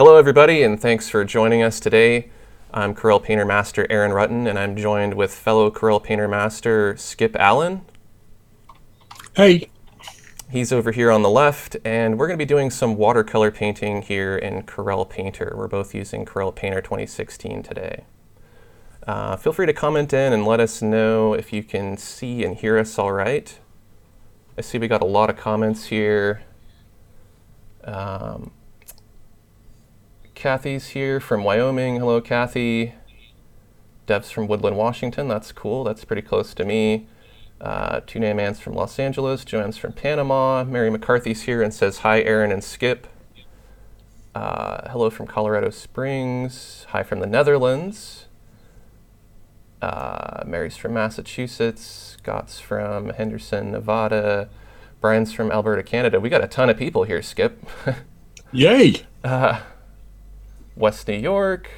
Hello everybody, and thanks for joining us today. I'm Corel Painter Master Aaron Rutten, and I'm joined with fellow Corel Painter Master Skip Allen. Hey. He's over here on the left, and we're going to be doing some watercolor painting here in Corel Painter. We're both using Corel Painter 2016 today. Feel free to comment in and let us know if you can see and hear us all right. I see we got a lot of comments here. Kathy's here from Wyoming. Hello, Kathy. Dev's from Woodland, Washington. That's cool. That's pretty close to me. Tune Man's from Los Angeles. Joanne's from Panama. Mary McCarthy's here and says, hi, Aaron and Skip. Hello from Colorado Springs. Hi from the Netherlands. Mary's from Massachusetts. Scott's from Henderson, Nevada. Brian's from Alberta, Canada. We got a ton of people here, Skip. Yay! West New York,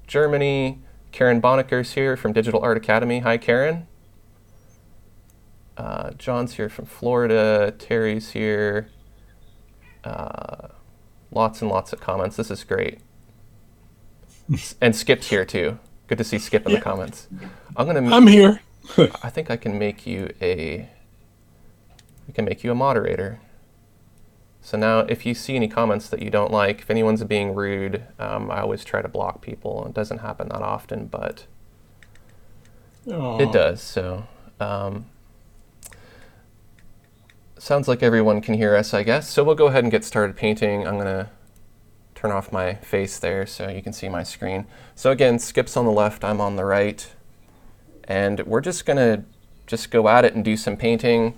Germany. Karen Bonneker's here from Digital Art Academy. Hi, Karen. John's here from Florida. Terry's here. Lots and lots of comments. This is great. And Skip's here too. Good to see Skip in the comments. I'm here. I think I can make you a moderator. So now if you see any comments that you don't like, if anyone's being rude, I always try to block people. It doesn't happen that often, but it does. So sounds like everyone can hear us, I guess. So we'll go ahead and get started painting. I'm going to turn off my face there so you can see my screen. So again, Skip's on the left, I'm on the right. And we're just going to go at it and do some painting.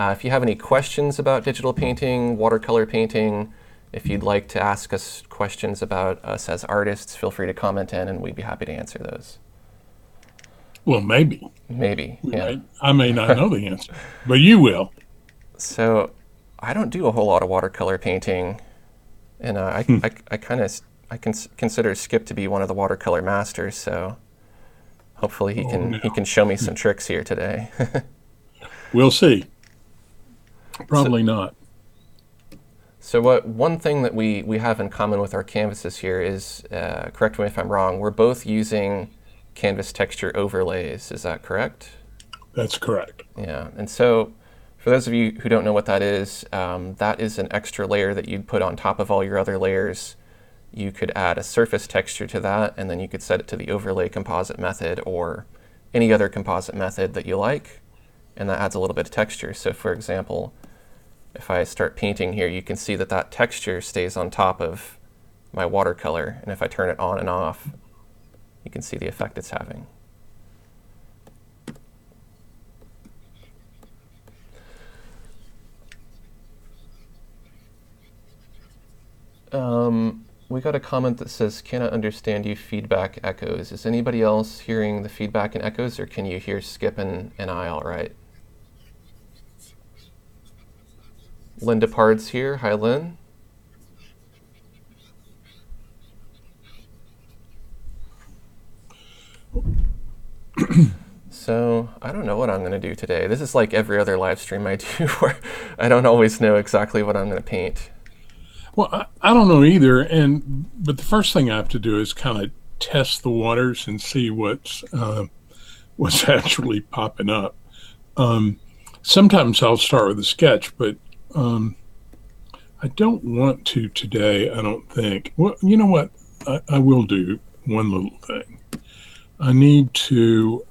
If you have any questions about digital painting, watercolor painting, if you'd like to ask us questions about us as artists, feel free to comment in and we'd be happy to answer those. Well, maybe. Maybe, yeah. I may not know the answer, but you will. So I don't do a whole lot of watercolor painting, and I consider Skip to be one of the watercolor masters, so hopefully he can show me some tricks here today. We'll see. Probably not. So one thing that we have in common with our canvases here is, correct me if I'm wrong, we're both using canvas texture overlays. Is that correct? That's correct. Yeah, and so for those of you who don't know what that is an extra layer that you'd put on top of all your other layers. You could add a surface texture to that, and then you could set it to the overlay composite method or any other composite method that you like, and that adds a little bit of texture. So for example, if I start painting here, you can see that that texture stays on top of my watercolor, and if I turn it on and off, you can see the effect it's having. We got a comment that says, cannot understand you, feedback echoes. Is anybody else hearing the feedback and echoes, or can you hear Skip and I all right? Linda Pard's here. Hi, Lynn. So I don't know what I'm going to do today. This is like every other live stream I do where I don't always know exactly what I'm going to paint. Well, I don't know either, but the first thing I have to do is kind of test the waters and see what's actually popping up. Sometimes I'll start with a sketch, but I don't want to today, I don't think. Well, you know what? I will do one little thing. I need to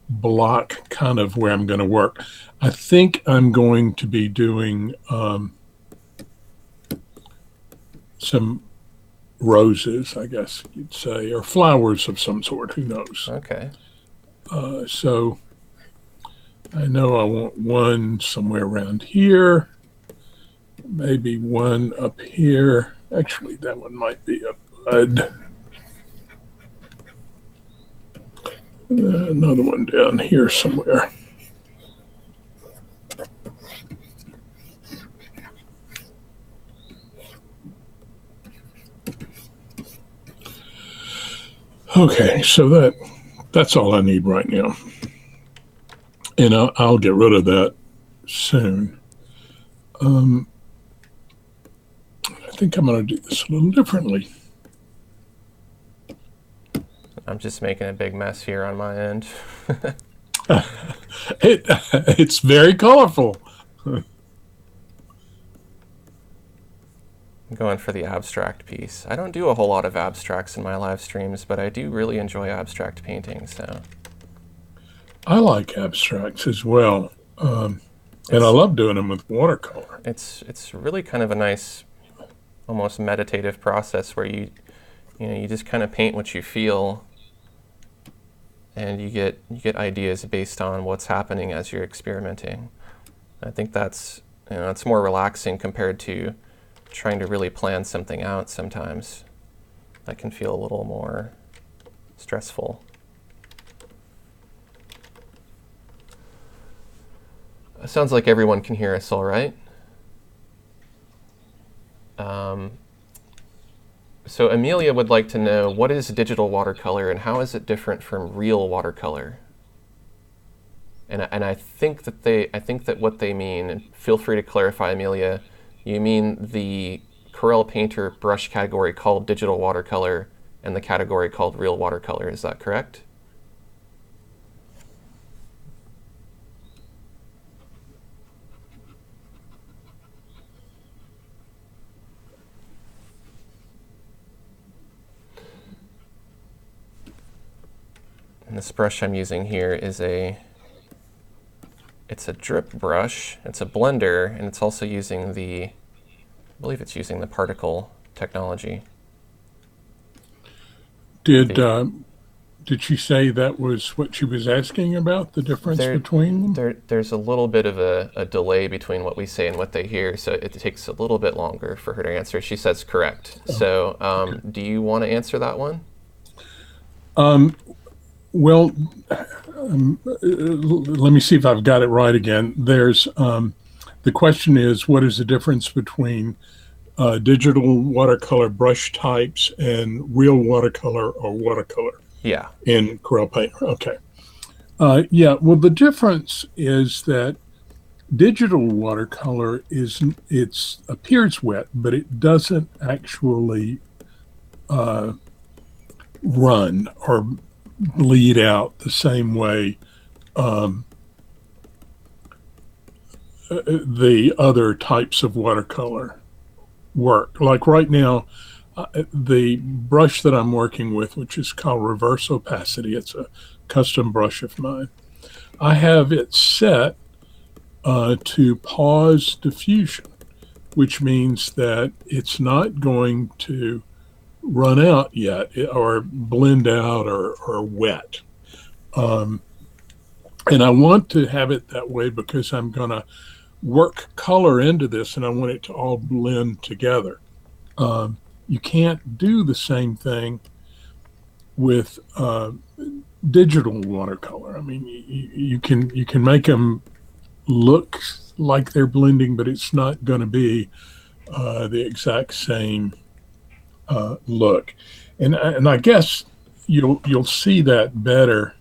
block kind of where I'm going to work. I think I'm going to be doing some roses, I guess you'd say, or flowers of some sort. Who knows? Okay. So I know I want one somewhere around here, maybe one up here. Actually, that one might be a bud. Another one down here somewhere. Okay, so that's all I need right now. And I'll get rid of that soon. I think I'm going to do this a little differently. I'm just making a big mess here on my end. It's very colorful. I'm going for the abstract piece. I don't do a whole lot of abstracts in my live streams, but I do really enjoy abstract painting. So I like abstracts as well, and I love doing them with watercolor. It's really kind of a nice, almost meditative process where you just kind of paint what you feel, and you get ideas based on what's happening as you're experimenting. I think that's it's more relaxing compared to trying to really plan something out. Sometimes that can feel a little more stressful. It sounds like everyone can hear us all right. So Amelia would like to know, what is digital watercolor and how is it different from real watercolor? And I think that what they mean, and feel free to clarify, Amelia, you mean the Corel Painter brush category called digital watercolor and the category called real watercolor. Is that correct? And this brush I'm using here is it's a drip brush, it's a blender, and it's also using I believe it's using the particle technology. Did she say that was what she was asking about, the difference between them? There's a little bit of a delay between what we say and what they hear, so it takes a little bit longer for her to answer. She says correct. So okay. Do you want to answer that one? Well, let me see if I've got it right again. There's the question is, what is the difference between digital watercolor brush types and real watercolor or watercolor? Yeah. In Corel Painter. Okay. Yeah. Well, the difference is that digital watercolor appears wet, but it doesn't actually run or bleed out the same way the other types of watercolor work. Like right now, the brush that I'm working with, which is called reverse opacity, it's a custom brush of mine. I have it set to pause diffusion, which means that it's not going to run out yet or blend out or wet. And I want to have it that way because I'm going to work color into this and I want it to all blend together. You can't do the same thing with digital watercolor. I mean, you can make them look like they're blending, but it's not going to be the exact same look. And I guess you'll see that better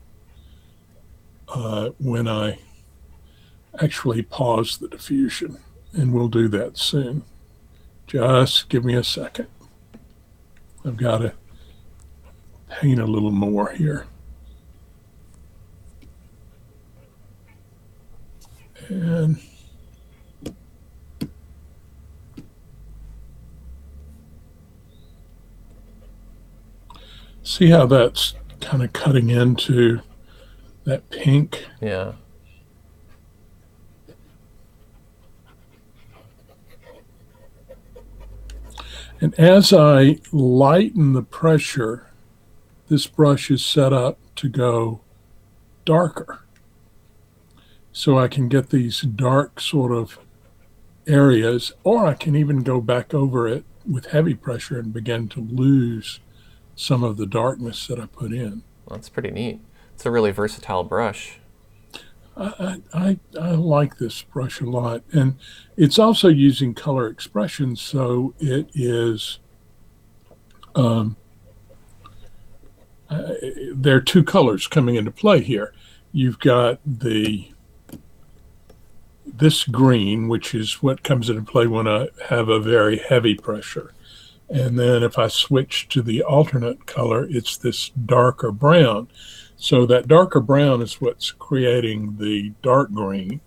when I actually pause the diffusion, and we'll do that soon. Just give me a second. I've got to paint a little more here. And see how that's kind of cutting into that pink? Yeah. And as I lighten the pressure, this brush is set up to go darker. So I can get these dark sort of areas, or I can even go back over it with heavy pressure and begin to lose some of the darkness that I put in. Well, that's pretty neat. It's a really versatile brush. I like this brush a lot, and it's also using color expression, so it is there are two colors coming into play here. You've got the this green, which is what comes into play when I have a very heavy pressure. And then if I switch to the alternate color, it's this darker brown. So that darker brown is what's creating the dark green.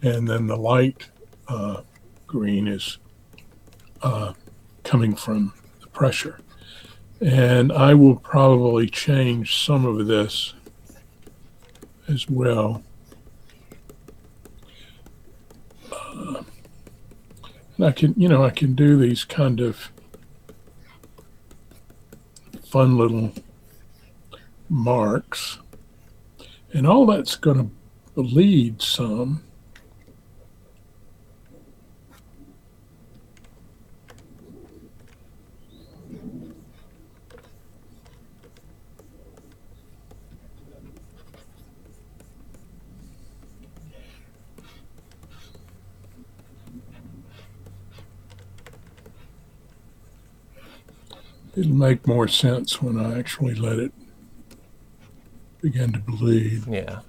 And then the light green is coming from the pressure. And I will probably change some of this as well. And I can do these kind of fun little marks. And all that's going to bleed some. It'll make more sense when I actually let it begin to bleed. Yeah.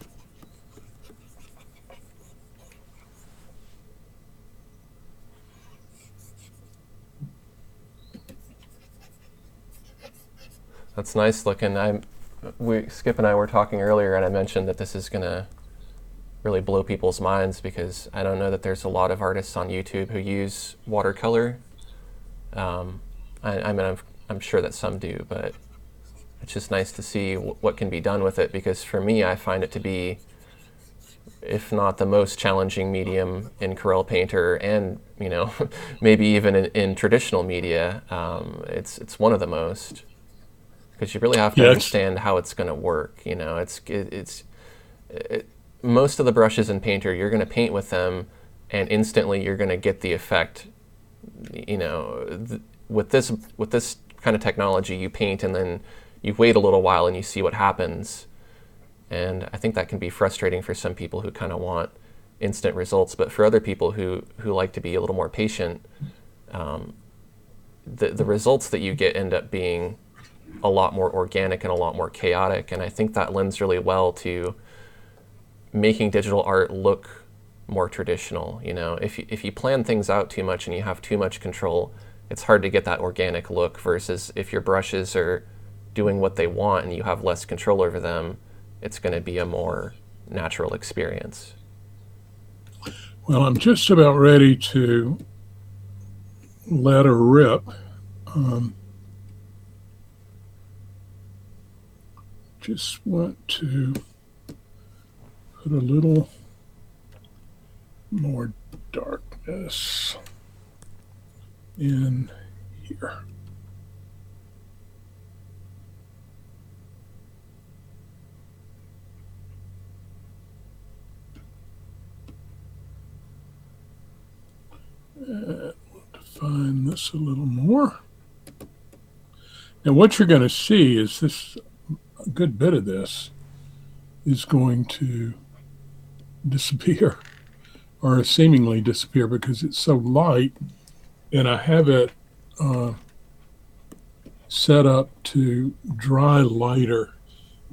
That's nice looking. Skip and I were talking earlier, and I mentioned that this is going to really blow people's minds because I don't know that there's a lot of artists on YouTube who use watercolor. I mean, I'm sure that some do, but it's just nice to see what can be done with it, because for me, I find it to be, if not the most challenging medium in Corel Painter, and maybe even in traditional media, it's one of the most, because you really have to understand how it's going to work. Most of the brushes in Painter, you're going to paint with them, and instantly you're going to get the effect. With this kind of technology, you paint and then you wait a little while and you see what happens. And I think that can be frustrating for some people who kind of want instant results. But for other people who like to be a little more patient, the results that you get end up being a lot more organic and a lot more chaotic. And I think that lends really well to making digital art look more traditional. If you plan things out too much and you have too much control, it's hard to get that organic look, versus if your brushes are doing what they want and you have less control over them, it's going to be a more natural experience. Well, I'm just about ready to let her rip. Just want to put a little more darkness in here. And we'll define this a little more. Now what you're going to see is a good bit of this is going to disappear, or seemingly disappear, because it's so light, and I have it set up to dry lighter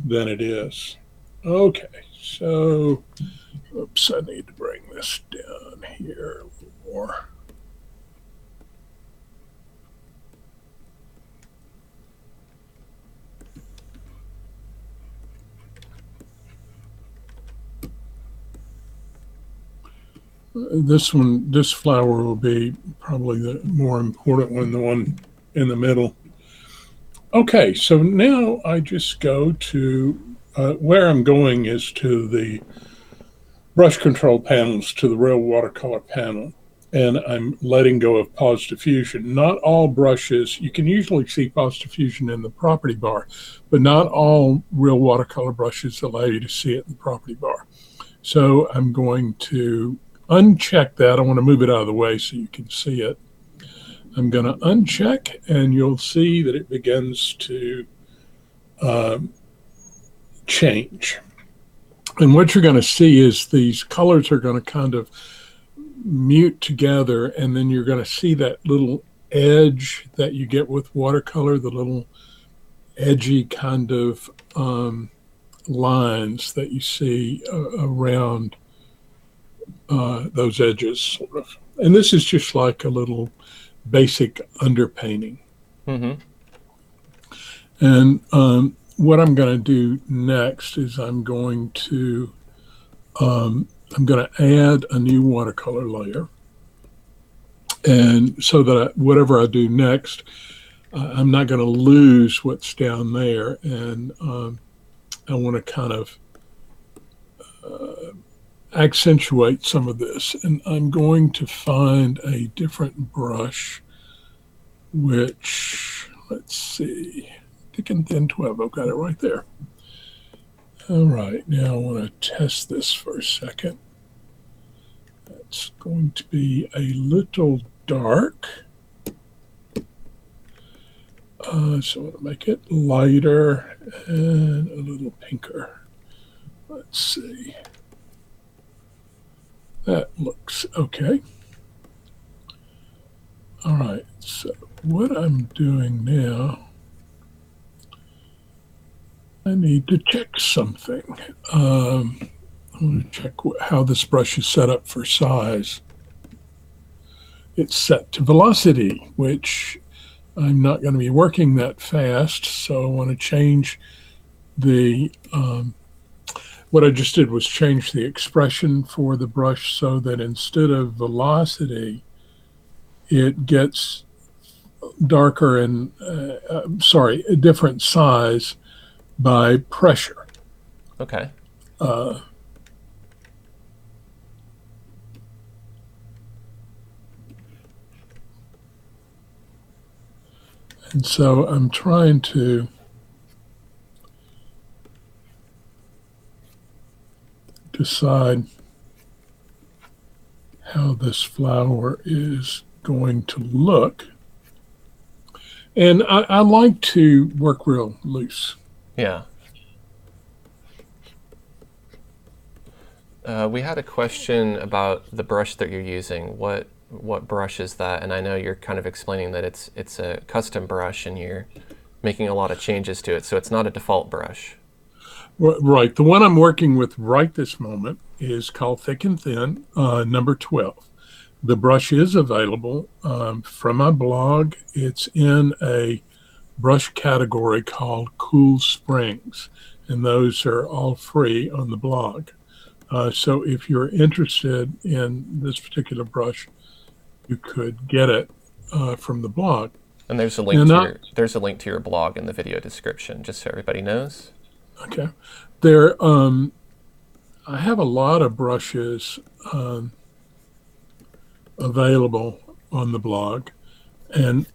than it is. Okay, so, oops, I need to bring this down here a little more. This flower will be probably the more important one, the one in the middle. Okay, so now I just go to, where I'm going is to the brush control panels, to the real watercolor panel, and I'm letting go of pause diffusion. Not all brushes, you can usually see pause diffusion in the property bar, but not all real watercolor brushes allow you to see it in the property bar. So I'm going to uncheck that. I want to move it out of the way so you can see it. I'm going to uncheck, and you'll see that it begins to change. And what you're going to see is these colors are going to kind of mute together, and then you're going to see that little edge that you get with watercolor, the little edgy kind of lines that you see around those edges, sort of. And this is just like a little basic underpainting. Mm-hmm. And what I'm going to do next is I'm going to add a new watercolor layer. And so that whatever I do next, I'm not going to lose what's down there. And I want to kind of accentuate some of this. And I'm going to find a different brush, which, let's see, thick and thin 12. I've got it right there. All right, now I want to test this for a second. It's going to be a little dark. So I want to make it lighter and a little pinker. Let's see. That looks okay. All right, so what I'm doing now, I need to check something. I want to check how this brush is set up for size. It's set to velocity, which I'm not going to be working that fast, so I want to change the, what I just did was change the expression for the brush so that instead of velocity, it gets darker and, a different size by pressure. Okay. And so I'm trying to decide how this flower is going to look. And I like to work real loose. Yeah. We had a question about the brush that you're using. What brush is that? And I know you're kind of explaining that it's a custom brush and you're making a lot of changes to it, so it's not a default brush. Right. The one I'm working with right this moment is called Thick and Thin, number 12. The brush is available from my blog. It's in a brush category called Cool Springs, and those are all free on the blog. So if you're interested in this particular brush, you could get it from the blog. And there's a link there's a link to your blog in the video description, just so everybody knows. Okay. There, I have a lot of brushes available on the blog, and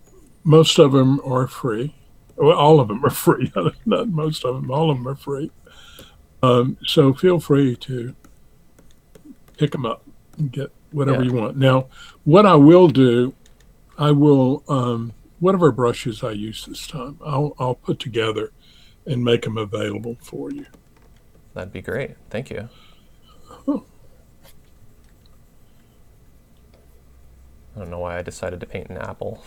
most of them are free. Well, all of them are free. Not most of them, all of them are free. So feel free to pick them up and get whatever you want. Now, what I will do, I will, whatever brushes I use this time, I'll put together and make them available for you. That'd be great. Thank you. Oh. I don't know why I decided to paint an apple.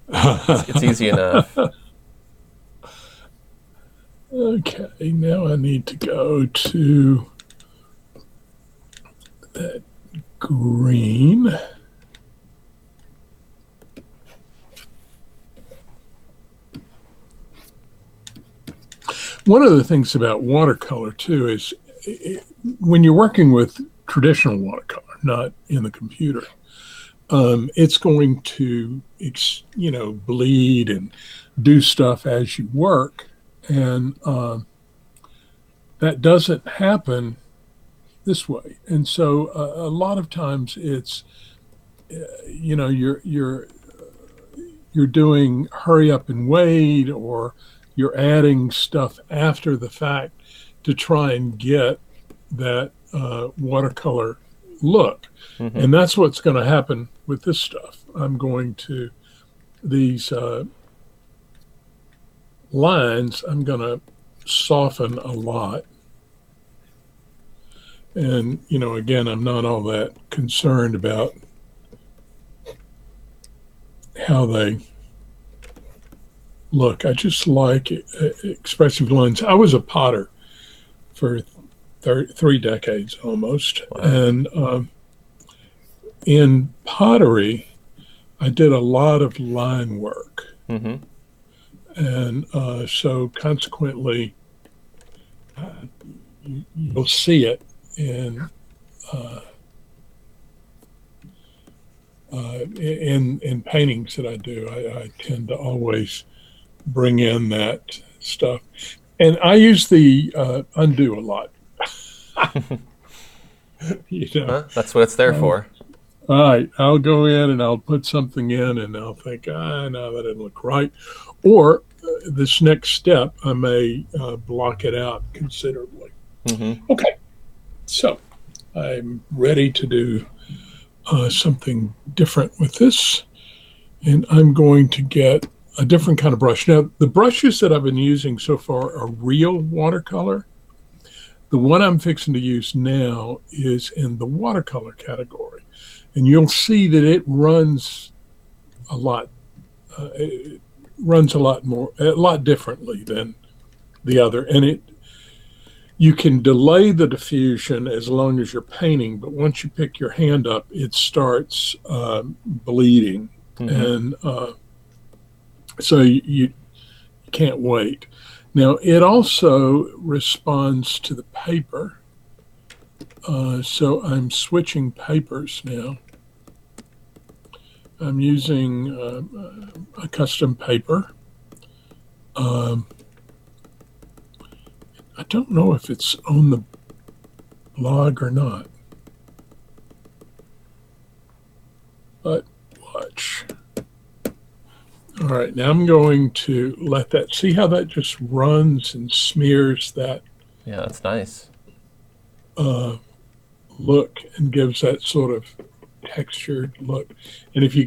It's easy enough. Okay, now I need to go to that green. One of the things about watercolor, too, is when you're working with traditional watercolor, not in the computer, it's going to, bleed and do stuff as you work. And that doesn't happen this way. And so a lot of times it's, you're doing hurry up and wait, or you're adding stuff after the fact to try and get that watercolor look. Mm-hmm. And that's what's going to happen with this stuff. I'm going to, these lines, I'm going to soften a lot. And, again, I'm not all that concerned about how they look. I just like expressive lines. I was a potter for 3 decades almost. Wow. And in pottery, I did a lot of line work. Mm-hmm. And so consequently, you'll see it uh, in paintings that I do. I tend to always bring in that stuff. And I use the undo a lot. You know, Well, that's what it's there I'll, for. all right, I'll go in and I'll put something in and I'll think, no, that didn't look right. Or this next step, I may block it out considerably. Mm-hmm. Okay, so I'm ready to do something different with this. And I'm going to get a different kind of brush. Now, the brushes that I've been using so far are real watercolor. The one I'm fixing to use now is in the watercolor category. And you'll see that it runs a lot. It runs a lot differently than the other. And you can delay the diffusion as long as you're painting, but once you pick your hand up, it starts bleeding. Mm-hmm. And so you can't wait. Now, it also responds to the paper. So I'm switching papers now. I'm using a custom paper. I don't know if it's on the blog or not, but watch. All right, now I'm going to let that, see how that just runs and smears that Yeah, that's nice. look and gives that sort of textured look. And if you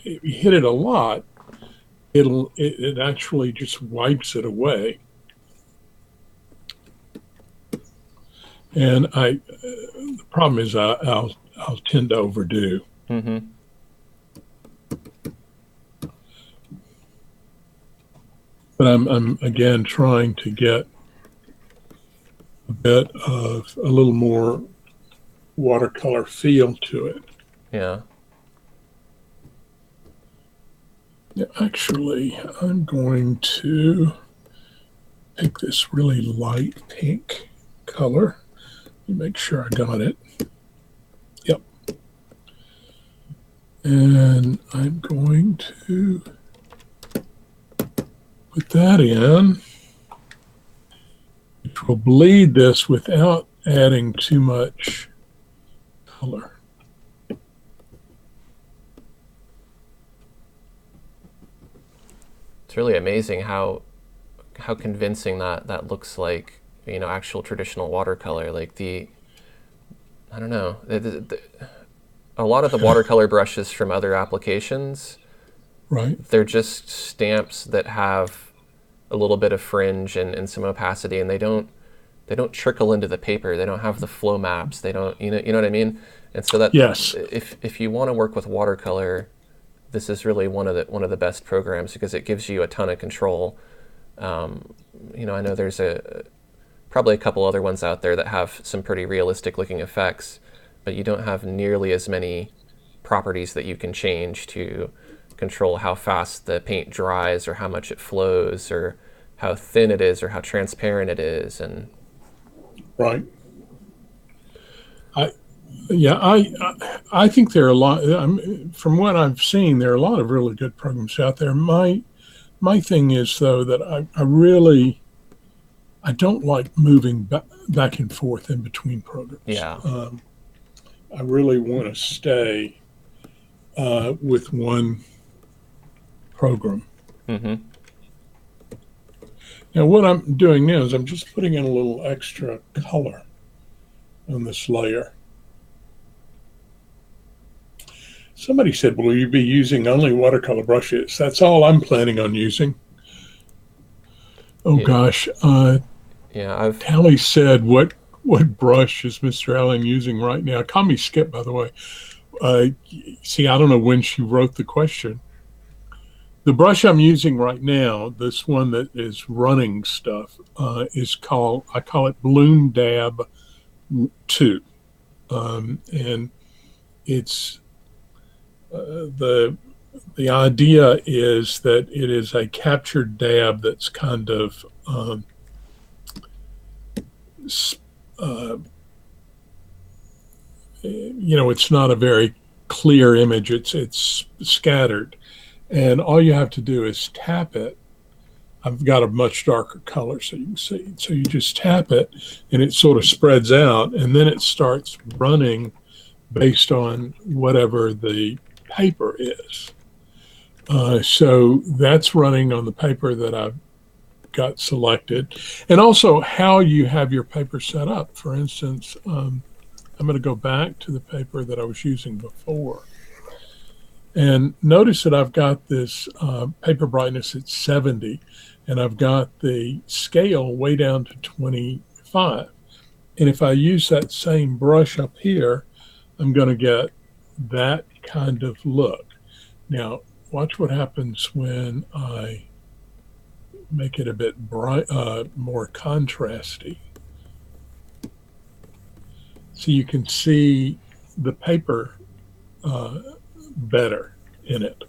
hit it a lot, it actually just wipes it away. And the problem is I'll tend to overdo. Mm-hmm. But I'm again trying to get a bit of a little more watercolor feel to it. Yeah. Yeah, actually, I'm going to pick this really light pink color. Let me make sure I got it. Yep. And I'm going to put that in, which will bleed this without adding too much color. It's really amazing how convincing that looks like, actual traditional watercolor. Like I don't know, a lot of the watercolor brushes from other applications, Right. they're just stamps that have a little bit of fringe and some opacity, and they don't trickle into the paper. They don't have the flow maps. They don't, you know what I mean? And so that, Yes. if you want to work with watercolor, this is really one of the best programs because it gives you a ton of control. I know there's probably a couple other ones out there that have some pretty realistic looking effects, but you don't have nearly as many properties that you can change to control how fast the paint dries or how much it flows or how thin it is or how transparent it is. And Right. I think there are a lot. From what I've seen, there are a lot of really good programs out there. My thing is though that I don't like moving back and forth in between programs. yeah. I really want to stay with one program. Mm-hmm. Now, what I'm doing now is I'm just putting in a little extra color on this layer. Somebody said, will you be using only watercolor brushes? That's all I'm planning on using. Oh, Yeah. gosh. Yeah, Tally said, what brush is Mr. Allen using right now? Call me Skip, by the way. See, I don't know when she wrote the question. The brush I'm using right now, this one that is running stuff, I call it Bloom Dab two. And it's the idea is that it is a captured dab that's kind of uh, it's not a very clear image. It's scattered, and all you have to do is tap it. I've got a much darker color so you can see. So you just tap it, and it sort of spreads out, and then it starts running based on whatever the paper is. So that's running on the paper that I've got selected, and also how you have your paper set up. For instance, I'm going to go back to the paper that I was using before. And notice that I've got this paper brightness at 70, and I've got the scale way down to 25. And if I use that same brush up here, I'm going to get that kind of look. Now, watch what happens when I make it a bit bright, more contrasty. So you can see the paper better in it.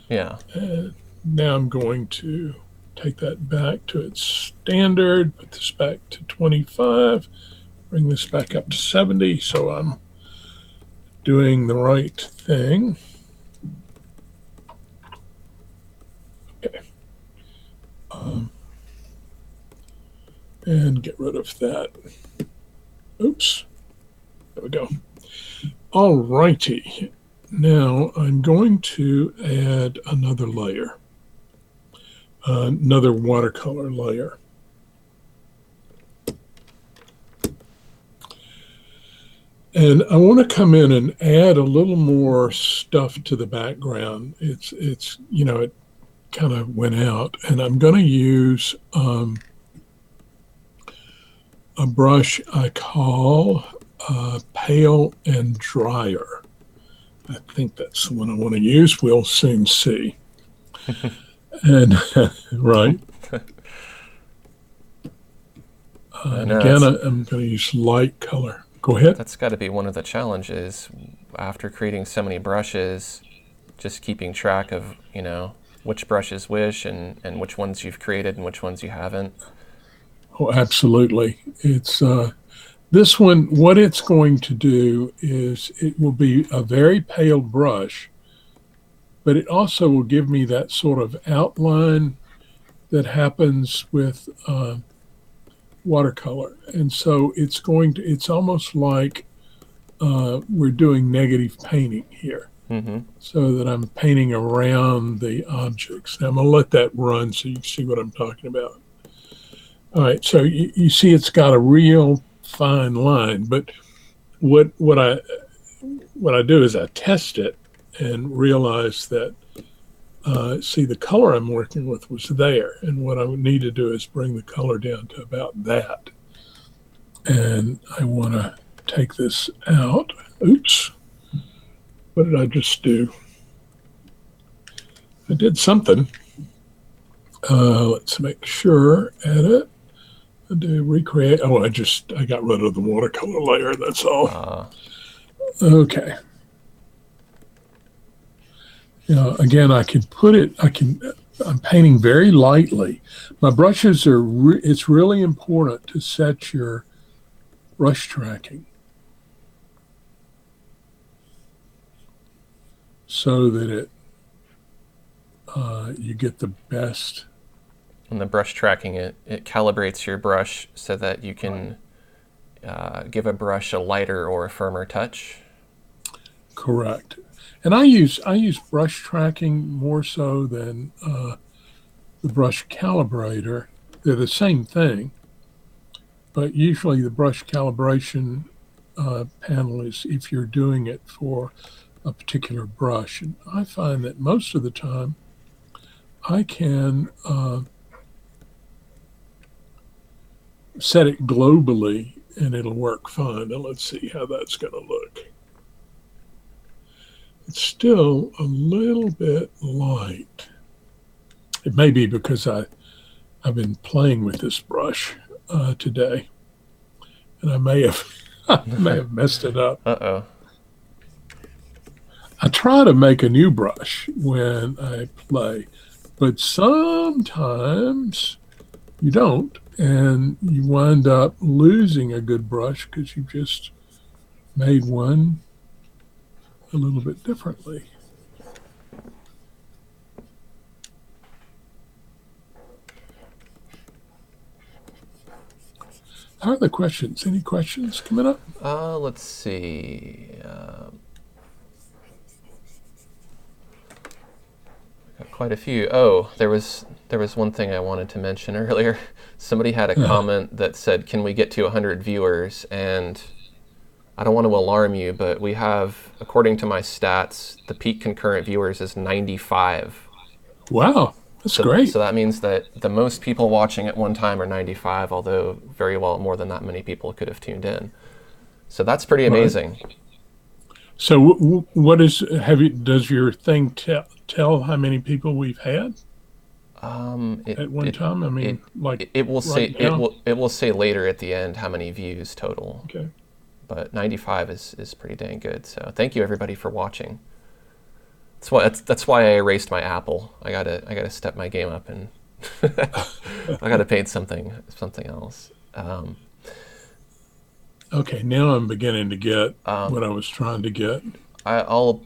Yeah. And now I'm going to take that back to its standard, put this back to 25, bring this back up to 70, so I'm doing the right thing. Okay. And get rid of that. Oops. There we go. All righty. Now I'm going to add another layer, another watercolor layer. And I want to come in and add a little more stuff to the background. It's it kind of went out, and I'm going to use a brush I call Pale and Dryer. I think that's the one I want to use. We'll soon see. And right. And again, I'm going to use light color. Go ahead. That's got to be one of the challenges after creating so many brushes, just keeping track of, which brushes which and which ones you've created and which ones you haven't. Oh, absolutely. It's this one, what it's going to do is it will be a very pale brush, but it also will give me that sort of outline that happens with watercolor. And so it's almost like we're doing negative painting here. Mm-hmm. So that I'm painting around the objects. Now I'm going to let that run so you can see what I'm talking about. All right, so you see it's got a real fine line, but what I do is I test it and realize that see, the color I'm working with was there, and what I would need to do is bring the color down to about that. And I want to take this out. Oops. What did I just do? I did something. Let's make sure. Edit. Do recreate. Oh, I got rid of the watercolor layer. That's all. Okay. Again, I can put it. I'm painting very lightly. My brushes are. It's really important to set your brush tracking so that you get the best. And the brush tracking, it calibrates your brush so that you can give a brush a lighter or a firmer touch. Correct. And I use brush tracking more so than the brush calibrator. They're the same thing, but usually the brush calibration panel is if you're doing it for a particular brush. And I find that most of the time I can set it globally and it'll work fine. Now let's see how that's going to look. It's still a little bit light. It may be because I've been playing with this brush today. and I may have I may have messed it up. Uh-oh. I try to make a new brush when I play, but sometimes you don't, and you wind up losing a good brush because you just made one a little bit differently. How are the questions? Any questions coming up? Let's see. Got quite a few. Oh, there was one thing I wanted to mention earlier. Somebody had a comment that said, "Can we get to 100 viewers?" And I don't want to alarm you, but we have, according to my stats, the peak concurrent viewers is 95. Wow, that's great. So that means that the most people watching at one time are 95, although very well more than that many people could have tuned in. So that's pretty amazing. Right. So what is, does your thing tell how many people we've had at one time? I mean, it will right say now? it will say later at the end how many views total. Okay. But 95 is pretty dang good. So thank you everybody for watching. That's why I erased my apple. I gotta step my game up, and I gotta paint something else. Okay, now I'm beginning to get what I was trying to get. I'll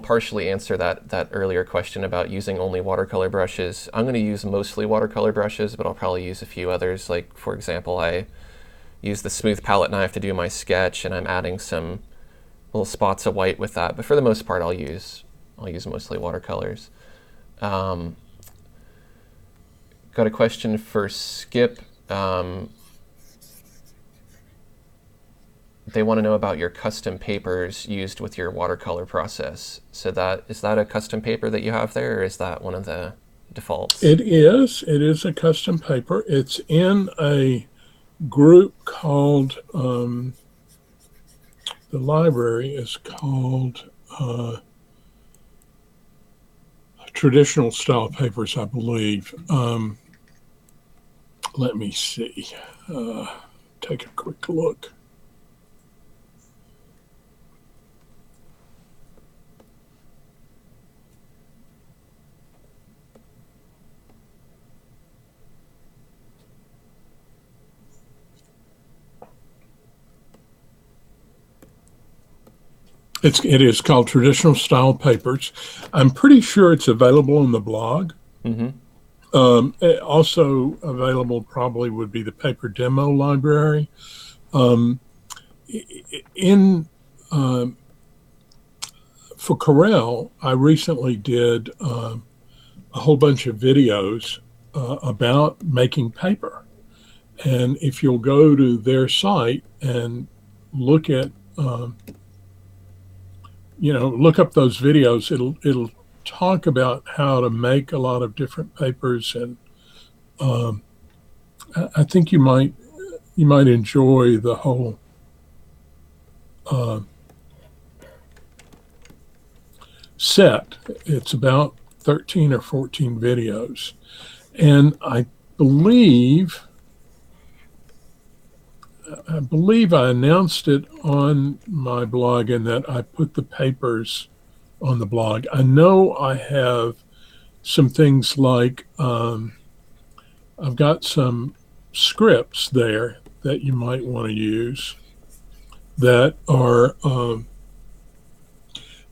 partially answer that earlier question about using only watercolor brushes. I'm going to use mostly watercolor brushes, but I'll probably use a few others. Like, for example, I use the smooth palette knife to do my sketch, and I'm adding some little spots of white with that. But for the most part, I'll use mostly watercolors. Got a question for Skip. They want to know about your custom papers used with your watercolor process. So is that a custom paper that you have there, or is that one of the defaults? It is. It is a custom paper. It's in a group called, the library is called Traditional Style Papers, I believe. Let me see. Take a quick look. It is called Traditional Style Papers. I'm pretty sure it's available on the blog. Mm-hmm. Also available probably would be the Paper Demo Library. For Corel, I recently did a whole bunch of videos about making paper. And if you'll go to their site and look at look up those videos. It'll talk about how to make a lot of different papers, and I think you might enjoy the whole set. It's about 13 or 14 videos, and I believe I announced it on my blog, and that I put the papers on the blog. I know I have some things like I've got some scripts there that you might want to use that are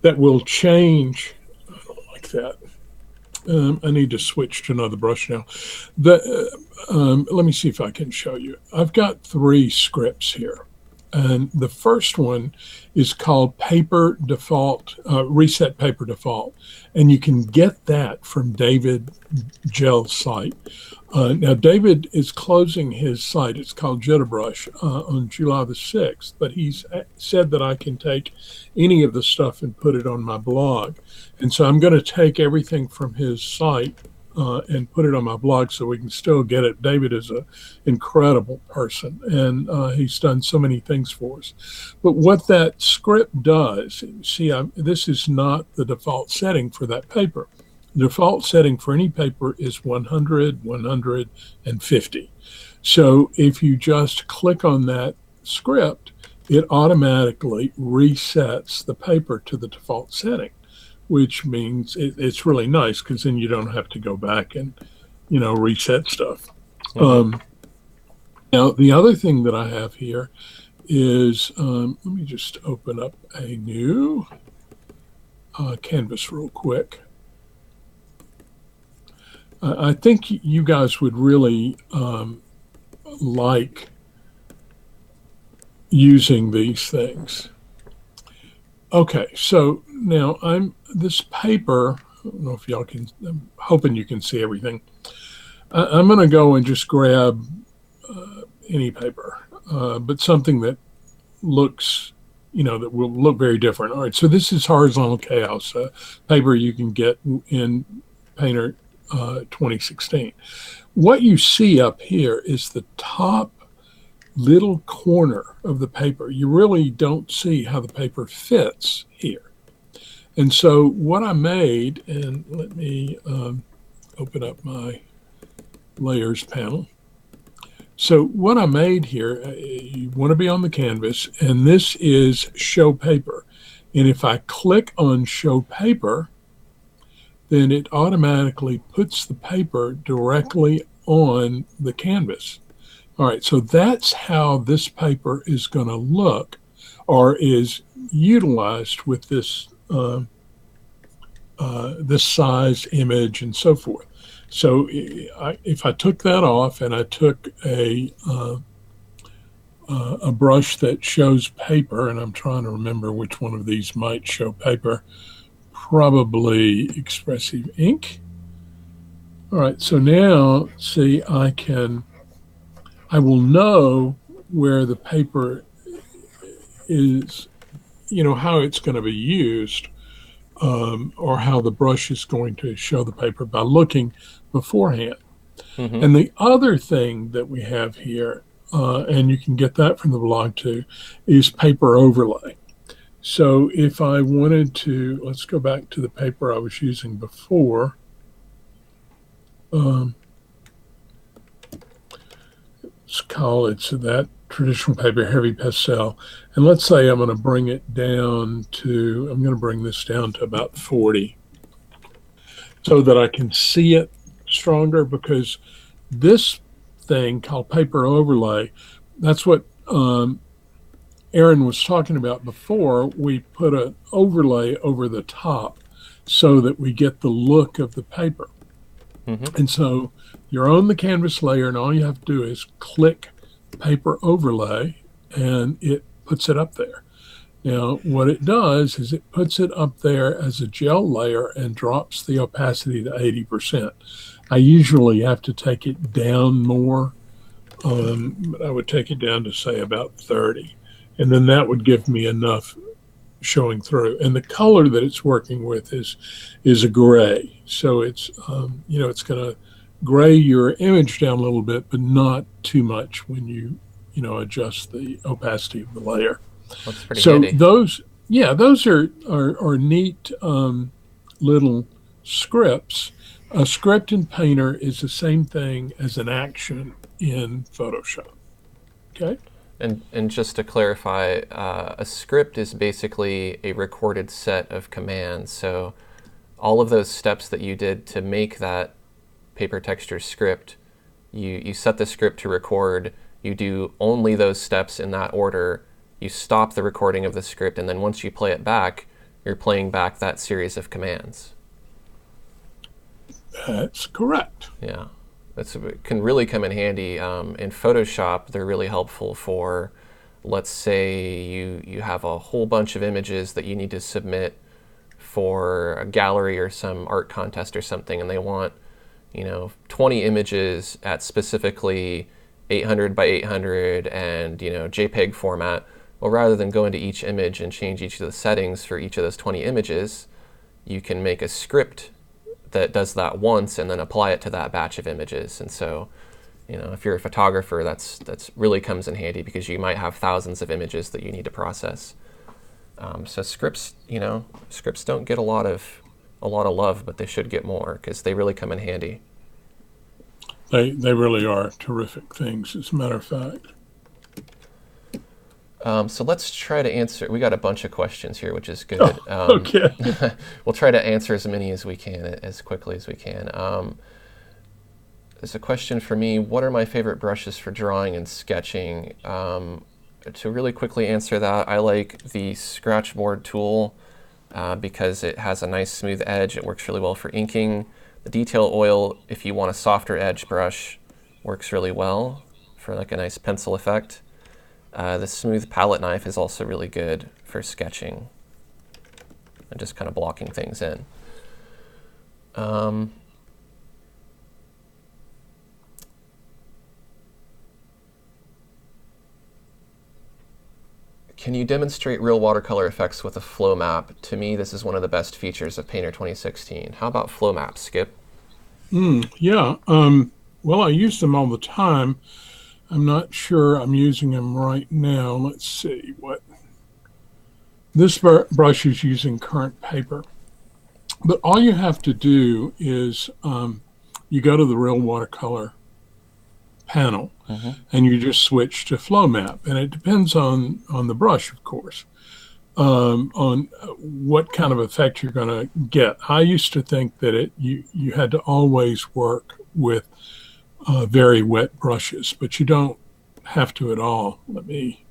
that will change. I don't like that. I need to switch to another brush now. Let me see if I can show you. I've got 3 scripts here. And the first one is called Paper Default, Reset Paper Default. And you can get that from David Gell's site. Now, David is closing his site. It's called Jitterbrush on July the 6th. But he's said that I can take any of the stuff and put it on my blog. And so I'm going to take everything from his site and put it on my blog so we can still get it. David is an incredible person, and he's done so many things for us. But what that script does, see, this is not the default setting for that paper. The default setting for any paper is 100, 150. So if you just click on that script, it automatically resets the paper to the default setting, which means it's really nice because then you don't have to go back and, reset stuff. Mm-hmm. Now, the other thing that I have here is, let me just open up a new canvas real quick. I think you guys would really like using these things. Okay, so now this paper, I don't know if y'all can, I'm hoping you can see everything. I'm going to go and just grab any paper, but something that looks, that will look very different. All right, so this is Horizontal Chaos, paper you can get in Painter 2016. What you see up here is the top little corner of the paper. You really don't see how the paper fits here. And so what I made, and let me open up my layers panel. So what I made here, you want to be on the canvas, and this is show paper. And if I click on show paper, then it automatically puts the paper directly on the canvas. All right, so that's how this paper is going to look, or is utilized with this this size image and so forth. So if I took that off and I took a brush that shows paper, and I'm trying to remember which one of these might show paper, probably Expressive Ink. All right, so now see, I will know where the paper is, how it's going to be used, or how the brush is going to show the paper by looking beforehand. Mm-hmm. And the other thing that we have here, and you can get that from the blog too, is paper overlay. So if I wanted to, let's go back to the paper I was using before. Let's call it that traditional paper, heavy pastel. And let's say I'm going to bring it down to, I'm going to bring this down to about 40 so that I can see it stronger, because this thing called paper overlay, that's what Aaron was talking about before. We put an overlay over the top so that we get the look of the paper. Mm-hmm. And so you're on the canvas layer, and all you have to do is click paper overlay, and it puts it up there. Now, what it does is it puts it up there as a gel layer and drops the opacity to 80%. I usually have to take it down more, but I would take it down to, say, about 30. And then that would give me enough showing through. And the color that it's working with is a gray. So it's, it's going to gray your image down a little bit, but not too much when you adjust the opacity of the layer. That's pretty So handy. those are neat little scripts. A script in Painter is the same thing as an action in Photoshop. Okay. And just to clarify, a script is basically a recorded set of commands. So all of those steps that you did to make that paper texture script, you set the script to record, you do only those steps in that order, you stop the recording of the script, and then once you play it back, you're playing back that series of commands. That's correct. Yeah. It can really come in handy. In Photoshop, they're really helpful for, let's say you have a whole bunch of images that you need to submit for a gallery or some art contest or something, and they want 20 images at specifically 800 by 800 and JPEG format. Well, rather than go into each image and change each of the settings for each of those 20 images, you can make a script that does that once and then apply it to that batch of images. And so, if you're a photographer, that's really comes in handy, because you might have thousands of images that you need to process. So scripts don't get a lot of love, but they should get more, because they really come in handy. They really are terrific things, as a matter of fact. So let's try to answer. We got a bunch of questions here, which is good. Okay. We'll try to answer as many as we can, as quickly as we can. There's a question for me. What are my favorite brushes for drawing and sketching? To really quickly answer that, I like the scratchboard tool because it has a nice smooth edge. It works really well for inking. The detail oil, if you want a softer edge brush, works really well for like a nice pencil effect. The smooth palette knife is also really good for sketching and just kind of blocking things in. Can you demonstrate real watercolor effects with a flow map? To me, this is one of the best features of Painter 2016. How about flow maps, Skip? Yeah. Well, I use them all the time. I'm not sure I'm using them right now. Let's see what. This brush is using current paper. But all you have to do is you go to the Real Watercolor panel and you just switch to flow map. And it depends on the brush, of course, on what kind of effect you're going to get. I used to think that you had to always work with very wet brushes, but you don't have to at all. Let me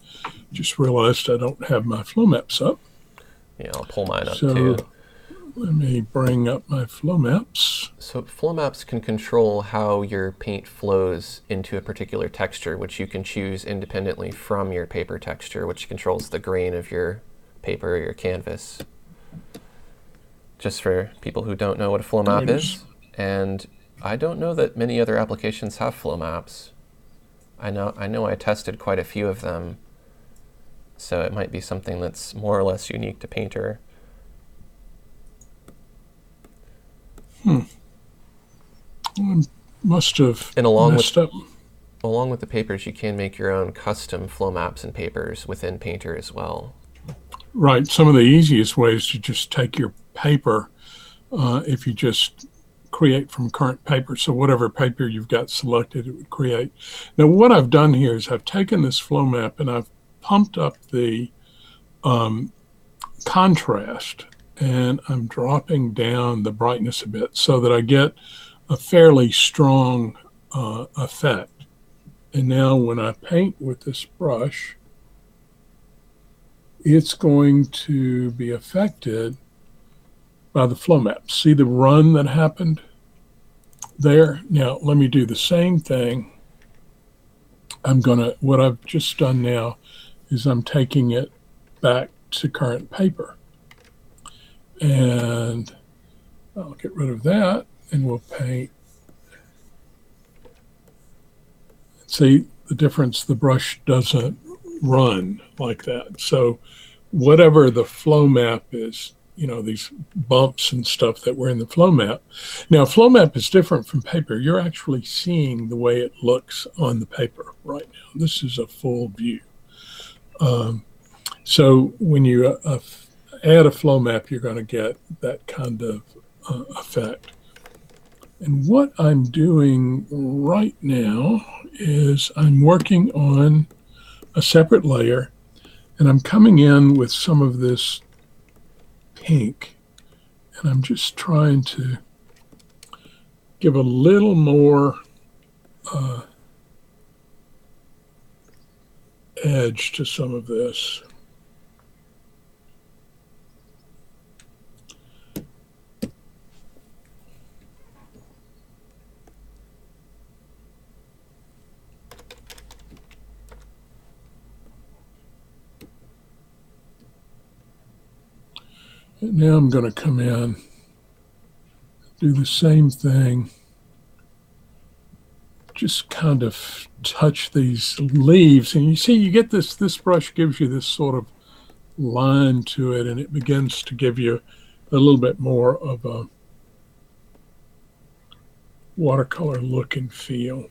just realized I don't have my flow maps up. Yeah, I'll pull mine up So too. let me bring up my flow maps. So flow maps can control how your paint flows into a particular texture, which you can choose independently from your paper texture, which controls the grain of your paper or your canvas. Just for people who don't know what a flow map is, and I don't know that many other applications have flow maps. I know I tested quite a few of them, so it might be something that's more or less unique to Painter. I must have And messed up. along with the papers, you can make your own custom flow maps and papers within Painter as well. Right. Some of the easiest ways to just take your paper, if you just create from current paper. So whatever paper you've got selected, it would create. Now, what I've done here is I've taken this flow map and I've pumped up the contrast, and I'm dropping down the brightness a bit so that I get a fairly strong effect. And now when I paint with this brush, it's going to be affected by the flow map. See the run that happened there? Now let me do the same thing. What I've just done now is I'm taking it back to current paper. And I'll get rid of that and we'll paint. See the difference, the brush doesn't run like that. So whatever the flow map is, these bumps and stuff that were in the flow map. Now, flow map is different from paper. You're actually seeing the way it looks on the paper right now. This is a full view. So when you add a flow map, you're going to get that kind of effect. And what I'm doing right now is I'm working on a separate layer, and I'm coming in with some of this pink, and I'm just trying to give a little more edge to some of this. And now I'm going to come in, do the same thing, just kind of touch these leaves. And you see, you get this brush gives you this sort of line to it, and it begins to give you a little bit more of a watercolor look and feel.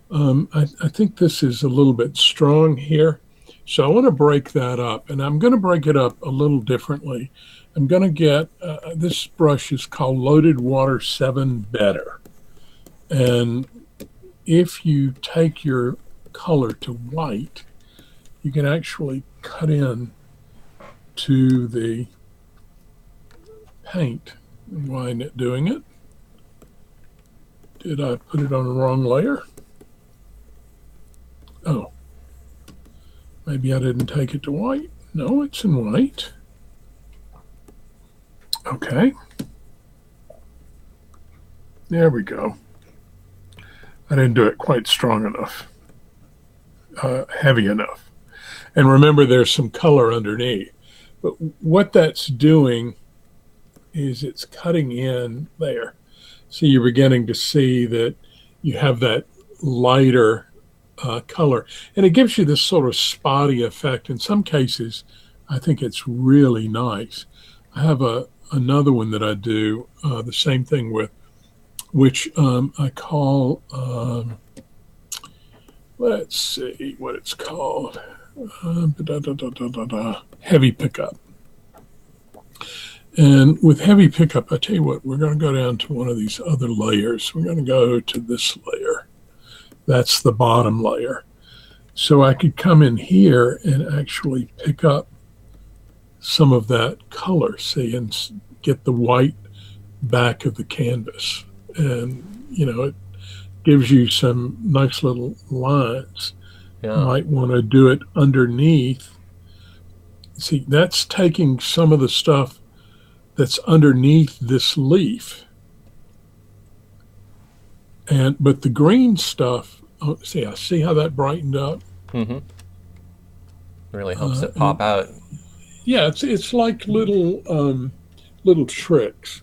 I think this is a little bit strong here. So I want to break that up, and I'm going to break it up a little differently. I'm going to get, this brush is called Loaded Water 7 Better. And if you take your color to white, you can actually cut in to the paint. Why isn't it doing it? Did I put it on the wrong layer? Oh, maybe I didn't take it to white. No, it's in white. Okay. There we go. I didn't do it quite strong enough, heavy enough. And remember, there's some color underneath. But what that's doing is it's cutting in there. So you're beginning to see that you have that lighter color. And it gives you this sort of spotty effect. In some cases, I think it's really nice. I have another one that I do the same thing with, which I call, let's see what it's called, heavy pickup. And with heavy pickup, I tell you what, we're going to go down to one of these other layers. We're going to go to this layer. That's the bottom layer. So I could come in here and actually pick up some of that color, see, and get the white back of the canvas. And, you know, it gives you some nice little lines. Yeah. You might want to do it underneath. See, that's taking some of the stuff that's underneath this leaf. But the green stuff, oh, see how that brightened up? Mm-hmm. Really helps it pop out. Yeah, it's like little tricks.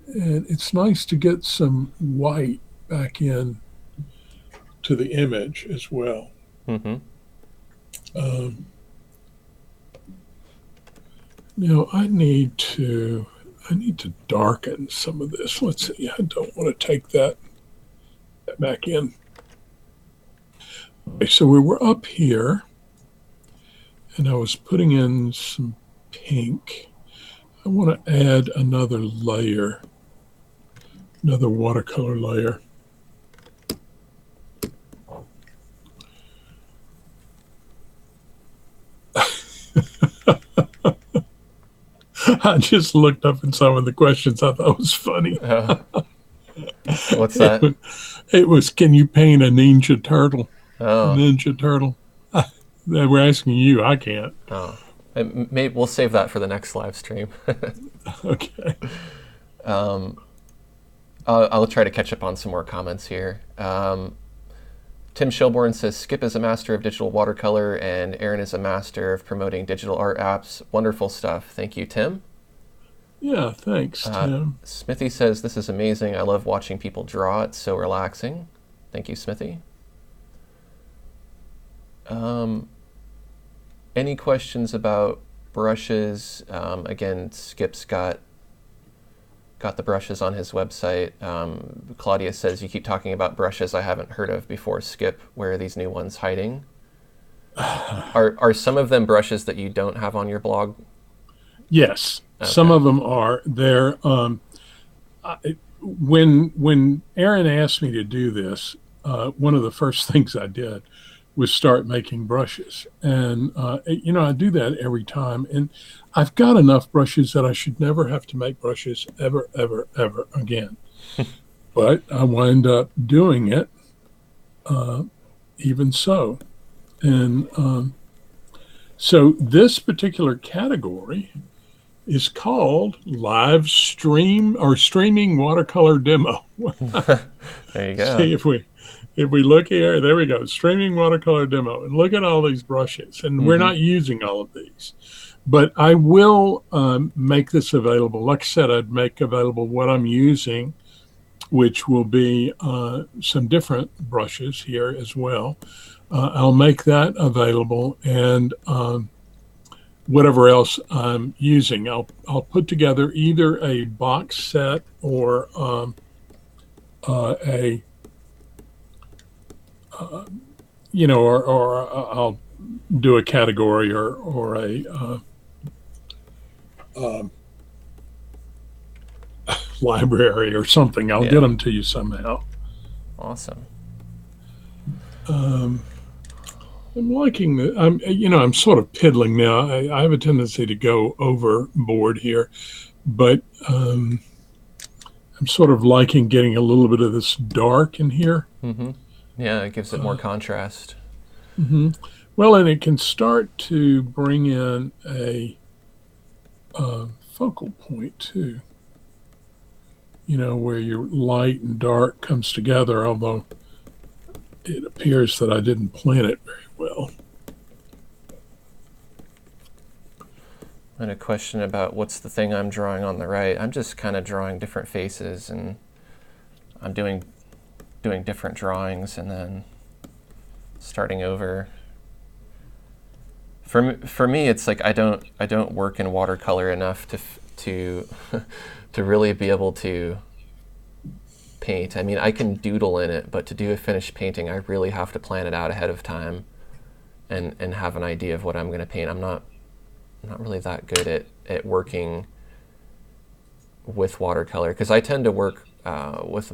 And it's nice to get some white back in to the image as well. Mm-hmm. Now I need to darken some of this. Let's see. I don't want to take that back in. Okay, so we were up here, and I was putting in some pink. I want to add another layer, another watercolor layer. I just looked up in some of the questions I thought was funny. What's that? It was, can you paint a ninja turtle? Oh. A ninja turtle. They were asking you. I can't. Oh. Maybe we'll save that for the next live stream. Okay. I'll try to catch up on some more comments here. Tim Shelbourne says, Skip is a master of digital watercolor and Aaron is a master of promoting digital art apps. Wonderful stuff. Thank you, Tim. Yeah, thanks, Tim. Smithy says, this is amazing. I love watching people draw. It's so relaxing. Thank you, Smithy. Any questions about brushes? Again, Skip's got the brushes on his website. Claudia says, you keep talking about brushes I haven't heard of before, Skip. Where are these new ones hiding? Are some of them brushes that you don't have on your blog? Yes, okay. Some of them are. They're, when Aaron asked me to do this, one of the first things I did was start making brushes. And, I do that every time. And I've got enough brushes that I should never have to make brushes ever, ever, ever again. But I wind up doing it even so. And so this particular category is called live stream or streaming watercolor demo. There you go. See, if we look here, there we go, streaming watercolor demo, and look at all these brushes. And we're not using all of these, but I will make this available. Like I said, I'd make available what I'm using, which will be some different brushes here as well. I'll make that available, and whatever else I'm using, I'll put together either a box set or or I'll do a category or a library or something. I'll get them to you somehow. Awesome. I'm liking the. I'm sort of piddling now. I have a tendency to go overboard here, but I'm sort of liking getting a little bit of this dark in here. Mm-hmm. Yeah, it gives it more Uh, contrast. mhm. Well, and it can start to bring in a focal point too. Where your light and dark comes together. Although it appears that I didn't plan it very well. And a question about what's the thing I'm drawing on the right. I'm just kind of drawing different faces, and I'm doing different drawings and then starting over. For me, it's like I don't work in watercolor enough to to really be able to paint. I mean, I can doodle in it, but to do a finished painting, I really have to plan it out ahead of time and have an idea of what I'm going to paint. I'm not really that good at working with watercolor, because I tend to work with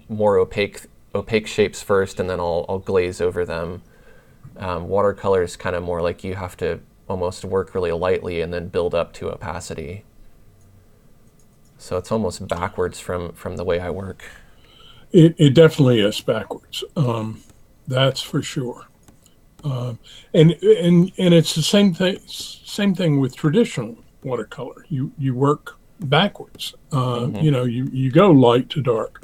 more opaque shapes first, and then I'll glaze over them. Watercolor is kind of more like you have to almost work really lightly and then build up to opacity. So it's almost backwards from the way I work. It definitely is backwards. That's for sure. And it's the same thing with traditional watercolor. You work backwards. Mm-hmm. You go light to dark.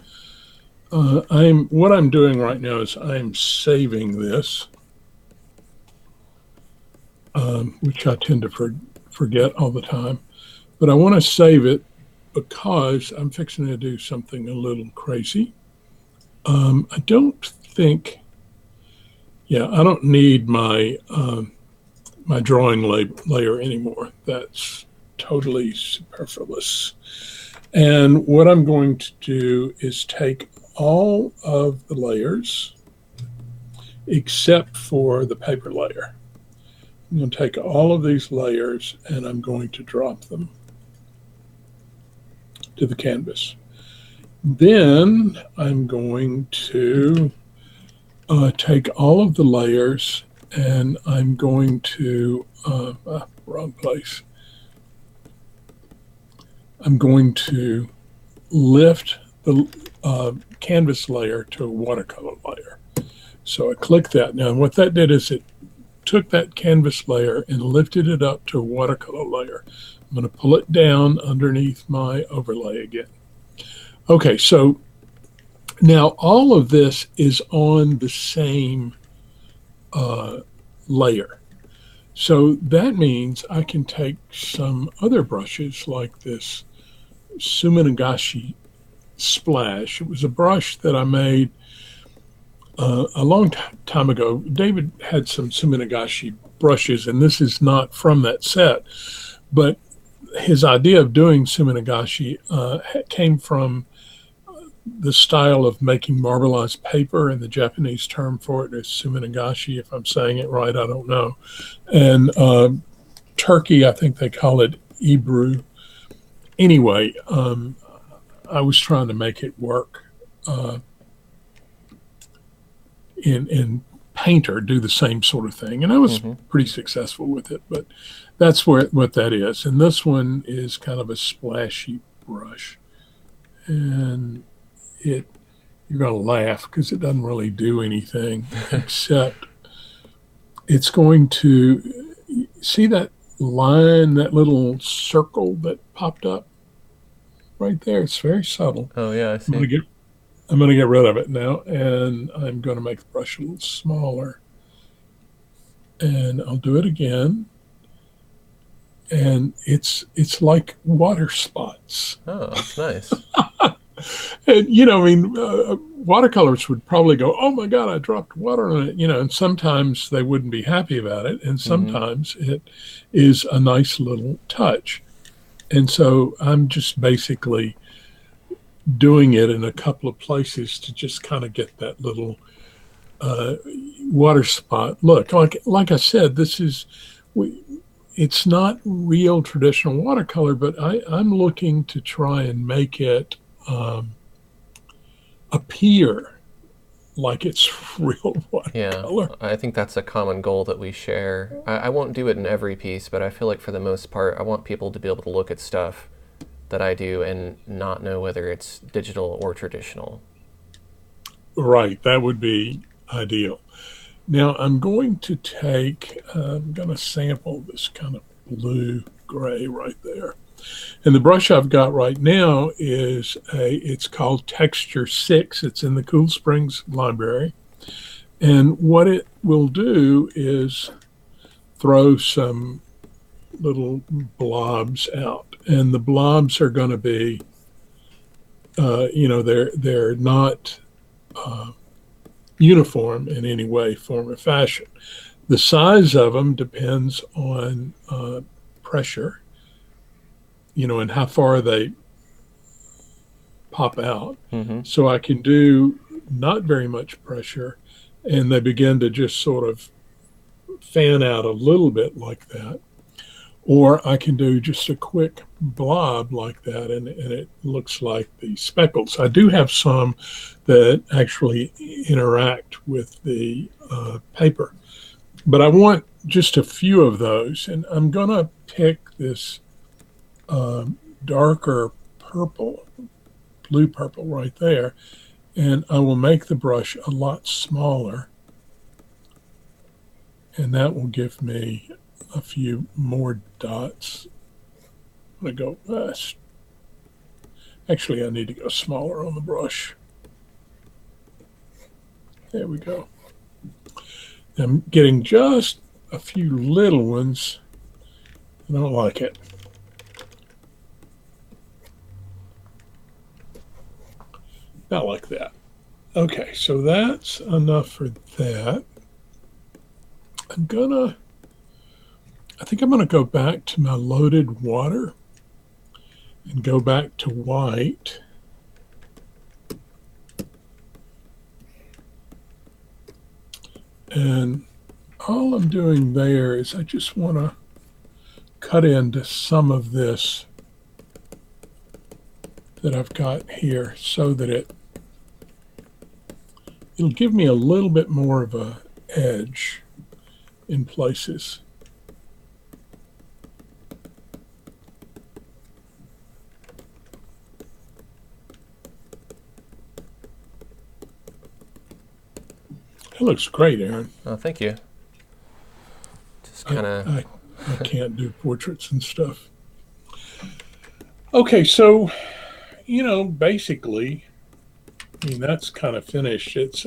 What I'm doing right now is I'm saving this, which I tend to forget all the time. But I want to save it because I'm fixing to do something a little crazy. I don't think, yeah, I don't need my my drawing layer anymore. That's totally superfluous. And what I'm going to do is take all of the layers except for the paper layer. I'm going to take all of these layers and I'm going to drop them to the canvas. Then I'm going to take all of the layers and I'm going to, wrong place. I'm going to lift the canvas layer to a watercolor layer. So I click that. Now what that did is it took that canvas layer and lifted it up to a watercolor layer. I'm going to pull it down underneath my overlay again. Okay, so now all of this is on the same layer. So that means I can take some other brushes like this Suminagashi Splash. It was a brush that I made a long time ago. David had some Suminagashi brushes, and this is not from that set, but his idea of doing Suminagashi came from the style of making marbleized paper, and the Japanese term for it is Suminagashi. If I'm saying it right, I don't know. And Turkey, I think they call it Ibru. Anyway, I was trying to make it work in Painter, do the same sort of thing, and I was pretty successful with it. But that's what that is. And this one is kind of a splashy brush, and you're going to laugh because it doesn't really do anything except it's going to see that line, that little circle that popped up right there. It's very subtle. Oh yeah, I see. I'm going to get rid of it now, and I'm going to make the brush a little smaller. And I'll do it again. And it's like water spots. Oh, that's nice. And, watercolors would probably go, oh my God, I dropped water on it, and sometimes they wouldn't be happy about it. And sometimes it is a nice little touch. And so I'm just basically doing it in a couple of places to just kind of get that little water spot look. Like I said, it's not real traditional watercolor, but I'm looking to try and make it appear like it's real Yeah, watercolor. I think that's a common goal that we share. I won't do it in every piece, but I feel like for the most part, I want people to be able to look at stuff that I do and not know whether it's digital or traditional. Right, that would be ideal. Now I'm going to I'm going to sample this kind of blue gray right there. And the brush I've got right now it's called Texture 6. It's in the Cool Springs library. And what it will do is throw some little blobs out. And the blobs are going to be, they're not uniform in any way, form, or fashion. The size of them depends on pressure, and how far they pop out. Mm-hmm. So I can do not very much pressure, and they begin to just sort of fan out a little bit like that. Or I can do just a quick blob like that, and it looks like the speckles. I do have some that actually interact with the paper, but I want just a few of those. And I'm going to pick this darker purple, blue purple right there, and I will make the brush a lot smaller, and that will give me a few more dots. I'm going to go actually I need to go smaller on the brush. There we go. I'm getting just a few little ones. I don't like it. Not like that. Okay, so that's enough for that. I think I'm going to go back to my loaded water and go back to white. And all I'm doing there is I just want to cut into some of this that I've got here so that it'll give me a little bit more of a edge in places. It looks great, Aaron. Oh, thank you. Just kind of. I can't do portraits and stuff. Okay, so basically, I mean that's kind of finished. It's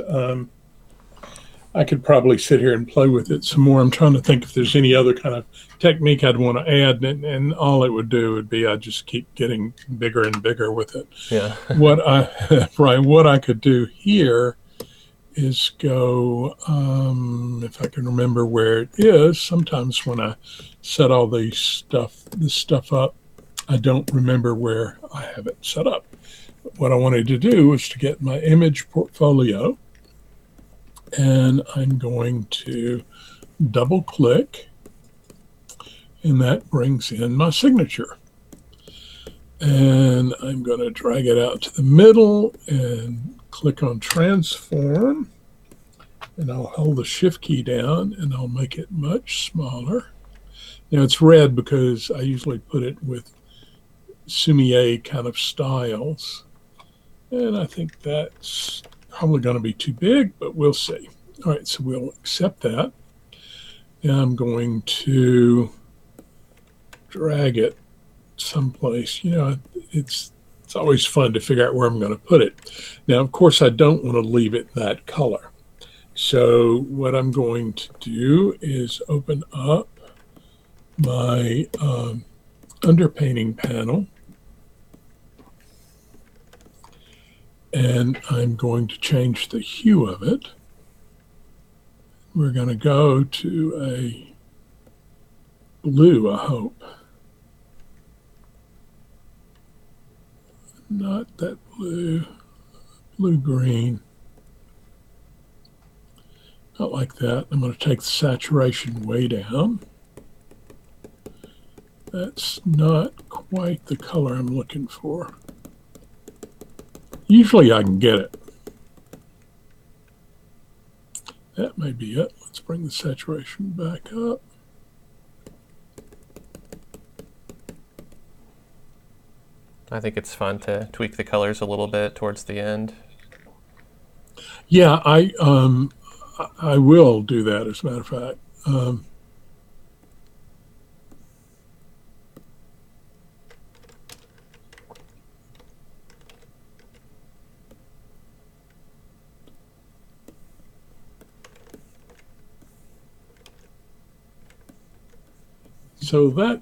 I could probably sit here and play with it some more. I'm trying to think if there's any other kind of technique I'd want to add, and all it would do would be I'd just keep getting bigger and bigger with it. Yeah. What I could do here is go, if I can remember where it is. Sometimes when I set all this stuff up, I don't remember where I have it set up. But what I wanted to do was to get my image portfolio, and I'm going to double click, and that brings in my signature. And I'm going to drag it out to the middle and click on transform, and I'll hold the shift key down and I'll make it much smaller. Now it's red because I usually put it with Sumier kind of styles, and I think that's probably going to be too big, but we'll see. All right, so we'll accept that, and I'm going to drag it someplace. It's always fun to figure out where I'm going to put it. Now, of course, I don't want to leave it that color. So what I'm going to do is open up my underpainting panel, and I'm going to change the hue of it. We're going to go to a blue, I hope. Not that blue-green. Not like that. I'm going to take the saturation way down. That's not quite the color I'm looking for. Usually I can get it. That may be it. Let's bring the saturation back up. I think it's fun to tweak the colors a little bit towards the end. Yeah, I will do that, as a matter of fact. So that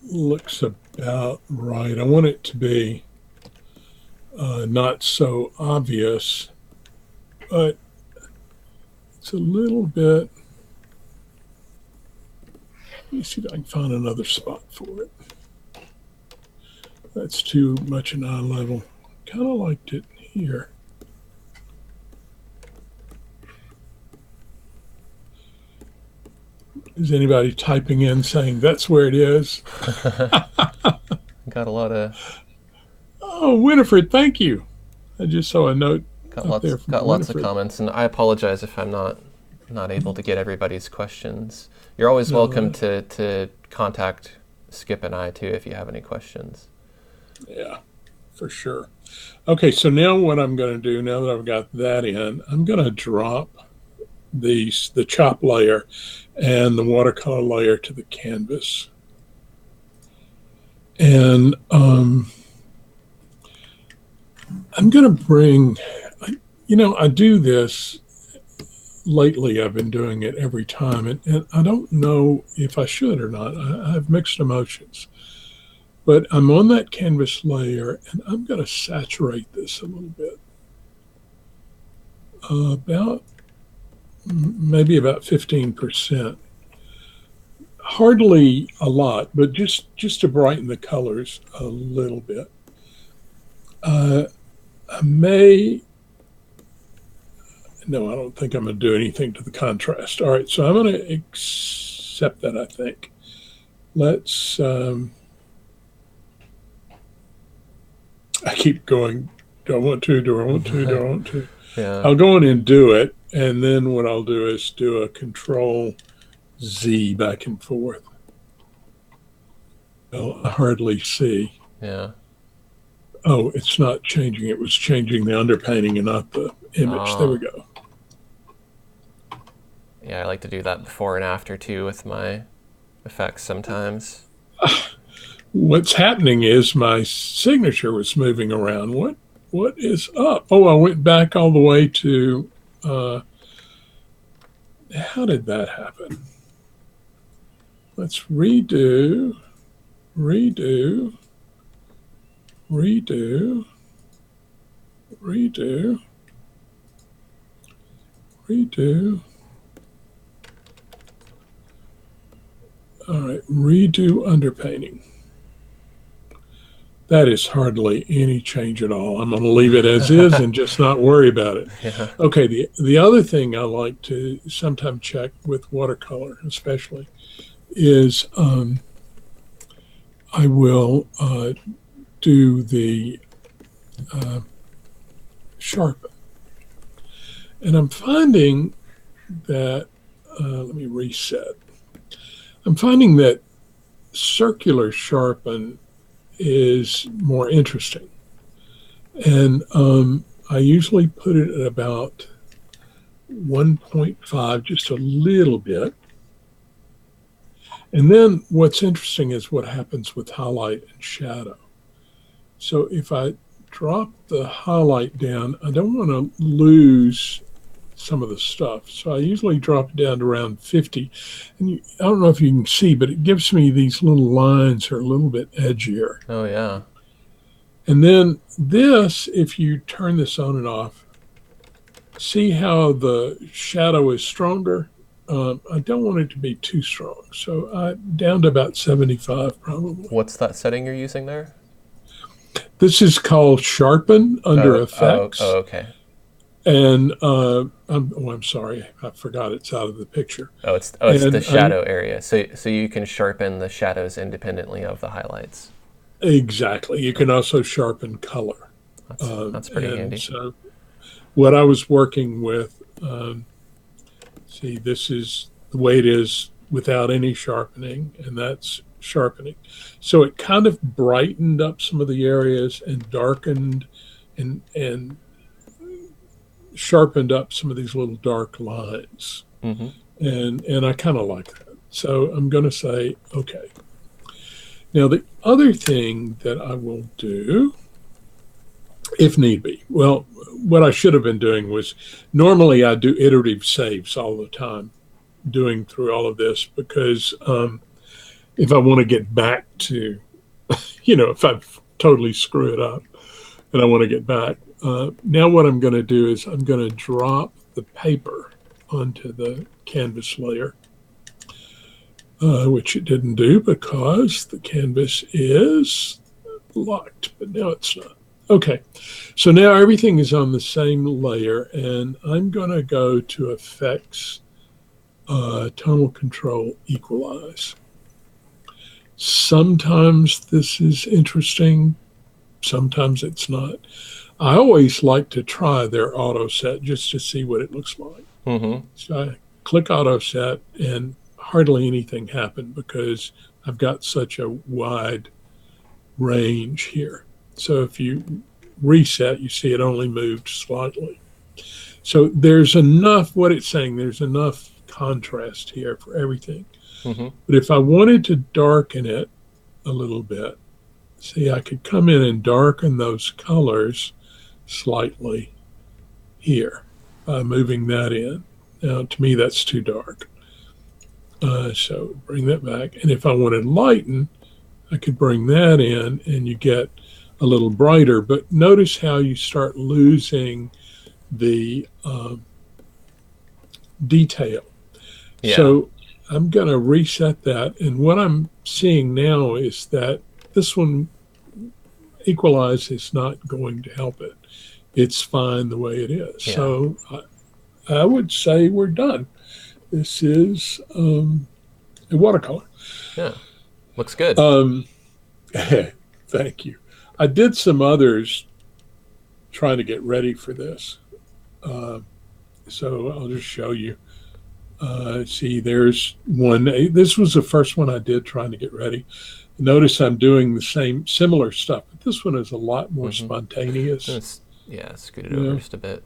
looks about right. I want it to be not so obvious, but it's a little bit. Let me see if I can find another spot for it. That's too much an eye level. Kind of liked it here. Is anybody typing in saying that's where it is? Got a lot of. Oh, Winifred, thank you. I just saw a note. Got lots of comments, and I apologize if I'm not able to get everybody's questions. You're always welcome to contact Skip and I too if you have any questions. Yeah, for sure. Okay, so now what I'm going to do, now that I've got that in, I'm going to drop the chop layer and the watercolor layer to the canvas. And I'm going to bring, I do this lately. I've been doing it every time, and I don't know if I should or not. I have mixed emotions. But I'm on that canvas layer, and I'm going to saturate this a little bit. Maybe about 15%. Hardly a lot, but just to brighten the colors a little bit. I don't think I'm going to do anything to the contrast. All right, so I'm going to accept that, I think. Let's, I keep going, do I want to, do I want to, do I want to? Yeah. I'll go in and do it, and then what I'll do is do a Control Z back and forth. Well, I hardly see. Yeah. Oh, it's not changing. It was changing the underpainting and not the image. There we go. Yeah, I like to do that before and after too with my effects sometimes. What's happening is my signature was moving around. What is up? Oh, I went back all the way to, how did that happen? Let's redo, redo, redo, redo, redo. All right, redo underpainting. That is hardly any change at all. I'm going to leave it as is and just not worry about it. Yeah. Okay, the other thing I like to sometimes check with watercolor especially is I will do the sharpen. And I'm finding that, let me reset. I'm finding that circular sharpen is more interesting. And I usually put it at about 1.5, just a little bit. And then what's interesting is what happens with highlight and shadow. So if I drop the highlight down, I don't want to lose some of the stuff. So I usually drop it down to around 50. And I don't know if you can see, but it gives me these little lines that are a little bit edgier. Oh, yeah. And then this, if you turn this on and off, see how the shadow is stronger? I don't want it to be too strong. So down to about 75 probably. What's that setting you're using there? This is called Sharpen under Effects. Oh, okay. And I'm sorry, I forgot it's out of the picture. It's the shadow area. So you can sharpen the shadows independently of the highlights. Exactly. You can also sharpen color. That's pretty handy. So what I was working with See, this is the way it is without any sharpening, and that's sharpening. So it kind of brightened up some of the areas and darkened and sharpened up some of these little dark lines. Mm-hmm. And I kind of like that. So I'm going to say, okay. Now, the other thing that I will do, if need be, well, what I should have been doing was normally I do iterative saves all the time, doing through all of this, because if I want to get back to, if I totally screw it up and I want to get back, now what I'm going to do is I'm going to drop the paper onto the canvas layer, which it didn't do because the canvas is locked, but now it's not. Okay, so now everything is on the same layer, and I'm going to go to Effects, Tonal Control, Equalize. Sometimes this is interesting, sometimes it's not. I always like to try their auto set just to see what it looks like. Mm-hmm. So I click auto set and hardly anything happened because I've got such a wide range here. So if you reset, you see it only moved slightly. So there's enough, what it's saying, there's enough contrast here for everything. Mm-hmm. But if I wanted to darken it a little bit, see, I could come in and darken those colors slightly here by moving that in. Now, to me, that's too dark. So bring that back. And if I wanted lighten, I could bring that in and you get a little brighter. But notice how you start losing the detail. Yeah. So I'm going to reset that. And what I'm seeing now is that this one, Equalize, is not going to help it. It's fine the way it is. Yeah. So I would say we're done. This is a watercolor. Yeah, looks good. Thank you. I did some others trying to get ready for this. So I'll just show you. See, there's one. This was the first one I did trying to get ready. Notice I'm doing the similar stuff, but this one is a lot more spontaneous. Scoot it over just a bit.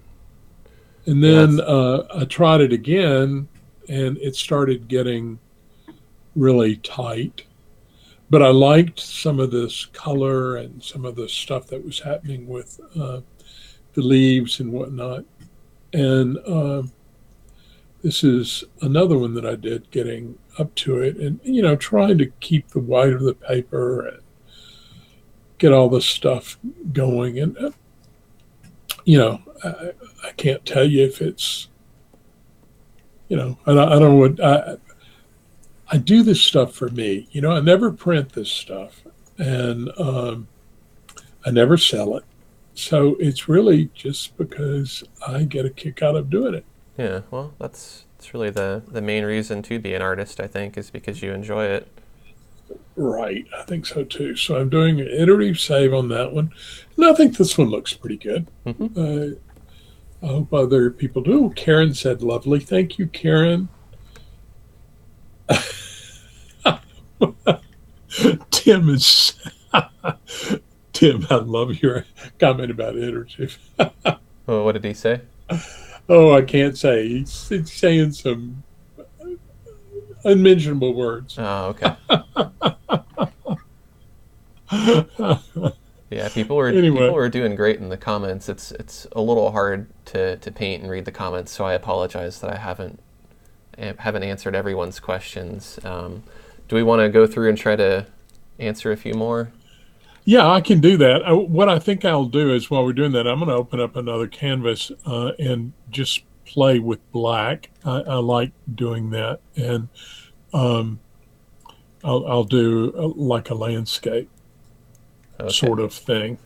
And then I tried it again, and it started getting really tight. But I liked some of this color and some of the stuff that was happening with the leaves and whatnot. And this is another one that I did, getting up to it and, trying to keep the white of the paper and get all this stuff going. And, I can't tell you if it's, I don't know what, I do this stuff for me. I never print this stuff, and I never sell it. So it's really just because I get a kick out of doing it. Yeah, well, that's really the main reason to be an artist, I think, is because you enjoy it. Right, I think so too. So I'm doing an iterative save on that one, and I think this one looks pretty good. Mm-hmm. I hope other people do. Karen said lovely. Thank you, Karen. Tim, I love your comment about iterative. Well, what did he say? Oh, I can't say. He's saying some unmentionable words. Oh, okay. Yeah, people were doing great in the comments. It's a little hard to paint and read the comments, so I apologize that I haven't answered everyone's questions. Do we want to go through and try to answer a few more? Yeah, I can do that. What I think I'll do is, while we're doing that, I'm going to open up another canvas and just play with black. I like doing that, and I'll do like a landscape sort of thing.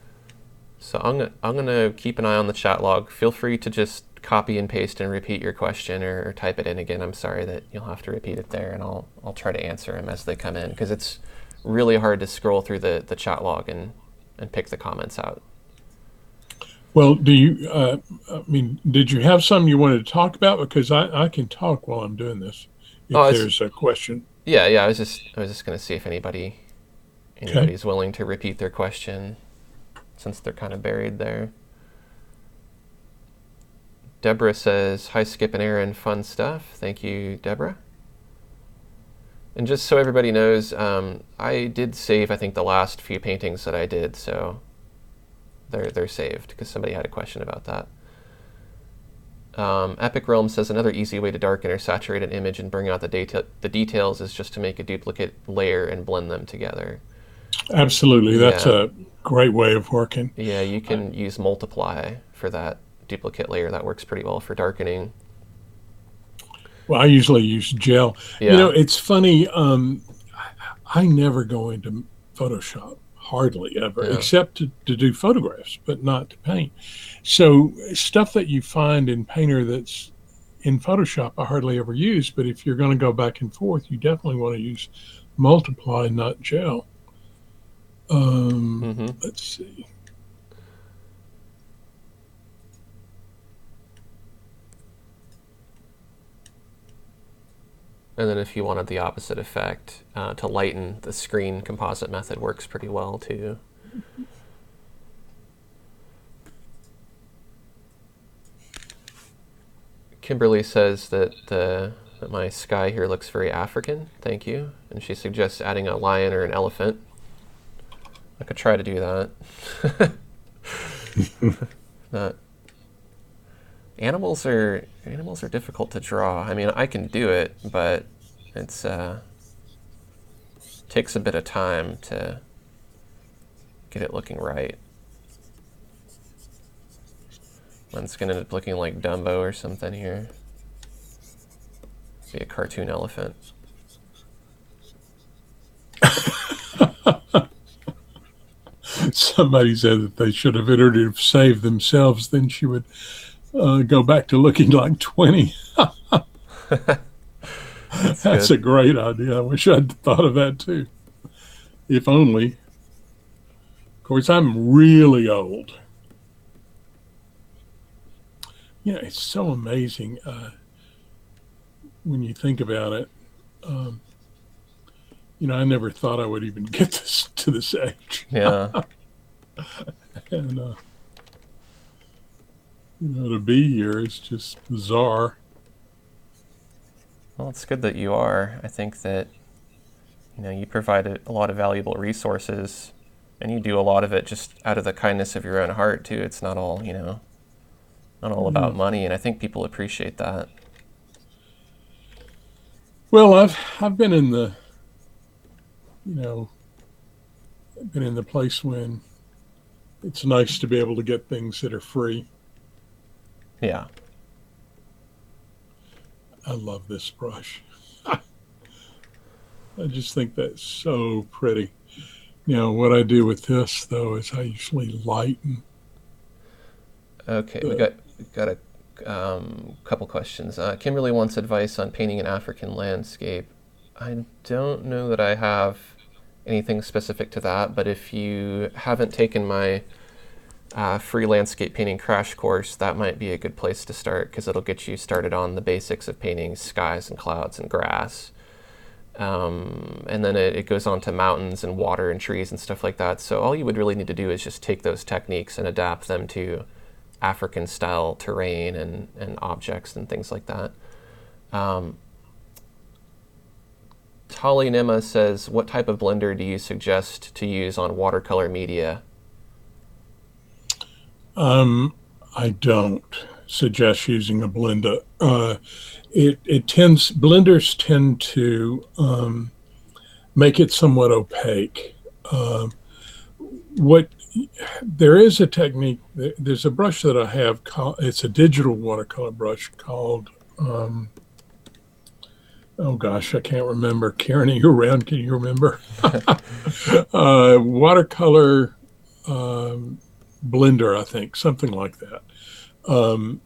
So I'm gonna keep an eye on the chat log. Feel free to just copy and paste and repeat your question or type it in again. I'm sorry that you'll have to repeat it there, and I'll try to answer them as they come in, because it's really hard to scroll through the chat log and pick the comments out. Well, do you, I mean, did you have something you wanted to talk about? Because I can talk while I'm doing this Oh, if there's a question. yeah. I was just gonna see if Okay. anybody's willing to repeat their question, since they're kind of buried there. Deborah says, "Hi, Skip and Aaron, fun stuff." Thank you, Deborah. And just so everybody knows, I did save, I think, the last few paintings that I did, so they're saved because somebody had a question about that. Epic Realm says another easy way to darken or saturate an image and bring out the details is just to make a duplicate layer and blend them together. Absolutely. That's Yeah, a great way of working. yeah, you I, can use multiply for that duplicate layer. That works pretty well for darkening. well, I usually use gel. You know, Yeah, it's funny. I never go into Photoshop, hardly ever, yeah. except to do photographs, but not to paint. So stuff that you find in Painter that's in Photoshop, I hardly ever use. But if you're going to go back and forth, you definitely want to use multiply, not gel. Mm-hmm. Let's see. And then if you wanted the opposite effect, to lighten, the screen composite method works pretty well too. Kimberly says that my sky here looks very African. Thank you. And she suggests adding a lion or an elephant. I could try to do that. Not, animals are difficult to draw. I mean, I can do it, but it's takes a bit of time to get it looking right. Mine's gonna end up looking like Dumbo or something here. Be a cartoon elephant. Somebody said that they should have iterative saved themselves. Then she would go back to looking like 20. That's That's good. a great idea. I wish I'd thought of that too. If only. Of course, I'm really old. You know, it's so amazing when you think about it. Um, you know, I never thought I would even get this to this age. Yeah. And, you know, to be here is just bizarre. Well, it's good that you are. I think that you provide a lot of valuable resources, and you do a lot of it just out of the kindness of your own heart too. It's not all not all about Mm. money, and I think people appreciate that. Well, I've been in the, you know, been in the place when it's nice to be able to get things that are free. Yeah. I love this brush. I just think that's so pretty. You know, what I do with this, though, is I usually lighten Okay, we the. got a couple questions. Kimberly wants advice on painting an African landscape. I don't know that I have anything specific to that, but if you haven't taken my free landscape painting crash course, that might be a good place to start because it'll get you started on the basics of painting skies and clouds and grass. And then it goes on to mountains and water and trees and stuff like that. So all you would really need to do is just take those techniques and adapt them to African style terrain and objects and things like that. Tali Nima says, what type of blender do you suggest to use on watercolor media? I don't suggest using a blender. It tends blenders tend to make it somewhat opaque. What there is a technique. There's a brush that I have called. It's a digital watercolor brush called. Oh gosh, I can't remember. Karen, are you around? Can you remember? Watercolor blender, I think, something like that. Um,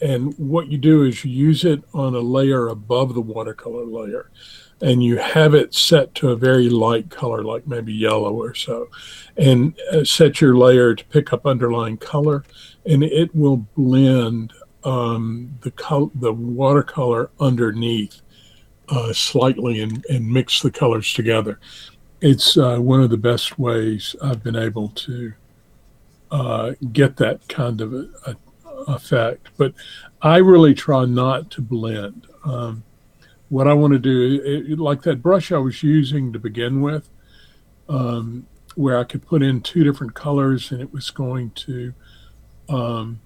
and what you do is you use it on a layer above the watercolor layer. and you have it set to a very light color, like maybe yellow or so, and set your layer to pick up underlying color, and it will blend the watercolor underneath slightly and mix the colors together. It's one of the best ways I've been able to get that kind of a effect. But I really try not to blend. What I want to do, like that brush I was using to begin with, where I could put in two different colors and it was going to, um,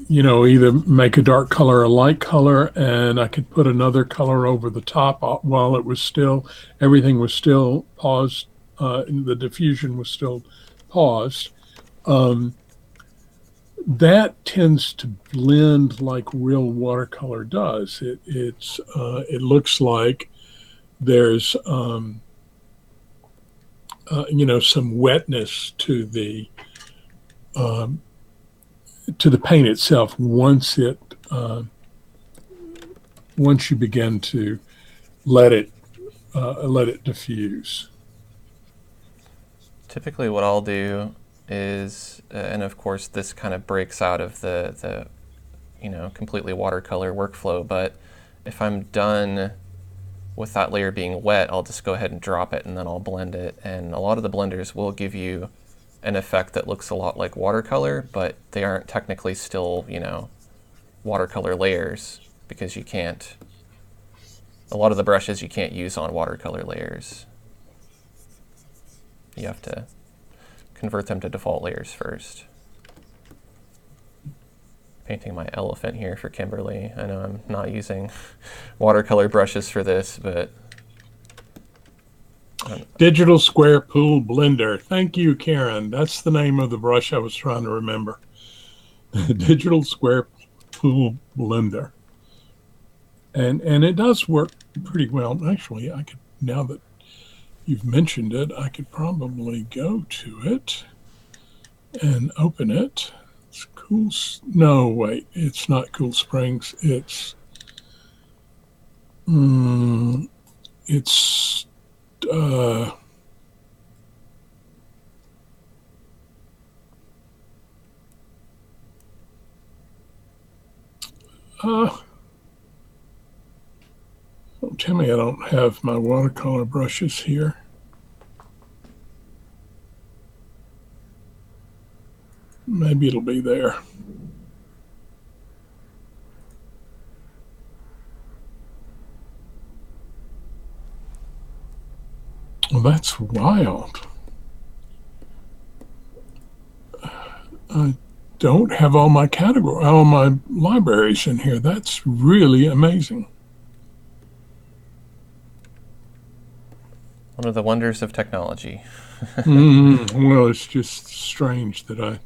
either make a dark color or a light color, and I could put another color over the top while it was still, everything was still paused, the diffusion was still paused. Um, that tends to blend like real watercolor does. It looks like there's some wetness to the paint itself once you begin to let it diffuse. Typically what I'll do is, and of course this kind of breaks out of the completely watercolor workflow, but if I'm done with that layer being wet, I'll just go ahead and drop it and then I'll blend it. And a lot of the blenders will give you an effect that looks a lot like watercolor, but they aren't technically still, watercolor layers, because you can't, a lot of the brushes you can't use on watercolor layers. You have to convert them to default layers first. Painting my elephant here for Kimberly. I know I'm not using watercolor brushes for this, but Digital Square Pool Blender. Thank you, Karen. That's the name of the brush I was trying to remember. Digital Square Pool Blender. And it does work pretty well. Actually, I could, now that you've mentioned it, I could probably go to it and open it. It's Cool. No, wait, it's not Cool Springs. It's uh, don't tell me I don't have my watercolor brushes here. Maybe it'll be there. Well, that's wild. I don't have all my libraries in here. That's really amazing. one of the wonders of technology. Well, it's just strange that I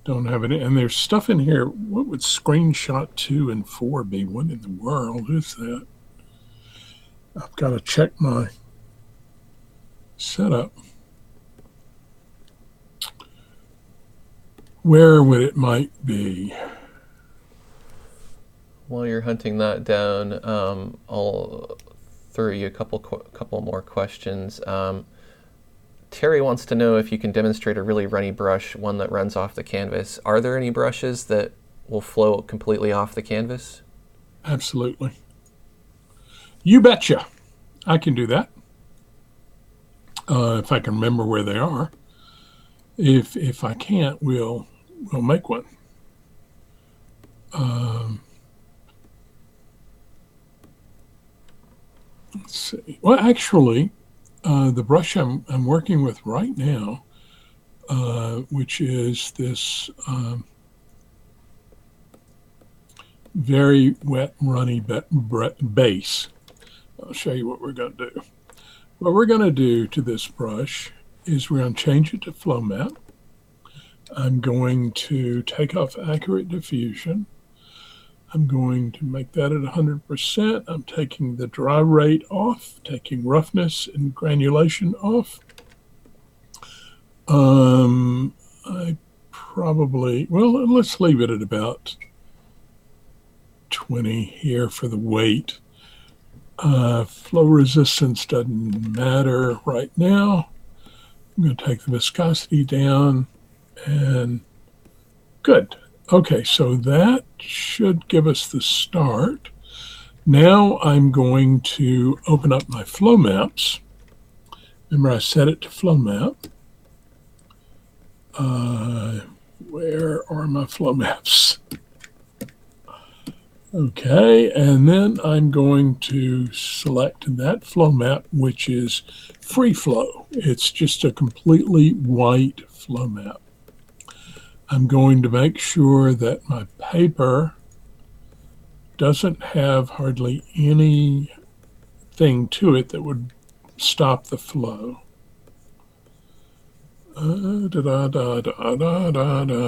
don't have it. And there's stuff in here. What would screenshot 2 and 4 be? What in the world is that? I've got to check my setup. Where would it might be? While you're hunting that down, I'll throw you a couple more questions. Terry wants to know if you can demonstrate a really runny brush, one that runs off the canvas. Are there any brushes that will flow completely off the canvas? Absolutely. You betcha. I can do that. If I can remember where they are. If I can't, we'll make one. Let's see. Well, actually, the brush I'm working with right now, which is this very wet, runny base. I'll show you what we're going to do. What we're going to do to this brush is we're going to change it to flow matte. I'm going to take off accurate diffusion. I'm going to make that at 100%. I'm taking the dry rate off, taking roughness and granulation off. I probably, well, let's leave it at about 20 here for the weight. Flow resistance doesn't matter right now. I'm going to take the viscosity down, and good. Okay, so that should give us the start. Now I'm going to open up my flow maps. Remember, I set it to flow map. Where are my flow maps? Okay, and then I'm going to select that flow map, which is free flow. It's just a completely white flow map. I'm going to make sure that my paper doesn't have hardly anything to it that would stop the flow.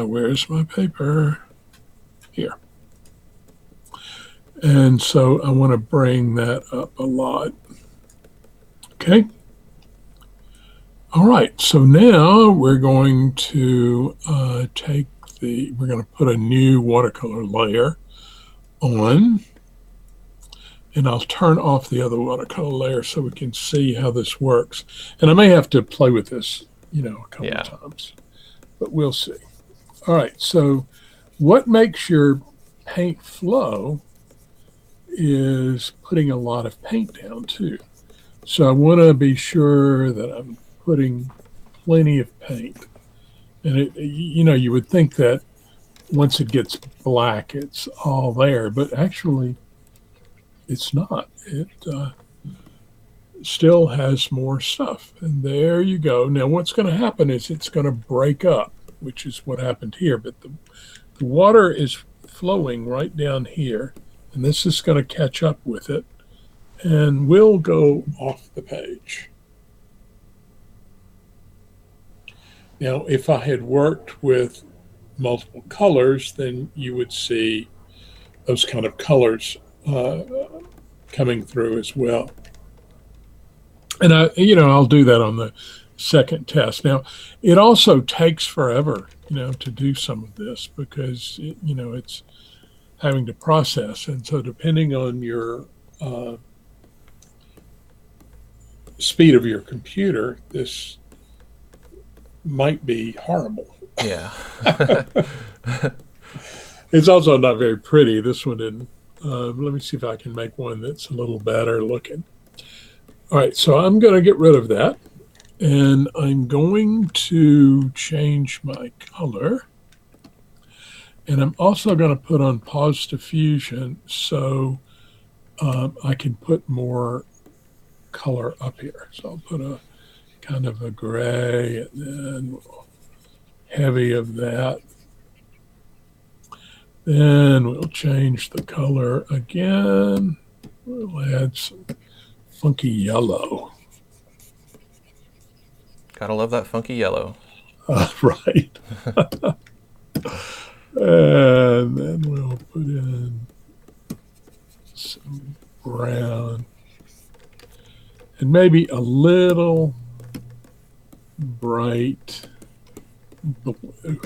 Where's my paper? Here. And so I want to bring that up a lot. Okay. All right. So now we're going to we're going to put a new watercolor layer on. And I'll turn off the other watercolor layer so we can see how this works. And I may have to play with this, a couple of times, but we'll see. All right. So what makes your paint flow is putting a lot of paint down too. So I want to be sure that I'm putting plenty of paint. And you would think that once it gets black, it's all there, but actually it's not. It still has more stuff. And there you go. Now what's going to happen is it's going to break up, which is what happened here. But the water is flowing right down here. And this is going to catch up with it, and we'll go off the page. Now, if I had worked with multiple colors, then you would see those kind of colors coming through as well. And I'll do that on the second test. Now, it also takes forever, to do some of this because it's having to process. And so depending on your speed of your computer, this might be horrible. Yeah. It's also not very pretty. This one didn't. Let me see if I can make one that's a little better looking. All right, so I'm going to get rid of that. And I'm going to change my color. And I'm also going to put on pause diffusion so I can put more color up here. So I'll put a kind of a gray and then heavy of that. Then we'll change the color again. We'll add some funky yellow. Gotta love that funky yellow. Right. And then we'll put in some brown and maybe a little bright blue.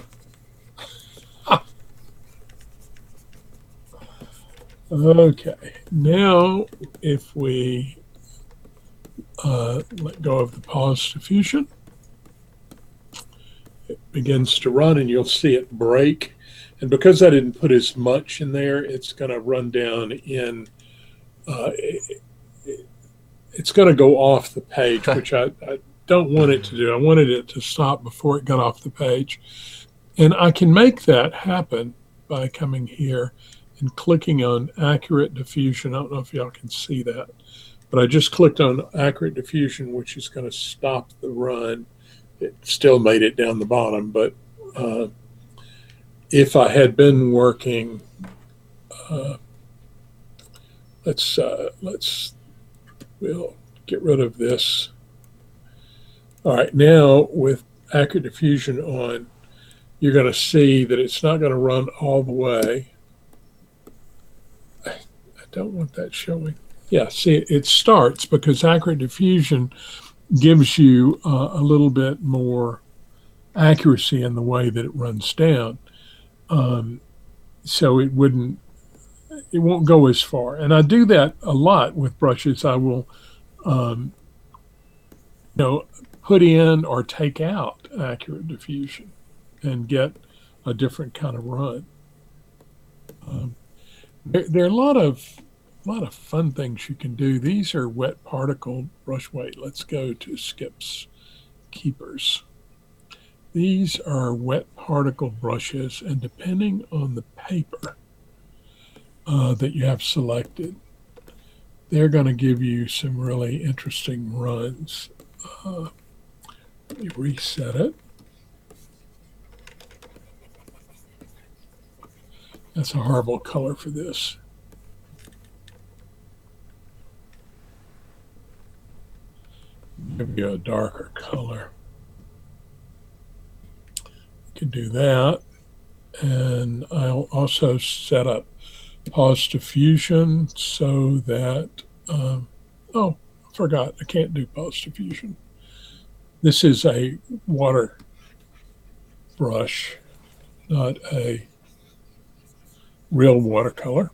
Okay, now if we let go of the pause diffusion, it begins to run and you'll see it break. And because I didn't put as much in there, it's going to run down in, it's going to go off the page, which I don't want it to do. I wanted it to stop before it got off the page. And I can make that happen by coming here and clicking on Accurate Diffusion. I don't know if y'all can see that, but I just clicked on Accurate Diffusion, which is going to stop the run. It still made it down the bottom, but if I had been working, we'll get rid of this. All right, now with Accurate Diffusion on, you're going to see that it's not going to run all the way. I don't want that showing. Yeah, see, it starts because Accurate Diffusion gives you a little bit more accuracy in the way that it runs down. So it wouldn't it won't go as far. And I do that a lot with brushes. I will, um, you know, put in or take out accurate diffusion and get a different kind of run. Um, there are a lot of fun things you can do. These are wet particle brush weight. Let's go to Skip's Keepers. These are wet particle brushes, and depending on the paper that you have selected, they're going to give you some really interesting runs. Let me reset it. That's a horrible color for this. Give you a darker color. You can do that. And I'll also set up pause diffusion so that, oh, I forgot, I can't do pause diffusion. This is a water brush, not a real watercolor.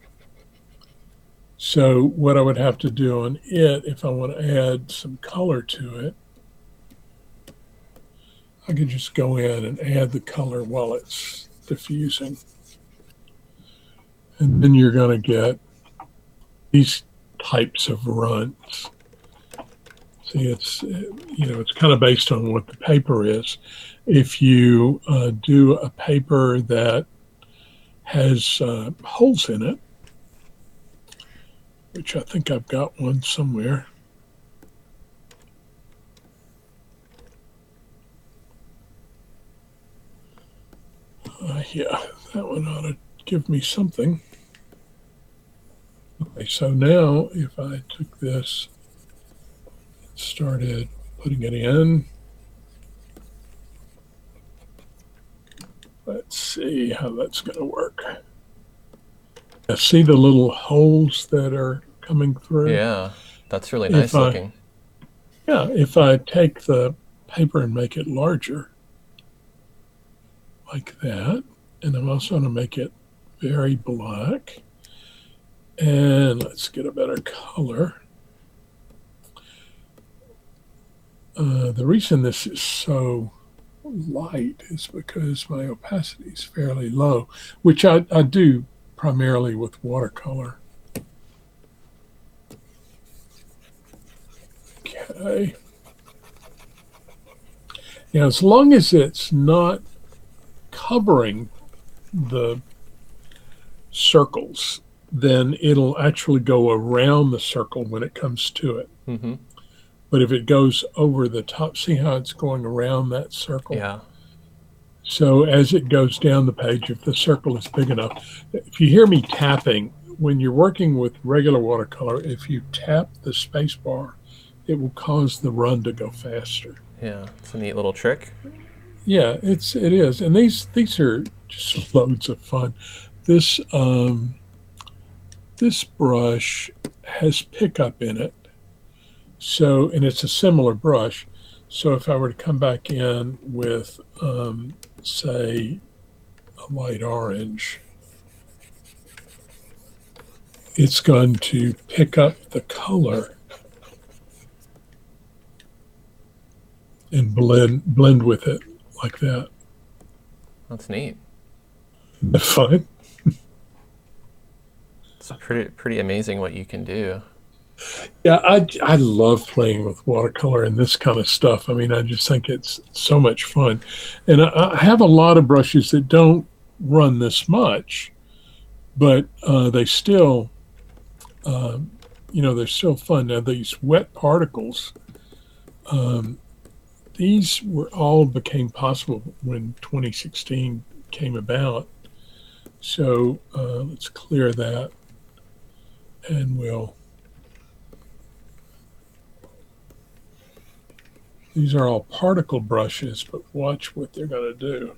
So what I would have to do on it, if I want to add some color to it, I can just go in and add the color while it's diffusing. And then you're going to get these types of runs. See, it's kind of based on what the paper is. If you do a paper that has holes in it, which I think I've got one somewhere. Yeah, that one ought to give me something. Okay, so now if I took this and started putting it in, let's see how that's going to work. Now, see the little holes that are coming through? Yeah, that's really nice looking. Yeah, if I take the paper and make it larger, like that, and I'm also going to make it very black. And let's get a better color. The reason this is so light is because my opacity is fairly low, which I do primarily with watercolor. Okay. Now, as long as it's not covering the circles, then it'll actually go around the circle when it comes to it. Mm-hmm. But if it goes over the top, see how it's going around that circle? Yeah. So as it goes down the page, if the circle is big enough, if you hear me tapping, when you're working with regular watercolor, if you tap the space bar, it will cause the run to go faster. Yeah, it's a neat little trick. Yeah, it is. And these are just loads of fun. This this brush has pickup in it. So, and it's a similar brush. So if I were to come back in with, say, a light orange, it's going to pick up the color and blend with it like that. That's neat. That's fine. It's pretty amazing what you can do. Yeah, I love playing with watercolor and this kind of stuff. I mean, I just think it's so much fun. And I have a lot of brushes that don't run this much, but they still, they're still fun. Now, these wet particles, these all became possible when 2016 came about. So let's clear that, and these are all particle brushes, but watch what they're going to do.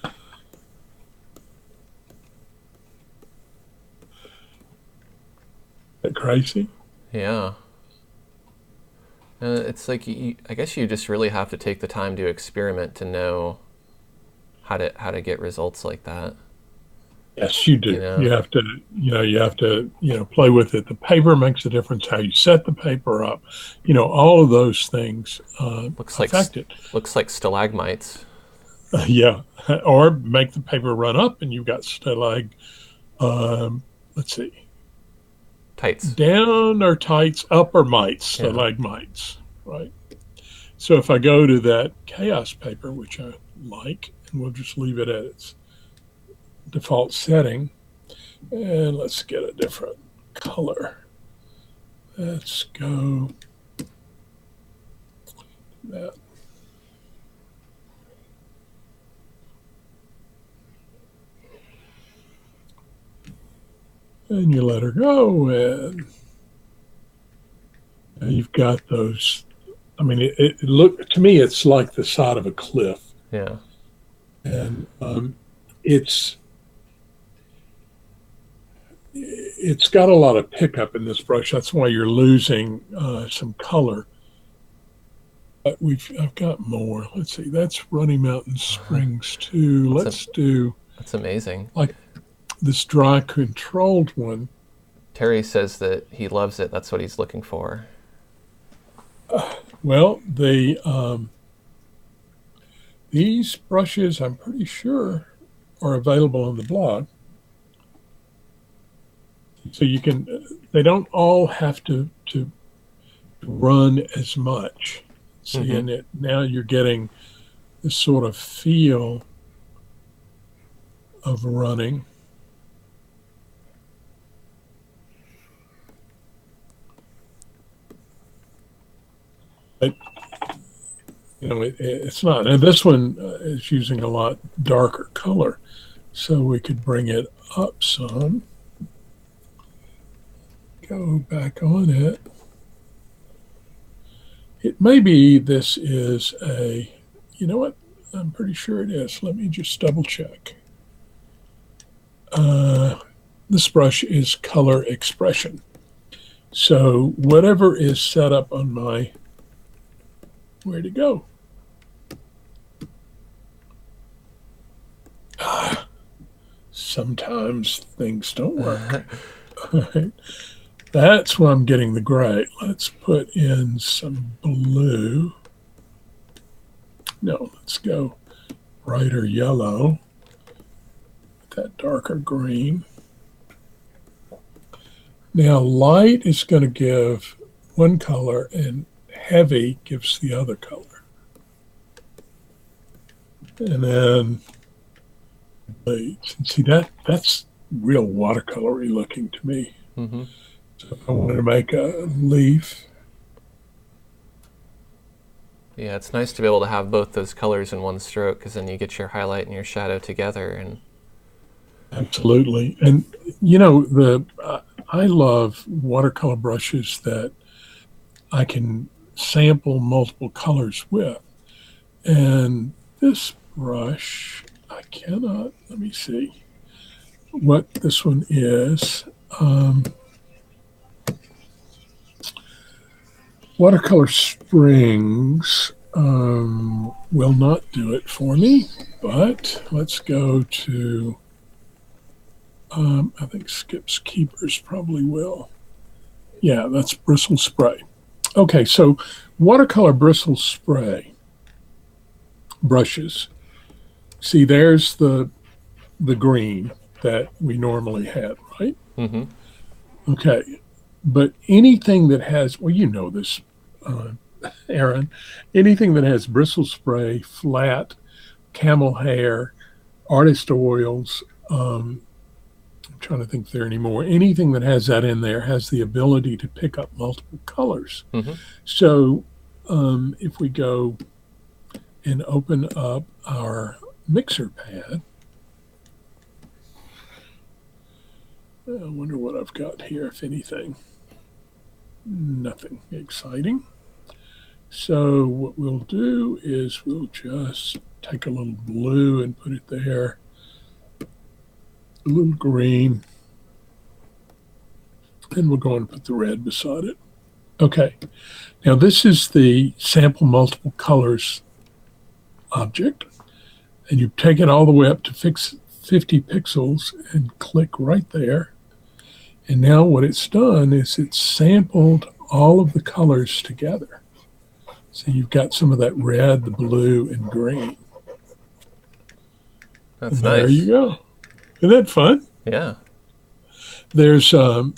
Isn't that crazy? Yeah. It's like, I guess you just really have to take the time to experiment to know how to get results like that. Yes, you You do. know, You have to, play with it. The paper makes a difference. How you set the paper up, all of those things looks like affect it. looks like stalagmites. Yeah, or make the paper run up, and you've got let's see, Tights. down or tights, up or mites, Yeah. stalagmites, right? So if I go to that chaos paper, which I like, and we'll just leave it at its default setting, and let's get a different color. Let's go that. And you let her go, and you've got those. I mean, it look to me, it's like the side of a cliff, Yeah. and it's it's got a lot of pickup in this brush. That's why you're losing some color. But I've got more. Let's see. That's Running Mountain Springs too. Let's do That's amazing. like this dry controlled one. Terry says that he loves it. That's what he's looking for. Well, these brushes, I'm pretty sure, are available on the blog. So you can. They don't all have to run as much. See, and now you're getting this sort of feel of running. But it's not. And this one is using a lot darker color, so we could bring it up some. Go back on it. It may be this is you know what? I'm pretty sure it is. Let me just double check. This brush is color expression. So whatever is set up on my, where'd it go? Sometimes things don't work. All right. That's why I'm getting the gray. Let's put in some blue. No, let's go brighter yellow. That darker green. Now light is going to give one color and heavy gives the other color. And then see that's real watercolory looking to me. So if I wanted to make a leaf. Yeah, it's nice to be able to have both those colors in one stroke, because then you get your highlight and your shadow together. And absolutely. And I love watercolor brushes that I can sample multiple colors with. And this brush, I cannot, let me see what this one is. Watercolor Springs will not do it for me, but let's go to, I think Skip's Keepers probably will. Yeah, that's Bristle Spray. Okay, so watercolor bristle spray brushes. See, there's the green that we normally had, right? Okay, but anything that has, well, you know this, Aaron, anything that has bristle spray, flat, camel hair, artist oils, I'm trying to think if there are any more. Anything that has that in there has the ability to pick up multiple colors. So if we go and open up our mixer pad, I wonder what I've got here, if anything. Nothing exciting. So what we'll do is we'll just take a little blue and put it there, a little green, and we'll go and put the red beside it. Okay, now this is the sample multiple colors object, And you take it all the way up to 50 pixels and click right there. And now what it's done is it's sampled all of the colors together. So you've got some of that red, the blue, and green. That's and there nice. you go. Isn't that fun? Yeah. There's I've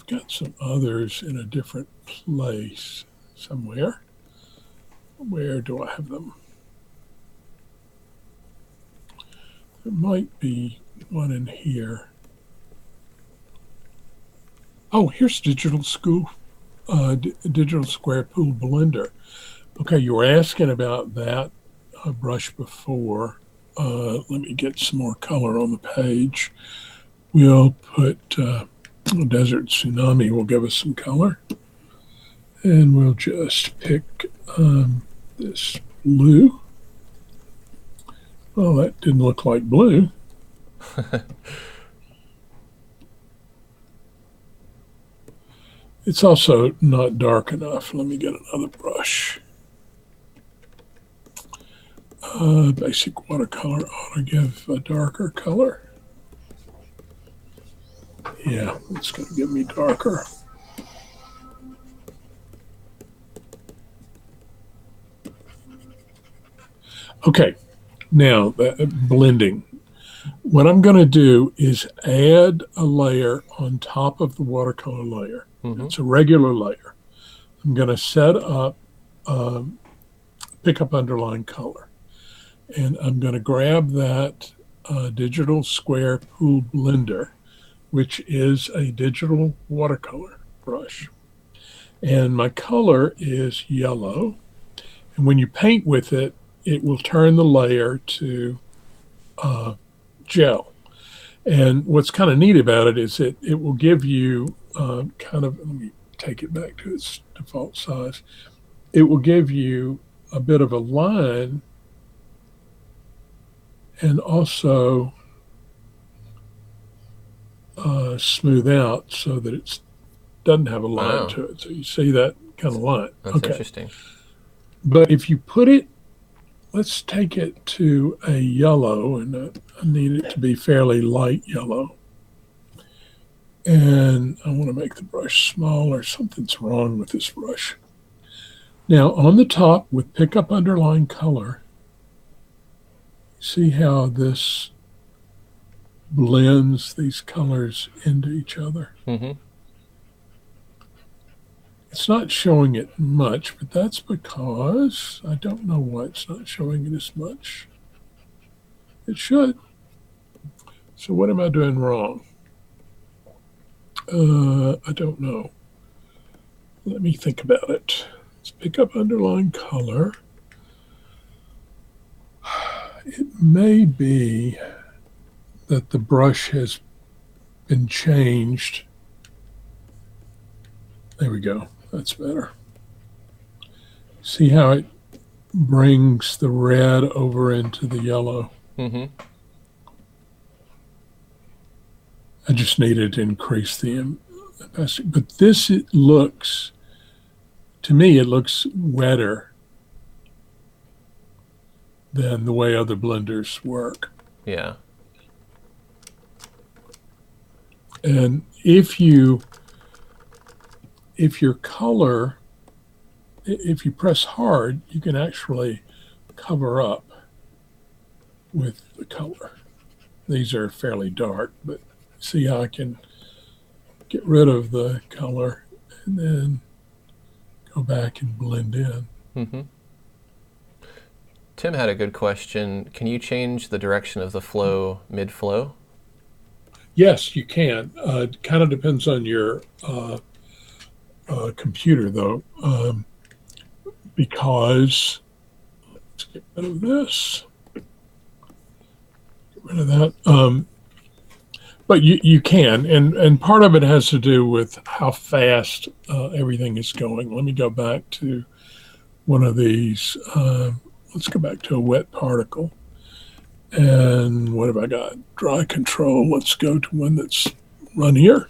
got some others in a different place somewhere. Where do I have them? There might be one in here. Oh, here's Digital Square Pool Blender. Okay, you were asking about that brush before. Let me get some more color on the page. We'll put Desert Tsunami will give us some color. And we'll just pick this blue. Well, that didn't look like blue. It's also not dark enough. Let me get another brush. Basic watercolor ought to give a darker color. Yeah, it's going to give me darker. Okay, now blending. What I'm going to do is add a layer on top of the watercolor layer. Mm-hmm. It's a regular layer. I'm going to set up, pick up underline color. And I'm going to grab that Digital Square Pool Blender, which is a digital watercolor brush. And my color is yellow. And when you paint with it, it will turn the layer to gel. And what's kind of neat about it is it will give you let me take it back to its default size. It will give you a bit of a line and also smooth out so that it doesn't have a line to it. So you see that kind of line. That's interesting. But if you put it, let's take it to a yellow, and I need it to be fairly light yellow. And I want to make the brush smaller. Something's wrong with this brush. Now on the top with pick up underline color, see how this blends these colors into each other. Mm-hmm. It's not showing it much, but that's because I don't know why it's not showing it as much. It should. So what am I doing wrong? I don't know. Let me think about it. Let's pick up underline color. It may be that the brush has been changed. There we go. That's better. See how it brings the red over into the yellow? Mm-hmm. I just needed to increase the opacity. But this, it looks, to me, it looks wetter than the way other blenders work. Yeah. And if your color, if you press hard, you can actually cover up with the color. These are fairly dark, but see how I can get rid of the color and then go back and blend in. Mm-hmm. Tim had a good question. Can you change the direction of the flow mid-flow? Yes, you can. It kind of depends on your computer, though, because let's get rid of this. Get rid of that. But you can, and part of it has to do with how fast everything is going. Let me go back to one of these. Let's go back to a wet particle. And what have I got? Dry control. Let's go to one that's run here.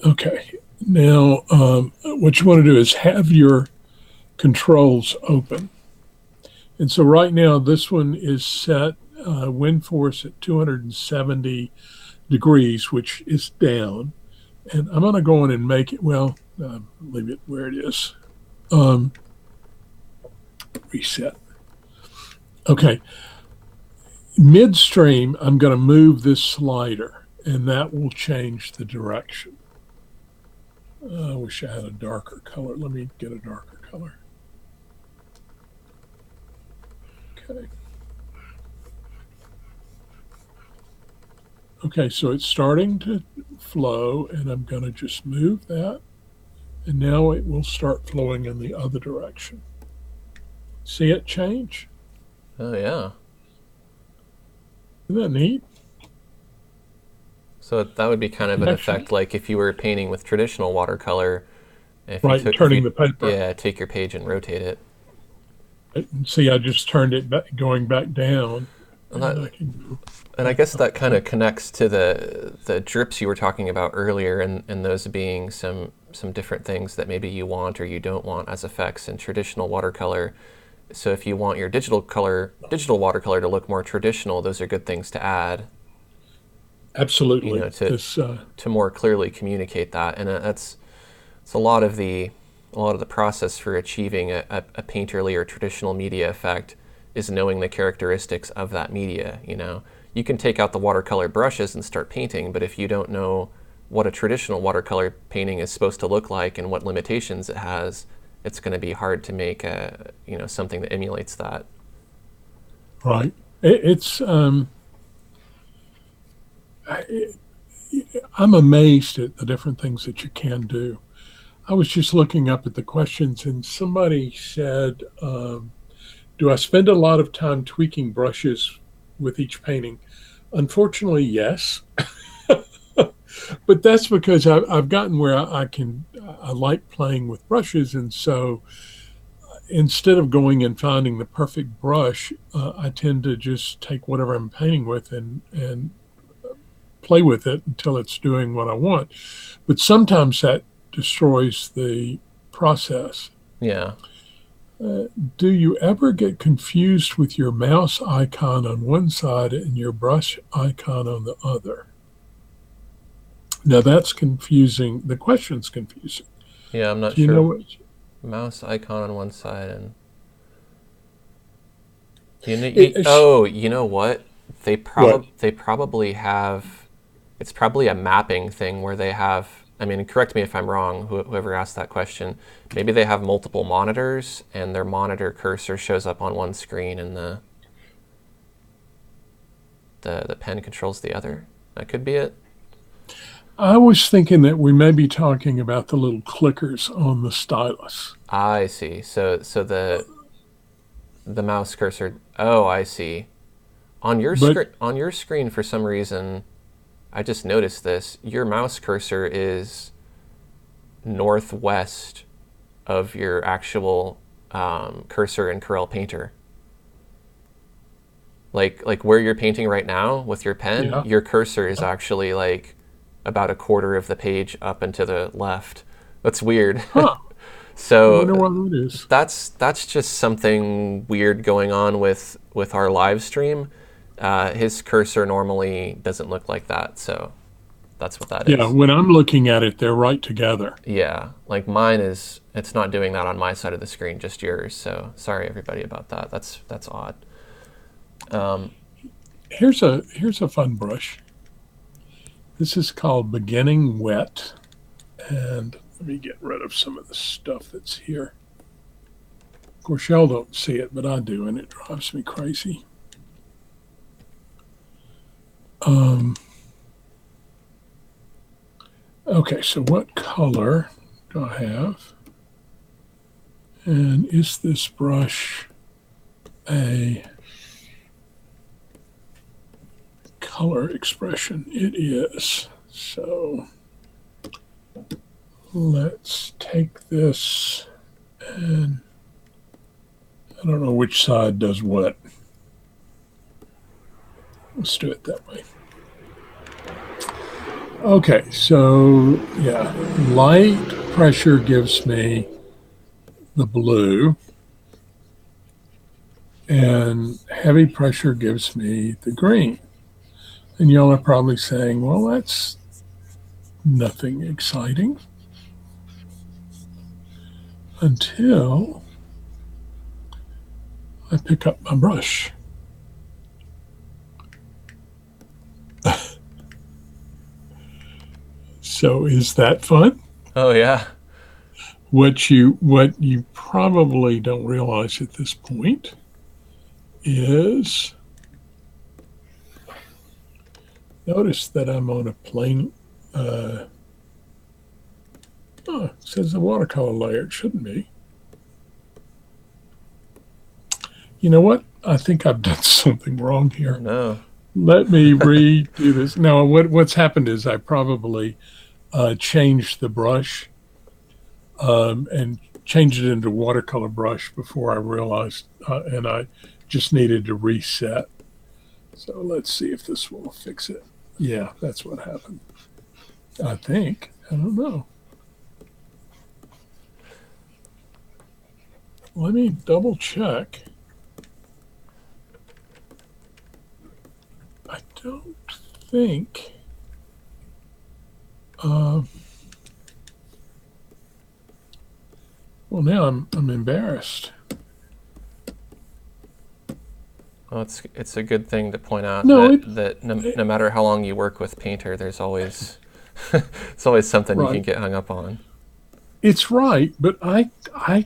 Okay. Now, what you want to do is have your controls open. And so right now, this one is set wind force at 270 degrees, which is down. And I'm going to go in and make it, well, leave it where it is. Reset. Okay. Midstream, I'm going to move this slider, and that will change the direction. I wish I had a darker color. Let me get a darker color. Okay. Okay, so it's starting to flow, and I'm going to just move that, and now it will start flowing in the other direction. See it change? Oh, yeah. Isn't that neat? So that would be kind of an effect like if you were painting with traditional watercolor. If right, you took, turning if you, the paper. Yeah, take your page and rotate it. See, I just turned it back, going back down. And I guess that kind of connects to the drips you were talking about earlier, and those being some different things that maybe you want or you don't want as effects in traditional watercolor. So if you want your digital watercolor to look more traditional, those are good things to add. Absolutely. You know, to more clearly communicate that, and it's a lot of the process for achieving a painterly or traditional media effect is knowing the characteristics of that media. You know, you can take out the watercolor brushes and start painting, but if you don't know what a traditional watercolor painting is supposed to look like and what limitations it has, it's going to be hard to make something that emulates that. Right. I'm amazed at the different things that you can do. I was just looking up at the questions, and somebody said, do I spend a lot of time tweaking brushes with each painting? Unfortunately, yes. But that's because I've gotten where I like playing with brushes, and so instead of going and finding the perfect brush, I tend to just take whatever I'm painting with and play with it until it's doing what I want. But sometimes that destroys the process. Yeah. Do you ever get confused with your mouse icon on one side and your brush icon on the other? Now that's confusing. The question's confusing. Yeah, I'm not Do you sure. know what? Mouse icon on one side and you know what? They probably have. It's probably a mapping thing where they have. I mean, correct me if I'm wrong. Whoever asked that question, maybe they have multiple monitors and their monitor cursor shows up on one screen and the pen controls the other. That could be it. I was thinking that we may be talking about the little clickers on the stylus. I see. So the mouse cursor. Oh, I see. On your screen, for some reason, I just noticed this. Your mouse cursor is northwest of your actual cursor in Corel Painter. Like where you're painting right now with your pen, Yeah. your cursor is actually like about a quarter of the page up and to the left. That's weird. Huh. So I wonder what that is. that's just something weird going on with our live stream. His cursor normally doesn't look like that, so that's what that is. Yeah, when I'm looking at it, they're right together. Yeah, like mine is. It's not doing that on my side of the screen, just yours. So sorry everybody about that. That's odd. Here's a fun brush. This is called Beginning Wet, and let me get rid of some of the stuff that's here. Of course, y'all don't see it, but I do, and it drives me crazy. Okay, so what color do I have? And is this brush a color expression? It is. So let's take this, and I don't know which side does what. Let's do it that way. Okay, so yeah, light pressure gives me the blue, and heavy pressure gives me the green. And y'all are probably saying, well, that's nothing exciting until I pick up my brush. So is that fun? Oh yeah. What you probably don't realize at this point is notice that I'm on a plain it says the watercolor layer. It shouldn't be. You know what? I think I've done something wrong Oh here. no. Let me redo this. Now, what's happened is I probably changed the brush and changed it into watercolor brush before I realized, and I just needed to reset. So let's see if this will fix it. Yeah, that's what happened. I think. I don't know. Let me double check. I don't think. Well, now I'm embarrassed. Well, it's a good thing to point out No, that no matter how long you work with Painter, there's always it's always something you can right. get hung up on. It's right, but I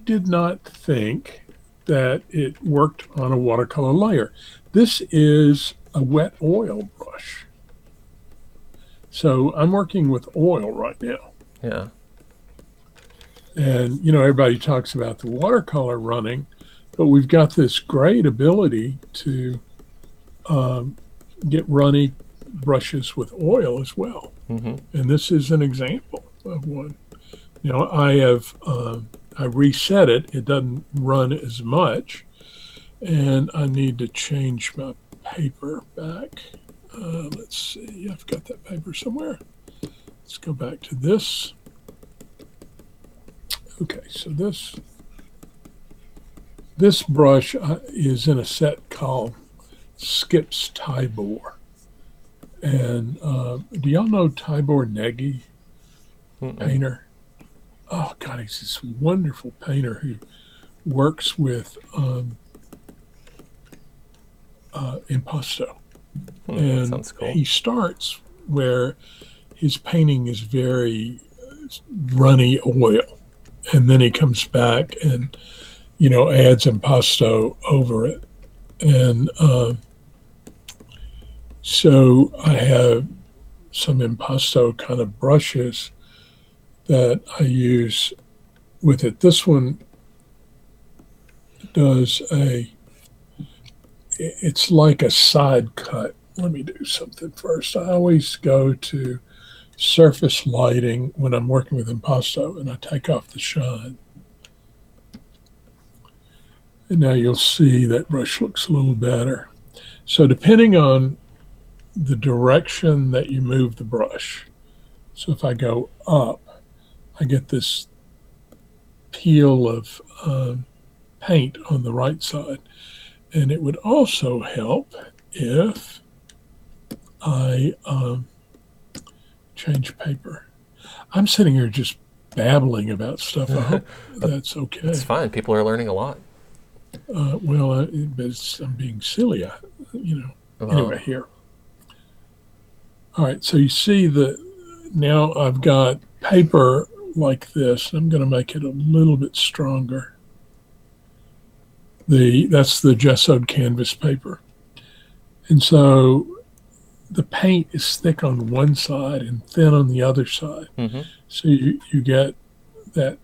did not think that it worked on a watercolor layer. This is a wet oil brush. So I'm working with oil right now. Yeah. And, everybody talks about the watercolor running, but we've got this great ability to get runny brushes with oil as well. Mm-hmm. And this is an example of one. I reset it. It doesn't run as much. And I need to change my paper back. Let's see. I've got that paper somewhere. Let's go back to this. Okay, so this brush is in a set called Skip's Tibor. And do y'all know Tibor Nagy, painter? Oh, God, he's this wonderful painter who works with impasto. That And sounds cool. he starts where his painting is very runny oil. And then he comes back and, adds impasto over it. And so I have some impasto kind of brushes that I use with it. This one does it's like a side cut. Let me do something first. I always go to surface lighting when I'm working with impasto, and I take off the shine. And now you'll see that brush looks a little better. So depending on the direction that you move the brush, so if I go up, I get this peel of paint on the right side. And it would also help if I change paper. I'm sitting here just babbling about stuff. I hope that's okay. It's fine. People are learning a lot. I'm being silly. Anyway, here. All right, so you see now I've got paper like this. I'm going to make it a little bit stronger. That's the gessoed canvas paper. And so the paint is thick on one side and thin on the other side. Mm-hmm. So you get that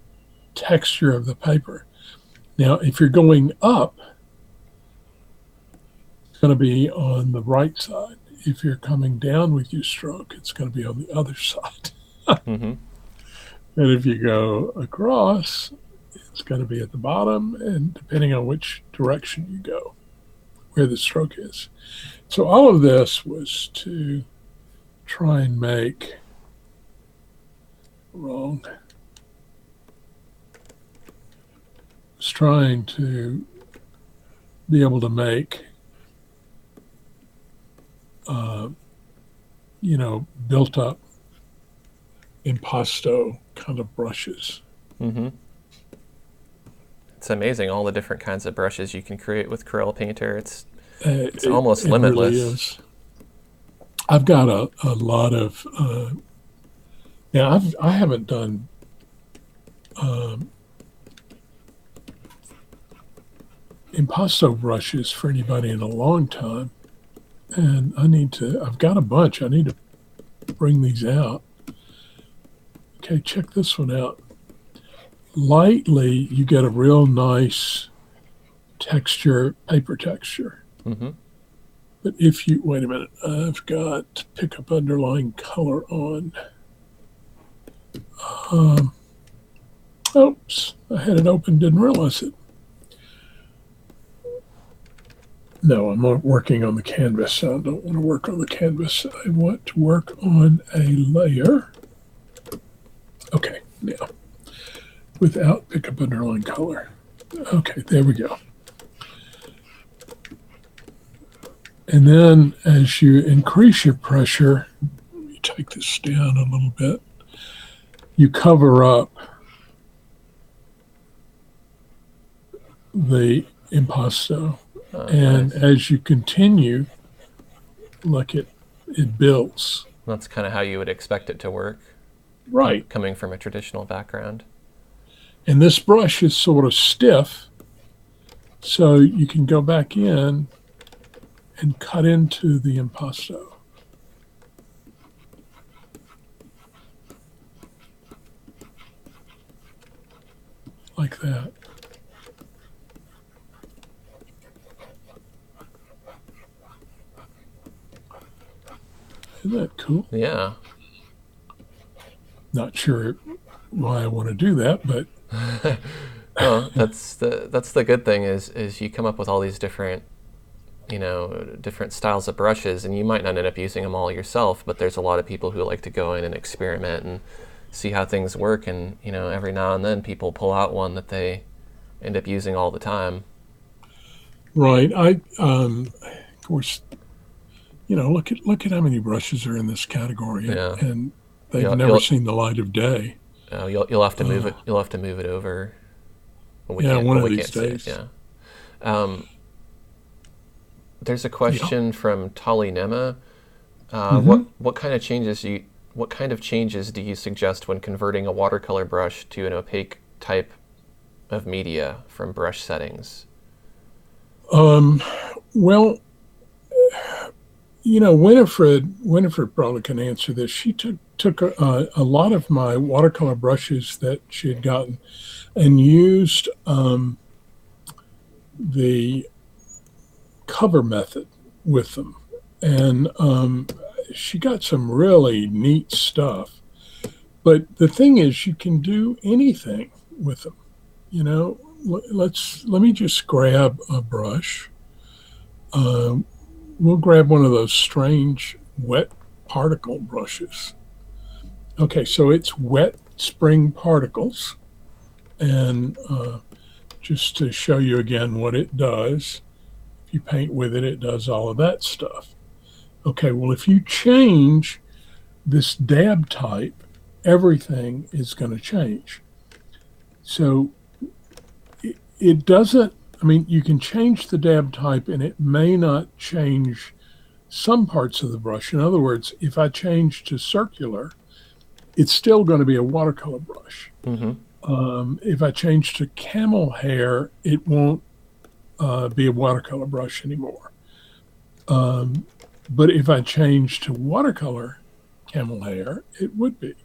texture of the paper. Now, if you're going up, it's going to be on the right side. If you're coming down with your stroke, it's going to be on the other side. Mm-hmm. And if you go across, it's going to be at the bottom, and depending on which direction you go, where the stroke is. So all of this was to try and make wrong. Was trying to be able to make, uh, built up impasto kind of brushes. Mm-hmm. It's amazing all the different kinds of brushes you can create with Corel Painter. It's almost It limitless. really is. I've got a lot of, I haven't done impasto brushes for anybody in a long time. And I've got a bunch. I need to bring these out. Okay, check this one out. Lightly, you get a real nice texture, paper texture. Mm-hmm. But if you, wait a minute, I've got to pick up underlying color on. Oops, I had it open, didn't realize it. No, I'm not working on the canvas. I don't want to work on the canvas. I want to work on a layer. Okay, now, without pick up underlying color. Okay, there we go. And then as you increase your pressure, you take this down a little bit, you cover up the impasto. And nice. as you continue, look, it builds. That's kind of how you would expect it to work. Right. Coming from a traditional background. And this brush is sort of stiff, so you can go back in and cut into the impasto. Like that. Isn't that cool? Yeah. Not sure why I want to do that, but Well, that's the good thing is you come up with all these different different styles of brushes, and you might not end up using them all yourself, but there's a lot of people who like to go in and experiment and see how things work, and every now and then people pull out one that they end up using all the time. Right. Of course, look at how many brushes are in this category, Yeah. and they've You'll- never you'll- seen the light of day. You'll have to move it. You'll have to move it over. Well, Yeah, one but of we these can't see it, days. yeah. There's a question from Tali Nema. Mhm. What kind of changes do you suggest when converting a watercolor brush to an opaque type of media from brush settings? Well, Winifred probably can answer this. She took a lot of my watercolor brushes that she had gotten and used the cover method with them. And she got some really neat stuff. But the thing is, you can do anything with them. Let me just grab a brush. We'll grab one of those strange wet particle brushes. Okay, so it's wet spring particles. And just to show you again what it does, if you paint with it, it does all of that stuff. Okay, well, if you change this dab type, everything is going to change. So it doesn't, you can change the dab type and it may not change some parts of the brush. In other words, if I change to circular, it's still going to be a watercolor brush. Mm-hmm. If I change to camel hair, it won't be a watercolor brush anymore. But if I change to watercolor camel hair, it would be.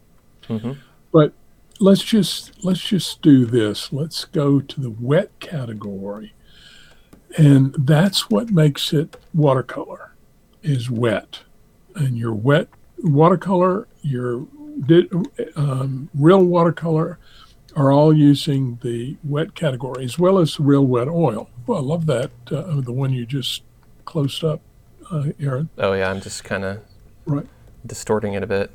Mm-hmm. But let's just do this. Let's go to the wet category, and that's what makes it watercolor, is wet. And your wet watercolor, your real watercolor, are all using the wet category as well as real wet oil. Well, I love that, the one you just closed up, Aaron. Oh yeah, I'm just kind of Right. distorting it a bit.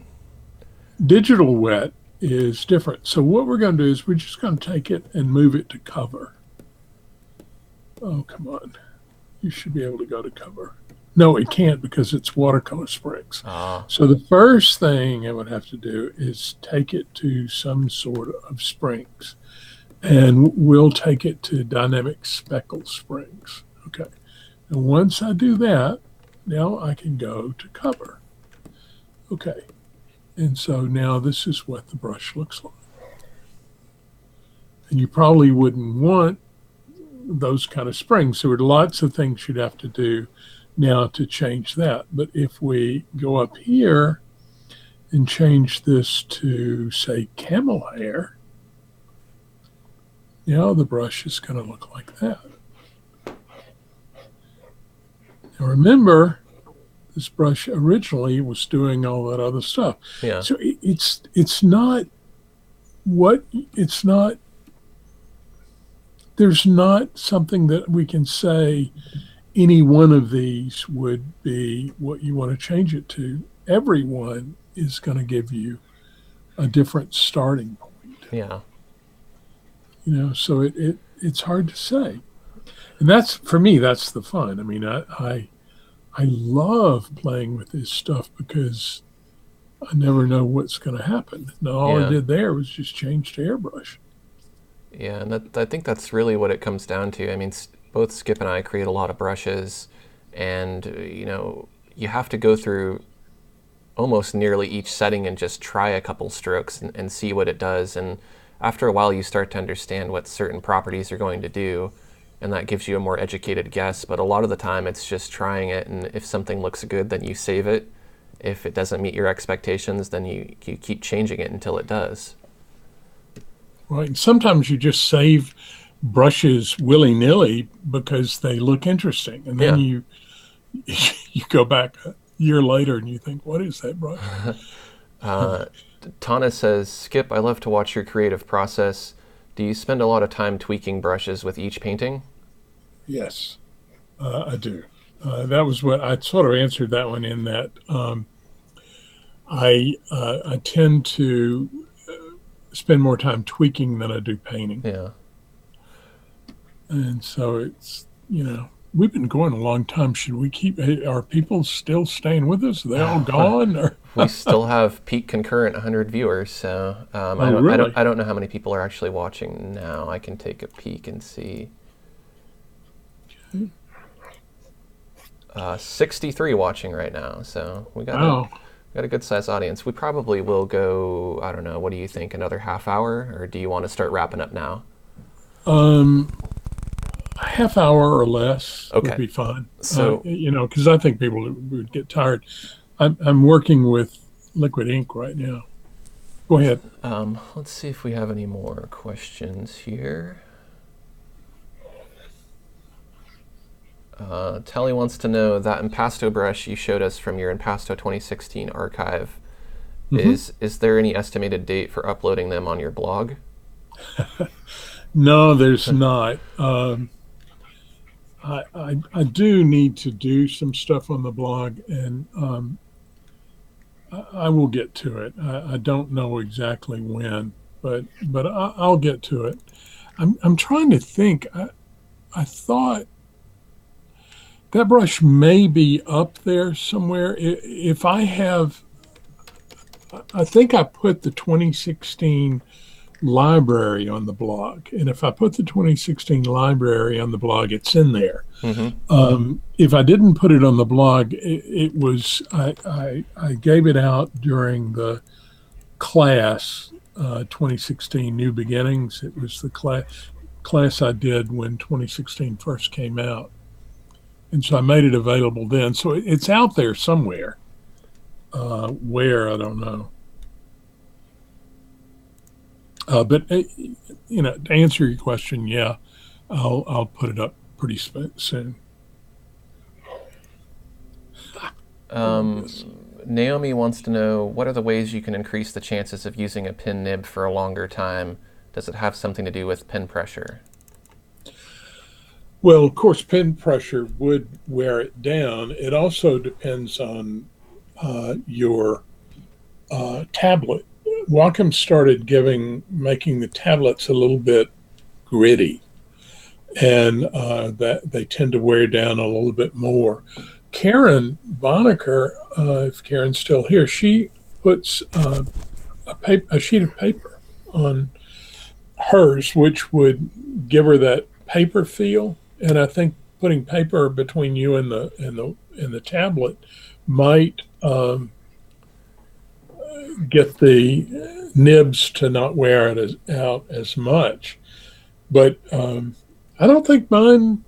Digital wet is different. So what we're going to do is we're just going to take it and move it to cover. Oh, come on. you should be able to go to cover. No, it can't because it's watercolor springs. Ah, So the first thing I would have to do is take it to some sort of springs. And we'll take it to dynamic speckle springs. Okay. And once I do that, now I can go to cover. Okay. And so now this is what the brush looks like. And you probably wouldn't want those kind of springs. There are lots of things you'd have to do now to change that. But if we go up here and change this to, say, camel hair, now the brush is going to look like that. Now remember, this brush originally was doing all that other stuff. yeah. So it's not what it's not. There's not something that we can say any one of these would be what you want to change it to. Every one is going to give you a different starting point. Yeah. So it's hard to say. And that's, for me, that's the fun. I mean, I love playing with this stuff because I never know what's going to happen. And all I did there was just change to airbrush. Yeah, and I think that's really what it comes down to. I mean, both Skip and I create a lot of brushes, and you have to go through almost nearly each setting and just try a couple strokes and see what it does. And after a while, you start to understand what certain properties are going to do, and that gives you a more educated guess. But a lot of the time, it's just trying it, and if something looks good, then you save it. If it doesn't meet your expectations, then you keep changing it until it does. Right. And sometimes you just save brushes willy-nilly because they look interesting. And then you go back a year later and you think, what is that brush? Tana says, Skip, I love to watch your creative process. Do you spend a lot of time tweaking brushes with each painting? Yes, I do. That was what I sort of answered that one in that I tend to spend more time tweaking than I do painting. Yeah. And so it's, we've been going a long time. Should we are people still staying with us? Are they all gone? Or? We still have peak concurrent 100 viewers. So really? I don't know how many people are actually watching now. I can take a peek and see. Okay. 63 watching right now. So we got a good sized audience. We probably will go, I don't know, what do you think, another half hour? Or do you want to start wrapping up now? A half hour or less would be fine. So, because I think people would get tired. I'm working with liquid ink right now. Go ahead. Let's see if we have any more questions here. Telly wants to know that Impasto brush you showed us from your Impasto 2016 archive. Mm-hmm. Is there any estimated date for uploading them on your blog? No, there's not. I do need to do some stuff on the blog, and I will get to it. I don't know exactly when, but I'll get to it. I'm trying to think. I thought that brush may be up there somewhere. If I have, I think I put the 2016 library on the blog, and if I put the 2016 library on the blog, it's in there. Mm-hmm. If I didn't put it on the blog, it was I gave it out during the class 2016 New Beginnings. It was the class I did when 2016 first came out, and so I made it available then. So it's out there somewhere. Where, I don't know. But to answer your question, yeah, I'll put it up pretty soon. Naomi wants to know, what are the ways you can increase the chances of using a pen nib for a longer time? Does it have something to do with pen pressure? Well, of course, pen pressure would wear it down. It also depends on your tablet. Wacom started making the tablets a little bit gritty. and that they tend to wear down a little bit more. Karen Bonacker, if Karen's still here, she puts a sheet of paper on hers, which would give her that paper feel. And I think putting paper between you and the tablet might get the nibs to not wear it out as much. But I don't think mine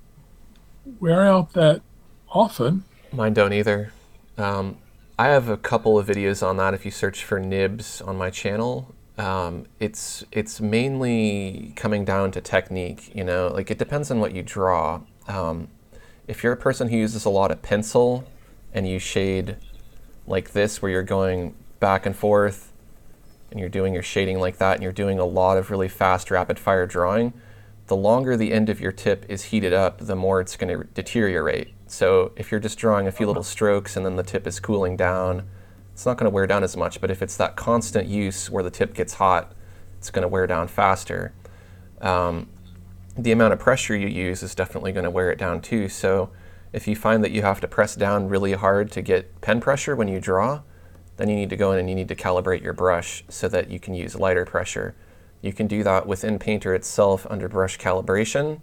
wear out that often. Mine don't either. I have a couple of videos on that if you search for nibs on my channel. It's mainly coming down to technique, you know, like it depends on what you draw. If you're a person who uses a lot of pencil and you shade like this, where you're going back and forth and you're doing your shading like that and you're doing a lot of really fast rapid fire drawing, the longer the end of your tip is heated up, the more it's going to deteriorate. So if you're just drawing a few little strokes and then the tip is cooling down, it's not going to wear down as much. But if it's that constant use where the tip gets hot, it's going to wear down faster. The amount of pressure you use is definitely going to wear it down too. So if you find that you have to press down really hard to get pen pressure when you draw, then you need to go in and you need to calibrate your brush so that you can use lighter pressure. You can do that within Painter itself under brush calibration,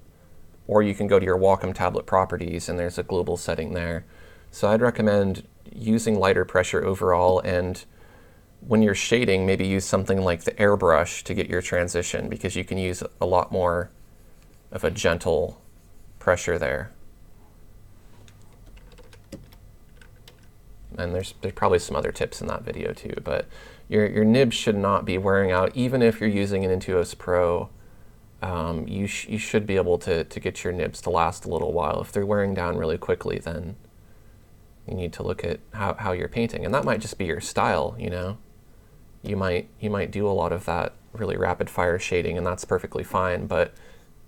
or you can go to your Wacom tablet properties and there's a global setting there. So I'd recommend using lighter pressure overall, and when you're shading, maybe use something like the airbrush to get your transition, because you can use a lot more of a gentle pressure there. And there's probably some other tips in that video too, but your nib should not be wearing out. Even if you're using an Intuos Pro, you should be able to get your nibs to last a little while. If they're wearing down really quickly, then you need to look at how you're painting. And that might just be your style, you know? You might do a lot of that really rapid fire shading, and that's perfectly fine, but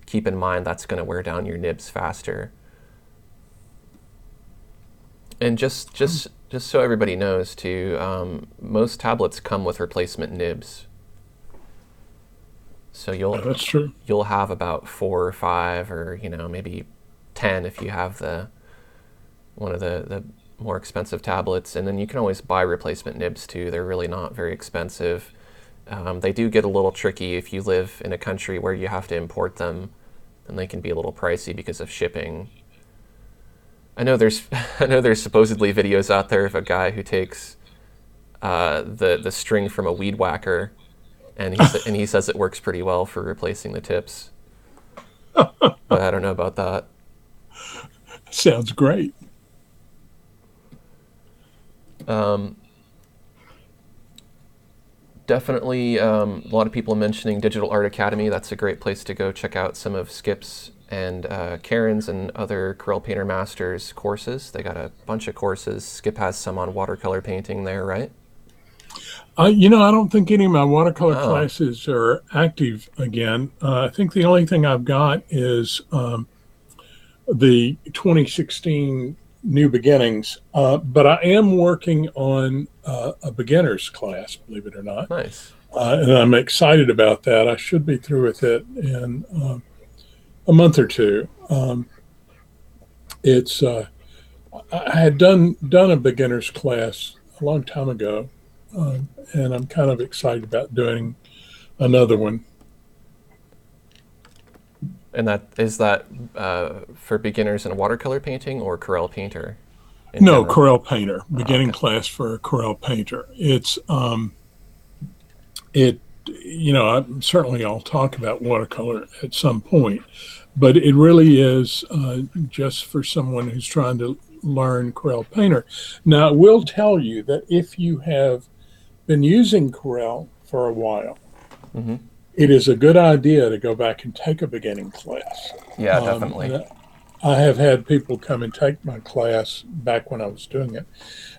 keep in mind that's going to wear down your nibs faster. And just so everybody knows too, most tablets come with replacement nibs. So That's true. You'll have about 4 or 5, or maybe 10 if you have one of the more expensive tablets, and then you can always buy replacement nibs too. They're really not very expensive. They do get a little tricky if you live in a country where you have to import them, and they can be a little pricey because of shipping. I know there's supposedly videos out there of a guy who takes the string from a weed whacker, and he says it works pretty well for replacing the tips. But I don't know about that. Sounds great. Definitely a lot of people mentioning Digital Art Academy. That's a great place to go check out some of Skip's and Karen's and other Corel Painter Masters courses. They got a bunch of courses. Skip has some on watercolor painting there, right? I don't think any of my watercolor classes are active again. I think the only thing I've got is the 2016 New Beginnings, but I am working on a beginner's class, believe it or not. Nice. And I'm excited about that. I should be through with it in a month or two. I had done a beginner's class a long time ago, and I'm kind of excited about doing another one. And is that for beginners in watercolor painting or Corel Painter? No, Corel Painter, beginning class for Corel Painter. It's certainly I'll talk about watercolor at some point, but it really is just for someone who's trying to learn Corel Painter. Now, I will tell you that if you have been using Corel for a while, mm-hmm. It is a good idea to go back and take a beginning class. Yeah, definitely. I have had people come and take my class back when I was doing it,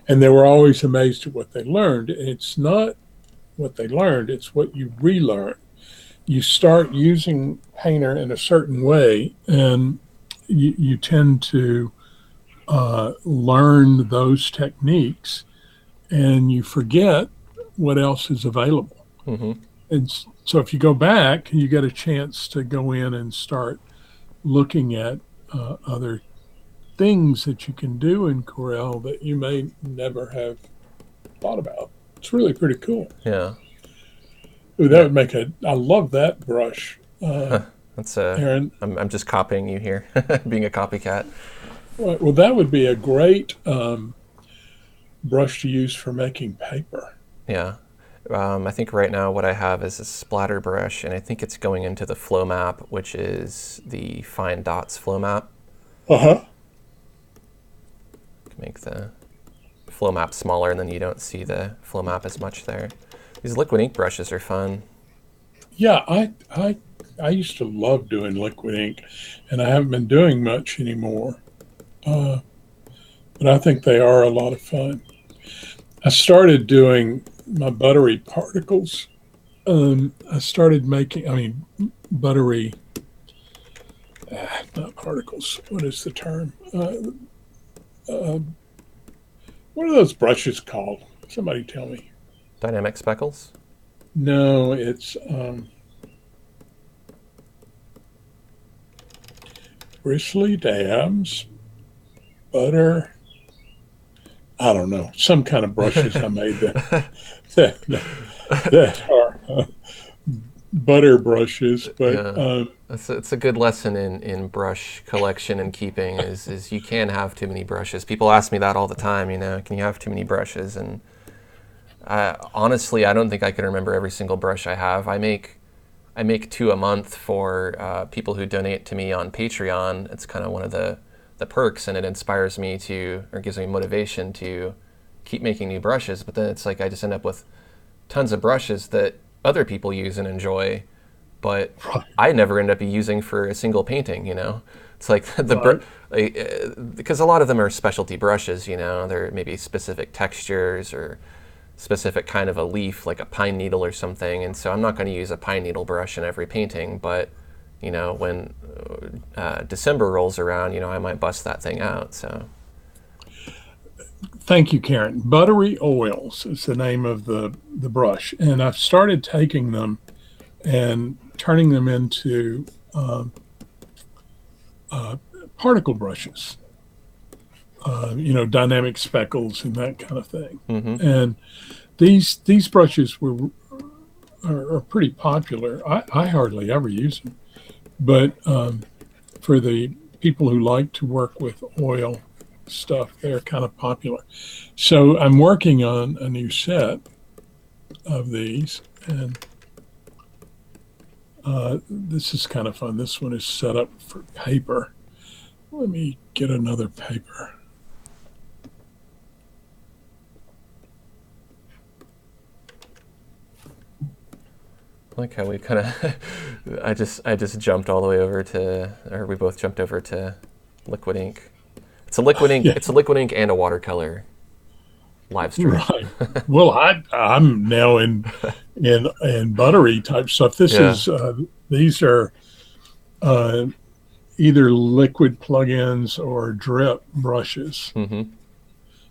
and they were always amazed at what they learned. It's not what they learned, it's what you relearn. You start using Painter in a certain way, and you tend to learn those techniques, and you forget what else is available. Mm-hmm. And so if you go back, you get a chance to go in and start looking at other things that you can do in Corel that you may never have thought about. It's really pretty cool. Yeah. Ooh, that Yeah. would make I love that brush, That's Aaron. I'm just copying you here, being a copycat. Well, that would be a great brush to use for making paper. Yeah. I think right now what I have is a splatter brush, and I think it's going into the flow map, which is the fine dots flow map. Uh huh. Make the flow map smaller, and then you don't see the flow map as much there. These liquid ink brushes are fun. Yeah, I used to love doing liquid ink, and I haven't been doing much anymore. Uh, but I think they are a lot of fun. I started doing my buttery particles. I started making, I mean, buttery, not particles. What is the term? Uh, what are those brushes called? Somebody tell me. Dynamic speckles? No, it's bristly dabs, butter. I don't know. Some kind of brushes I made that, that are butter brushes, but Yeah. It's a good lesson in brush collection and keeping is you can't have too many brushes. People ask me that all the time, can you have too many brushes? And honestly, I don't think I can remember every single brush I have. I make 2 a month for people who donate to me on Patreon. It's kind of one of the perks, and it inspires me or gives me motivation to keep making new brushes. But then it's like I just end up with tons of brushes that other people use and enjoy, but right, I never end up using for a single painting. It's like right, because a lot of them are specialty brushes. They're maybe specific textures or specific kind of a leaf, like a pine needle or something. And so I'm not going to use a pine needle brush in every painting, but when December rolls around, I might bust that thing out. So Thank you, Karen. Buttery oils is the name of the brush, and I've started taking them and turning them into uh, particle brushes. Dynamic speckles and that kind of thing. mm-hmm. And these brushes are pretty popular. I hardly ever use them, but for the people who like to work with oil stuff, they're kind of popular. So I'm working on a new set of these, and this is kind of fun. This one is set up for paper. Let me get another paper. I like how we kind of I just jumped all the way over to, or we both jumped over to liquid ink. It's a liquid ink. Yeah, It's a liquid ink and a watercolor live stream. right. Well, I'm now in buttery type stuff. Yeah. These are uh, either liquid plugins or drip brushes. Mm-hmm.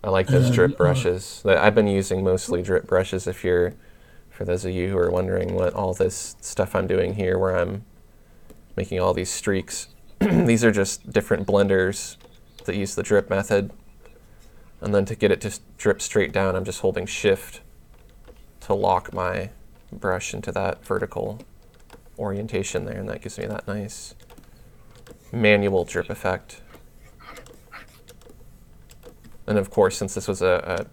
I like those And drip brushes. I've been using mostly drip brushes. For those of you who are wondering what all this stuff I'm doing here, where I'm making all these streaks, these are just different blenders that use the drip method. And then to get it to drip straight down, I'm just holding shift to lock my brush into that vertical orientation there, and that gives me that nice manual drip effect. And of course, since this was a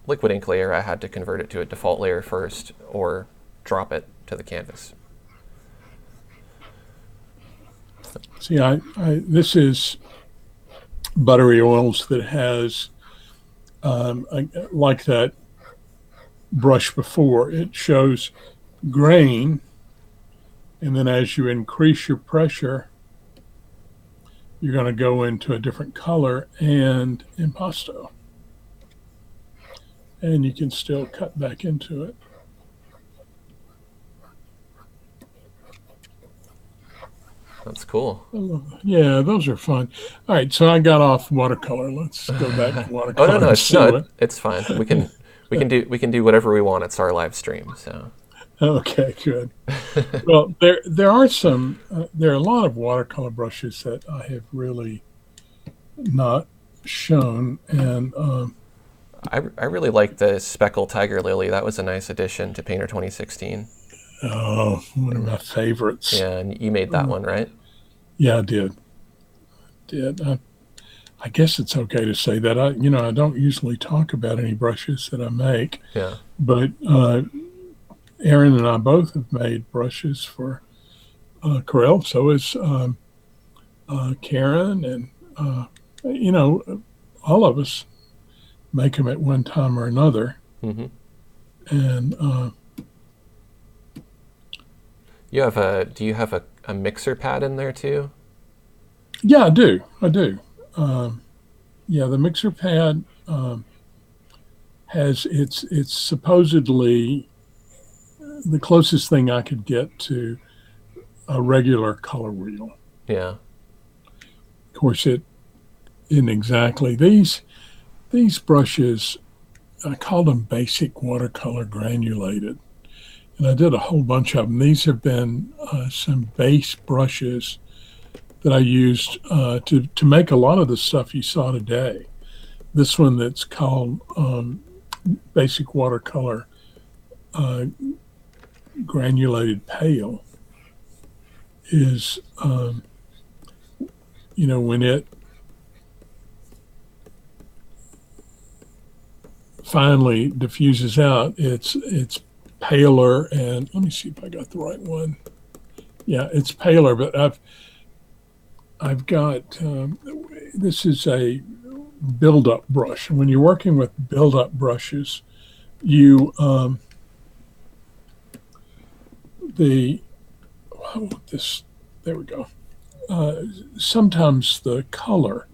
liquid ink layer, I had to convert it to a default layer first or drop it to the canvas. See, this is buttery oils that has like that brush before. It shows grain, and then as you increase your pressure, you're going to go into a different color and impasto. And you can still cut back into it. That's cool. Yeah, those are fun. All right, so I got off watercolor. Let's go back to Oh watercolor and see what. it's fine. We can do whatever we want. It's our live stream, so Okay, good. Well, there are there are a lot of watercolor brushes that I have really not shown, and I really like the Speckle Tiger Lily. That was a nice addition to Painter 2016. oh, one of my favorites. Yeah, and you made that Uh, one, right? yeah, I did. Did I guess it's okay to say that I don't usually talk about any brushes that I make, Yeah. but Aaron and I both have made brushes for Corel. So is Karen, and you know, all of us make them at one time or another. hmm And Do you have a mixer pad in there too? yeah, I do. I do. Um, yeah, the mixer pad has it's supposedly the closest thing I could get to a regular color wheel. Yeah. Of course, it isn't exactly these brushes. I called them basic watercolor granulated, and I did a whole bunch of them. These have been some base brushes that I used to make a lot of the stuff you saw today. This one that's called basic watercolor uh, granulated pale is, when it finally diffuses out, it's paler. And let me see if I got the right one. Yeah, it's paler, but I've got this is a build-up brush. And when you're working with build-up brushes, you the oh, this there we go. Uh, Sometimes the color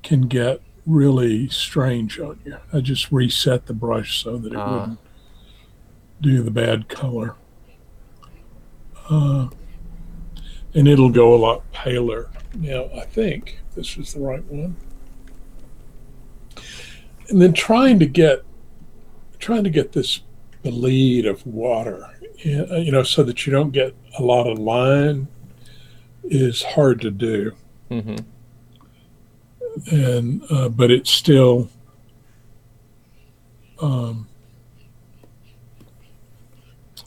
can get really strange on you. I just reset the brush so that it Uh, wouldn't do the bad color, uh, and it'll go a lot paler. Now I think this is the right one. And then trying to get this bleed of water, so that you don't get a lot of line is hard to do. hmm And but it's still um,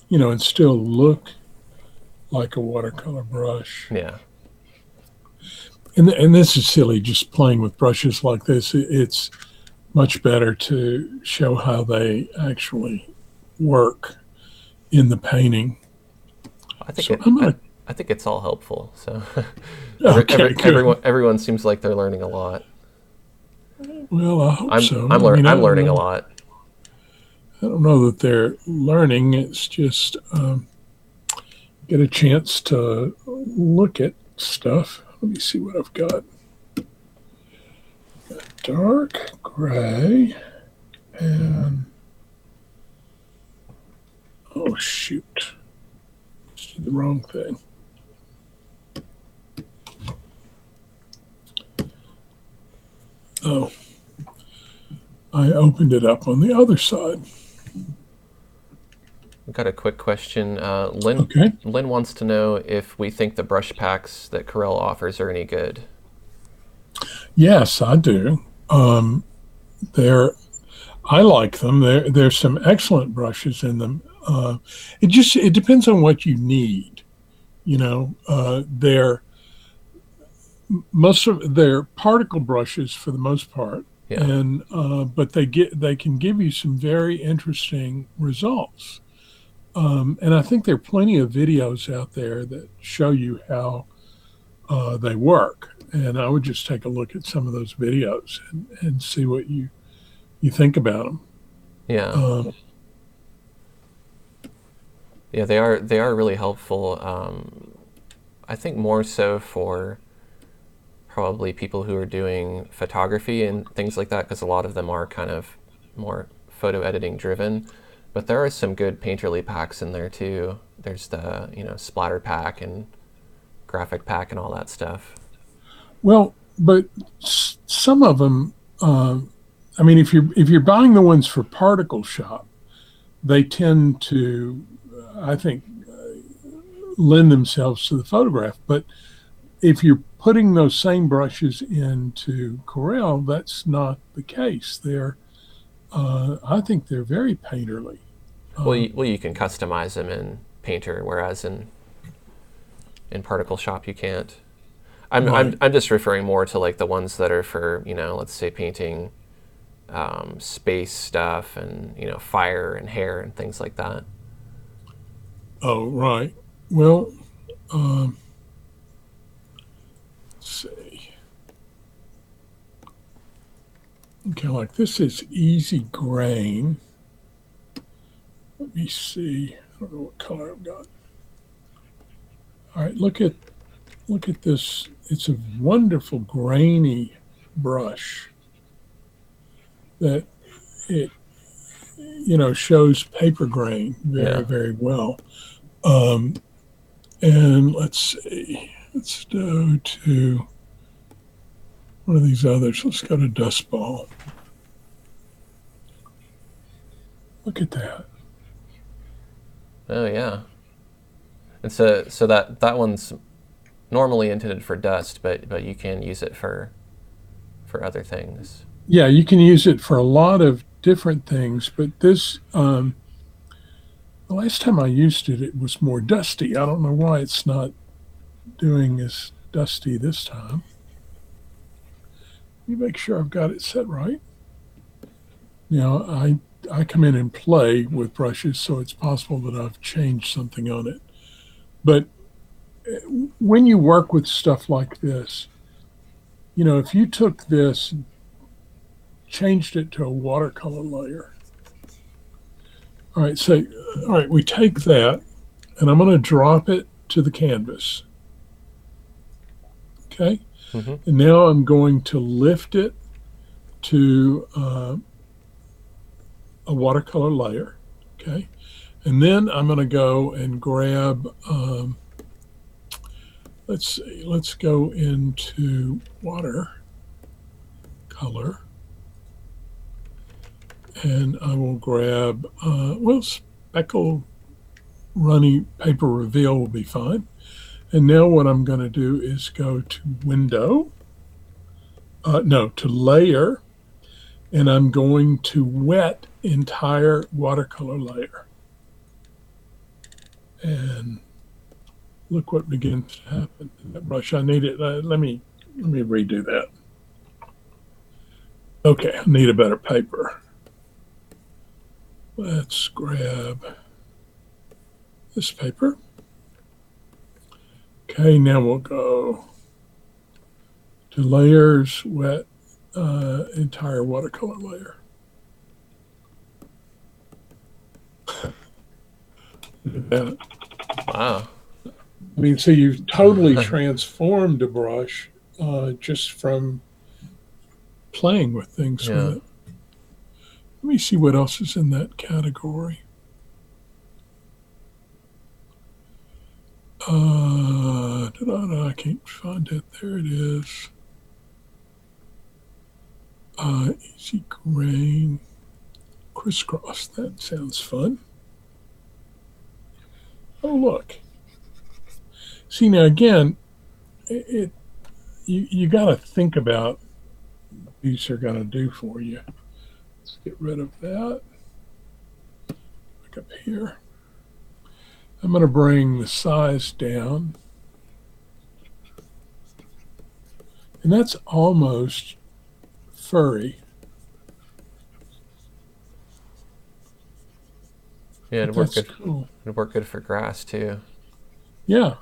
it still look like a watercolor brush. Yeah. And this is silly, just playing with brushes like this. It's much better to show how they actually work in the painting. I think So it. I'm I, gonna. I think it's all helpful. So Okay, good. everyone seems like they're learning a lot. Well, I hope so. I'm learning a lot. I don't know that they're learning. It's just get a chance to look at stuff. Let me see what I've got. Dark gray and oh shoot, just did the wrong thing. Oh, I opened it up on the other side. I've got a quick question. Lynn Okay. Lynn wants to know if we think the brush packs that Corel offers are any good. Yes, I do. They're I like them. There's some excellent brushes in them. It depends on what you need. They're most of they're particle brushes for the most part, Yeah. and but they can give you some very interesting results. And I think there are plenty of videos out there that show you how they work. And I would just take a look at some of those videos and see what you think about them. Yeah. Yeah, they are really helpful. I think more so for probably people who are doing photography and things like that, because a lot of them are kind of more photo editing driven. But there are some good painterly packs in there too. There's the splatter pack and graphic pack and all that stuff. Well, but some of them, I mean, if you're buying the ones for particle shop, they tend to I think, lend themselves to the photograph. But if you're putting those same brushes into Corel, that's not the case. I think they're very painterly. Well, you can customize them in Painter, whereas in Particle Shop you can't. Right. I'm just referring more to like the ones that are for, let's say painting space stuff and fire and hair and things like that. Oh, right. Well, let's see. Okay, like this is easy grain. Let me see. I don't know what color I've got. All right, look at this. It's a wonderful grainy brush that it shows paper grain very, Yeah. very well. Um, and let's see. Let's go to one of these others. Let's go to Dust Ball. Look at that. Oh yeah. And so that one's normally intended for dust, but you can use it for other things. Yeah, you can use it for a lot of different things, but the last time I used it, it was more dusty. I don't know why it's not doing as dusty this time. Let me make sure I've got it set right. I come in and play with brushes, so it's possible that I've changed something on it. But when you work with stuff like this, if you took this, changed it to a watercolor layer. All right, all right, we take that, and I'm going to drop it to the canvas. Okay, Mm-hmm. and now I'm going to lift it to a watercolor layer. Okay, and then I'm going to go and grab. Let's see. Let's go into watercolor, and I will grab. Speckle runny paper reveal will be fine. And now what I'm going to do is go to window. No, to layer, and I'm going to wet entire watercolor layer. And look what begins to happen in that brush. I need it. Let me redo that. Okay, I need a better paper. Let's grab this paper. Okay, now we'll go to layers, wet, entire watercolor layer. Look at that. Wow. I mean, so you've totally transformed a brush just from playing with things Yeah. with it. Let me see what else is in that category. I can't find it. There it is. Easy grain, crisscross. That sounds fun. Oh, look. See, now again, you got to think about what these are going to do for you. Let's get rid of that. Back up here. I'm going to bring the size down. And that's almost furry. Yeah, it'd work That's good. cool. It'd work good for grass too, Yeah.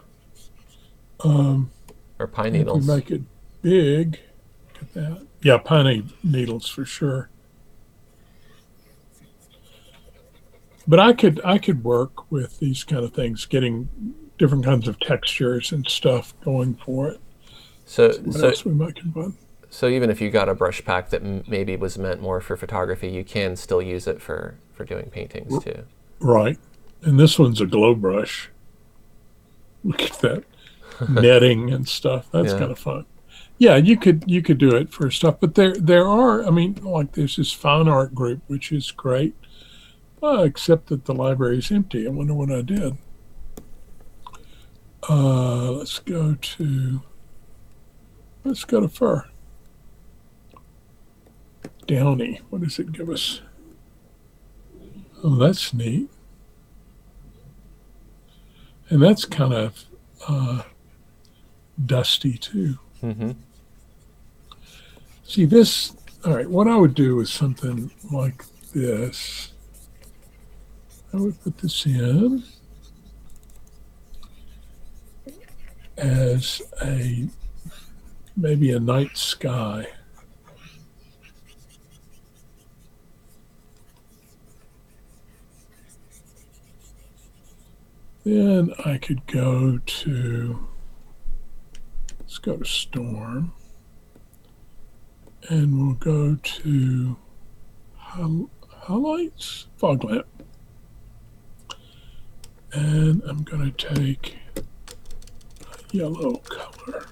Um, or pine and if we needles. make it big, look at that. Yeah, pine needles for sure. But I could work with these kind of things, getting different kinds of textures and stuff going for it. So See what so else we might combine. so even if you got a brush pack that maybe was meant more for photography, you can still use it for doing paintings too. Right. And this one's a glow brush. Look at that netting and stuff. That's Yeah. kind of fun. Yeah, you could do it for stuff, but there are. I mean, like there's this fine art group which is great. Except that the library is empty. I wonder what I did. Let's go to fur. Downy. What does it give us? Oh, that's neat. And that's kind of dusty too. Mm-hmm. See this, all right, what I would do is something like this. I would put this in as maybe a night sky. Then I could go to, let's go to storm, and we'll go to highlights, fog lamp. And I'm going to take a yellow color.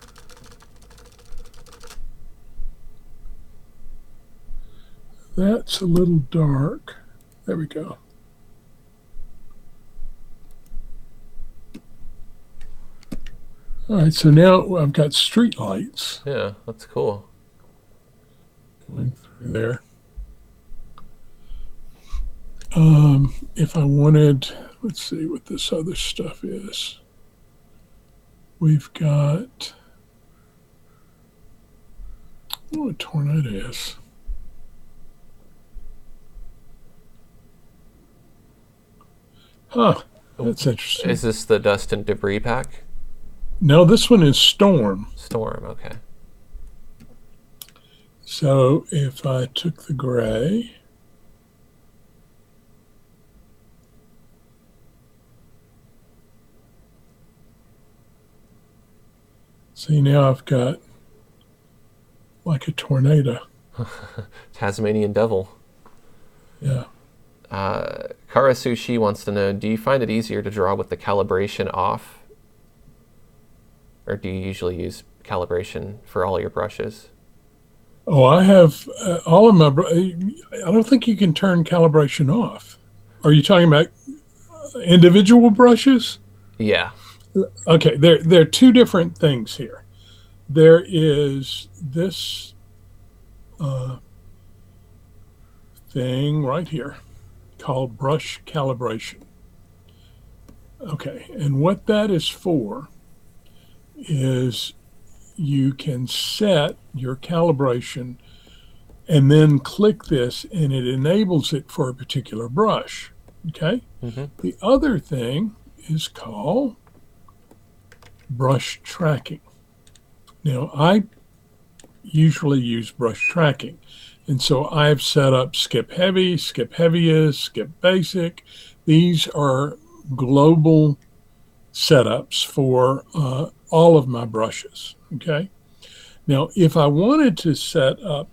That's a little dark. There we go. All right, so now I've got street lights Yeah, that's cool. going through there. If I wanted, let's see what this other stuff is. We've got, oh, a tornado is. Huh, that's interesting. Is this the dust and debris pack? No, this one is storm. Storm, okay. So if I took the gray, see now I've got like a tornado. Tasmanian devil. Yeah. Kara Sushi wants to know, do you find it easier to draw with the calibration off? Or do you usually use calibration for all your brushes? Oh, I have all of my, I don't think you can turn calibration off. Are you talking about individual brushes? Yeah. Okay, there are two different things here. There is this thing right here called brush calibration. Okay, and what that is for is you can set your calibration and then click this and it enables it for a particular brush. Okay? Mm-hmm. The other thing is called brush tracking. Now, I usually use brush tracking. And so I've set up skip heavy, skip heaviest, skip basic. These are global setups for all of my brushes. Okay. Now, if I wanted to set up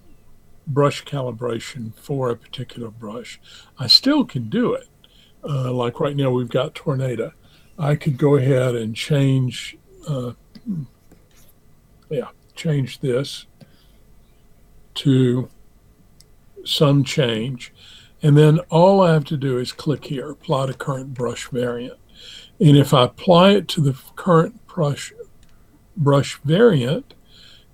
brush calibration for a particular brush, I still can do it. Like right now, we've got Tornado. I could go ahead and change this to some change. And then all I have to do is click here, apply to current brush variant. And if I apply it to the current brush variant,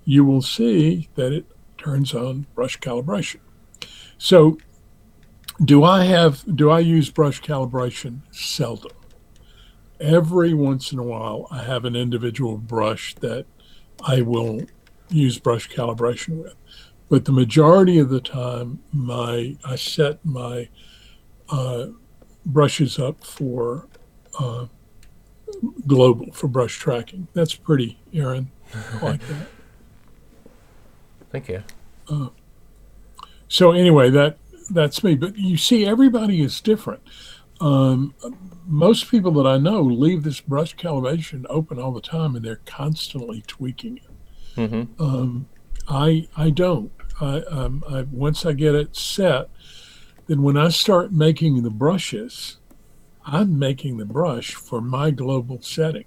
you will see that it turns on brush calibration. So do I use brush calibration? Seldom. Every once in a while, I have an individual brush that I will use brush calibration with. But the majority of the time, I set my brushes up for global, for brush tracking. That's pretty, Aaron. I like that. Thank you. So anyway, that's me. But you see, everybody is different. Most people that I know leave this brush calibration open all the time, and they're constantly tweaking it. Mm-hmm. I don't. I once I get it set, then when I start making the brushes, I'm making the brush for my global setting.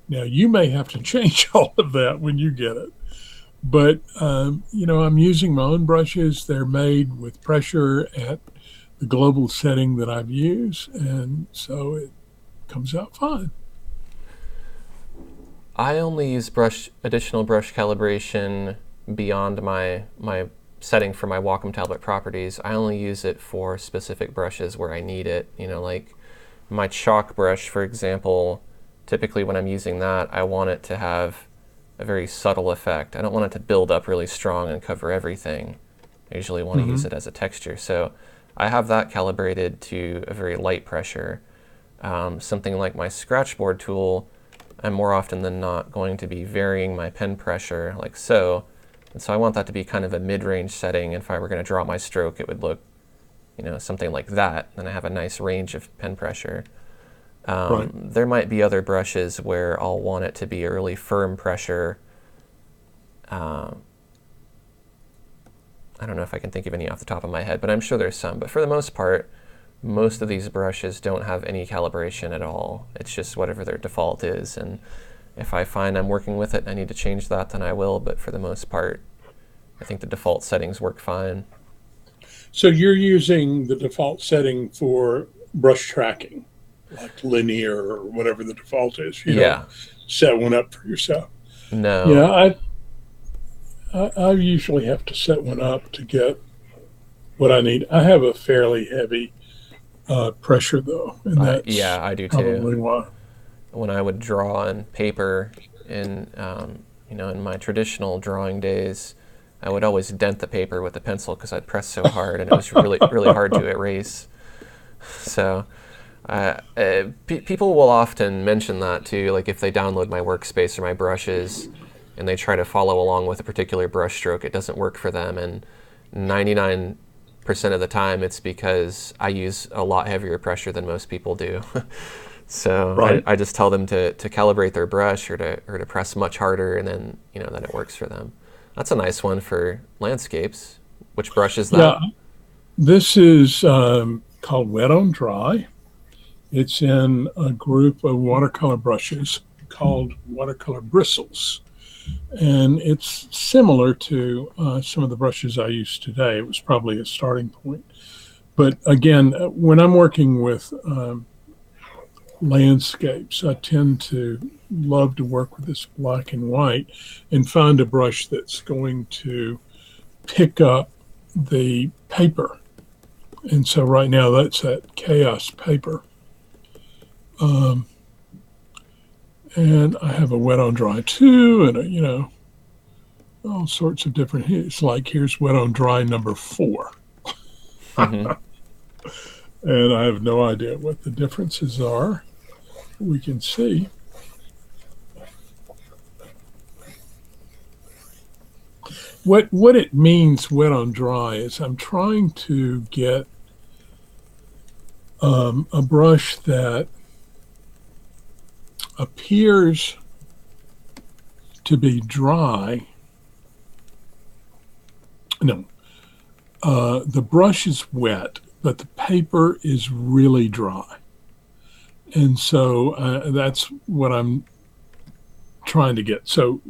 Now you may have to change all of that when you get it, but I'm using my own brushes. They're made with pressure at the global setting that I've used, and so it comes out fine. I only use additional brush calibration beyond my setting for my Wacom tablet properties. I only use it for specific brushes where I need it. Like my chalk brush, for example, typically when I'm using that, I want it to have a very subtle effect. I don't want it to build up really strong and cover everything. I usually want to use it as a texture. So I have that calibrated to a very light pressure. Something like my scratchboard tool, I'm more often than not going to be varying my pen pressure like so. And so I want that to be kind of a mid-range setting. If I were going to draw my stroke, it would look, something like that. And I have a nice range of pen pressure. Right. There might be other brushes where I'll want it to be a really firm pressure. I don't know if I can think of any off the top of my head, but I'm sure there's some. But for the most part, most of these brushes don't have any calibration at all. It's just whatever their default is. And if I find I'm working with it and I need to change that, then I will. But for the most part, I think the default settings work fine. So you're using the default setting for brush tracking, like linear or whatever the default is. You Yeah. don't set one up for yourself. No. Yeah, I usually have to set one up to get what I need. I have a fairly heavy pressure though, and that's Yeah, I do probably too. why. When I would draw on paper in in my traditional drawing days, I would always dent the paper with the pencil because I'd press so hard, and it was really really hard to erase. So people will often mention that too, like if they download my workspace or my brushes and they try to follow along with a particular brush stroke, it doesn't work for them. And 99% of the time it's because I use a lot heavier pressure than most people do. So Right. I just tell them to calibrate their brush or to press much harder, and then then it works for them. That's a nice one for landscapes. Which brush is Yeah, that? this is called Wet on Dry. It's in a group of watercolor brushes called watercolor bristles. And it's similar to some of the brushes I use today. It was probably a starting point. But again, when I'm working with landscapes, I tend to love to work with this black and white and find a brush that's going to pick up the paper. And so right now that's that chaos paper. And I have a wet on dry too, and all sorts of different. It's like here's wet on dry number 4, Hmm. and I have no idea what the differences are. We can see. What it means wet on dry is I'm trying to get a brush that appears to be dry. No, the brush is wet, but the paper is really dry. And so that's what I'm trying to get. So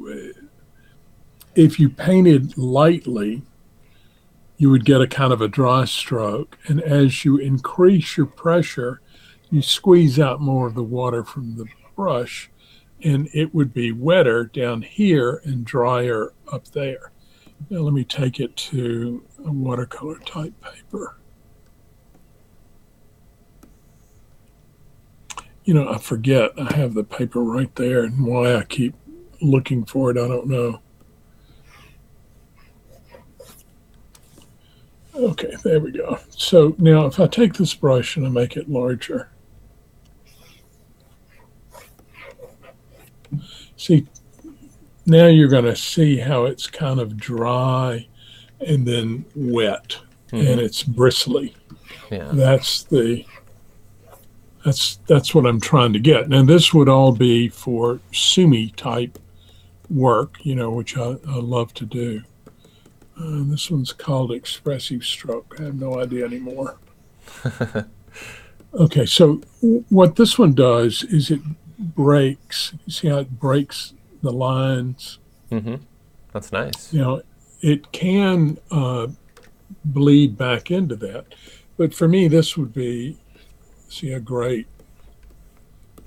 if you painted lightly, you would get a kind of a dry stroke. And as you increase your pressure, you squeeze out more of the water from the brush, and it would be wetter down here and drier up there. Now let me take it to a watercolor type paper. I forget I have the paper right there, and why I keep looking for it, I don't know. Okay, there we go. So now if I take this brush and I make it larger, see, now you're going to see how it's kind of dry and then wet, and it's bristly. Yeah. That's what I'm trying to get. Now this would all be for sumi type work, which I love to do. This one's called expressive stroke. I have no idea anymore. Okay, so what this one does is it breaks. You see how it breaks the lines? That's nice. It can bleed back into that. But for me, this would be, see, a great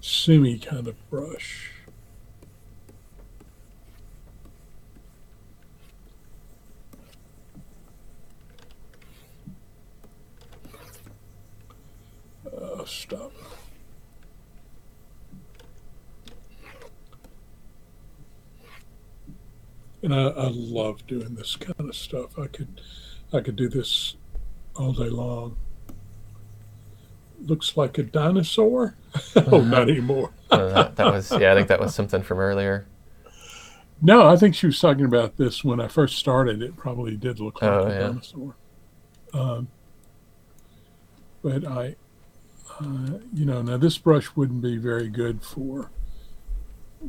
sumi kind of brush. Stop. And I love doing this kind of stuff. I could do this all day long. Looks like a dinosaur. Oh, not anymore. That was, yeah, I think that was something from earlier. No, I think she was talking about this when I first started. It probably did look like Oh, a yeah. dinosaur. Um, but you know, now this brush wouldn't be very good for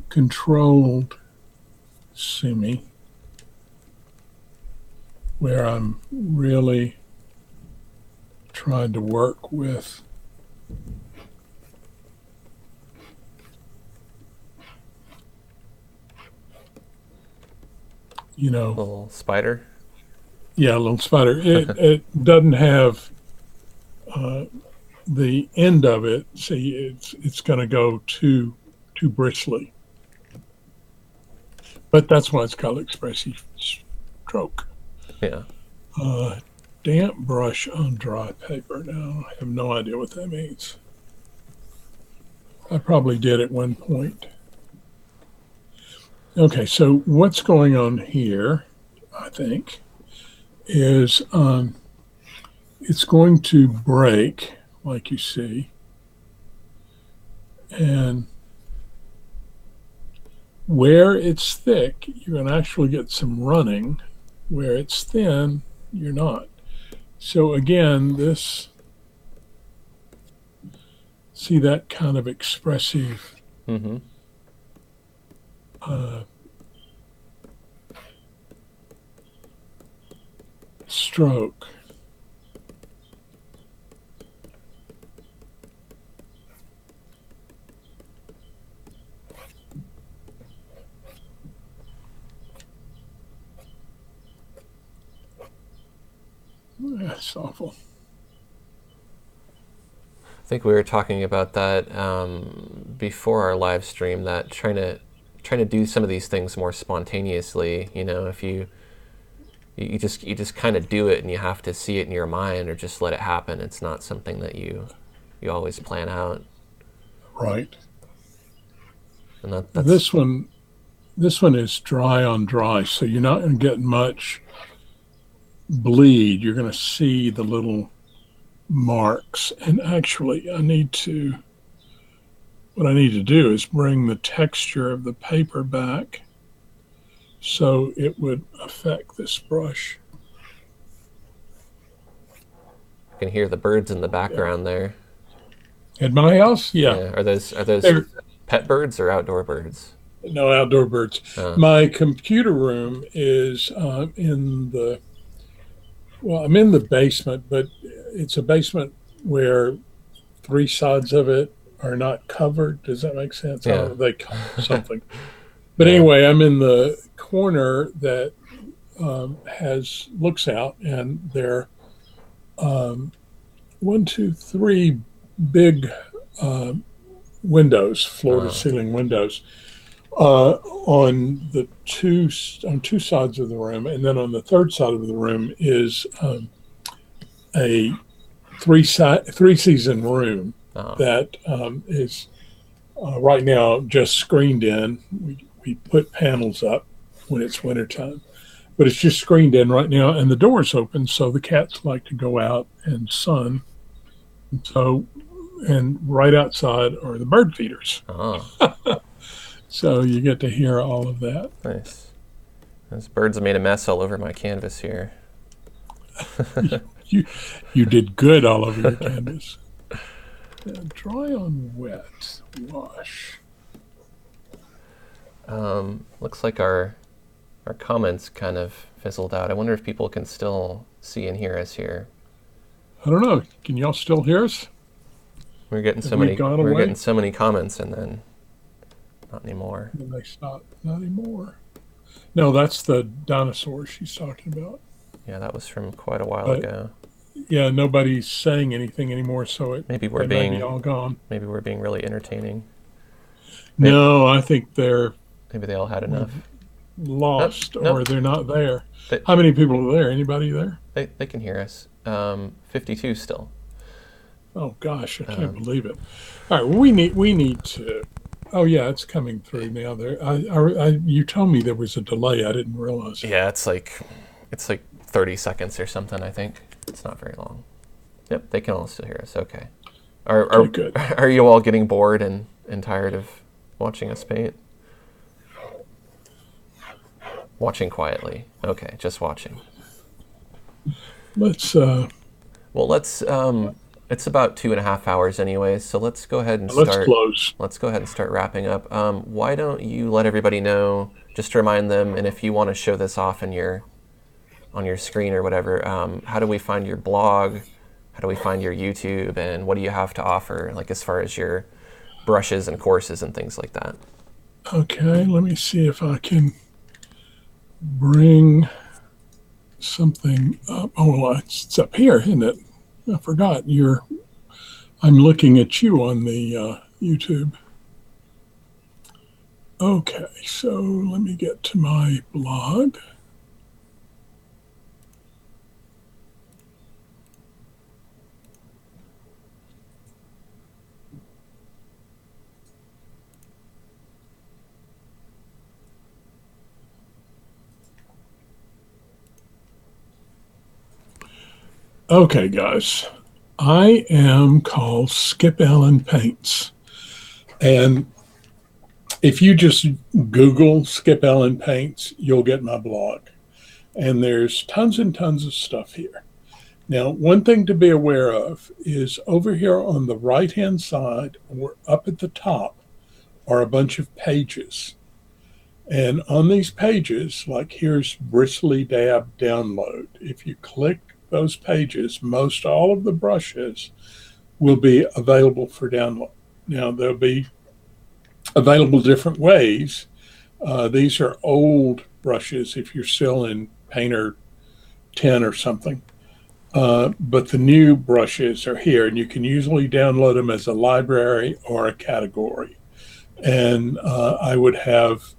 controlled sumi, where I'm really trying to work with Little spider. yeah, a little spider. It doesn't have the end of it. See, it's going to go too bristly, but that's why it's called expressive stroke. Yeah. Damp brush on dry paper. Now I have no idea what that means. I probably did at one point. Okay, so what's going on here, I think, is it's going to break, like you see, and where it's thick, you're going to actually get some running. Where it's thin, you're not. So again, this, see that kind of expressive Mm-hmm. Stroke. That's awful. I think we were talking about that before our live stream. That trying to do some of these things more spontaneously. You know, if you just kind of do it, and you have to see it in your mind, or just let it happen. It's not something that you always plan out. Right. And that's this one is dry on dry, so you're not going to get much bleed. You're going to see the little marks. And actually, what I need to do is bring the texture of the paper back so it would affect this brush. you can hear the birds in the background there. At my house, yeah. Are those They're, pet birds or outdoor birds? no, outdoor birds. My computer room is I'm in the basement, but it's a basement where three sides of it are not covered. Does that make sense? Yeah. They call it something. But anyway, I'm in the corner that looks out, and there one, two, three big windows, floor to ceiling windows, on two sides of the room, and then on the third side of the room is a three season room that is right now just screened in. We put panels up when it's wintertime, but it's just screened in right now, and the door's open, so the cats like to go out and sun. And right outside are the bird feeders. So you get to hear all of that. Nice. Those birds have made a mess all over my canvas here. You did good all over your canvas. Now, dry on wet, wash. Looks like our comments kind of fizzled out. I wonder if people can still see and hear us here. I don't know. Can y'all still hear us? We're getting so many comments, and then not anymore. And they stopped. Not anymore. No, that's the dinosaur she's talking about. Yeah, that was from quite a while ago. yeah, nobody's saying anything anymore, so Maybe we're they may be being all gone. maybe we're being really entertaining. Maybe, No, I think they're maybe they all had enough. Nope, lost nope. or they're not there. They, How many people are there? Anybody there? they can hear us. 52 still. Oh gosh, I can't Um, believe it. All right, well, we need to. Oh yeah, it's coming through now. There, you told me there was a delay. I didn't realize it. yeah, it's like 30 seconds or something, I think. It's not very long. Yep, they can all still hear us. Okay. Are Okay, are, good. are you all getting bored and tired of watching us paint? Watching quietly. Okay, just watching. Let's Well, it's about 2.5 hours anyways, so let's go ahead and let's start. close. Let's go ahead and start wrapping up. Why don't you let everybody know, just to remind them, and if you want to show this off in on your screen or whatever, how do we find your blog? How do we find your YouTube? And what do you have to offer, like as far as your brushes and courses and things like that? Okay, let me see if I can bring something up. Oh, well, it's up here, isn't it? I forgot. I'm looking at you on the YouTube. Okay, so let me get to my blog. Okay, guys, I am called Skip Allen Paints. And if you just Google Skip Allen Paints, you'll get my blog. And there's tons and tons of stuff here. Now, one thing to be aware of is over here on the right-hand side, or up at the top, are a bunch of pages. And on these pages, like here's Bristly Dab Download. If you click those pages, most all of the brushes will be available for download. Now, they'll be available different ways. These are old brushes if you're still in Painter 10 or something. But the new brushes are here, and you can usually download them as a library or a category. And I would have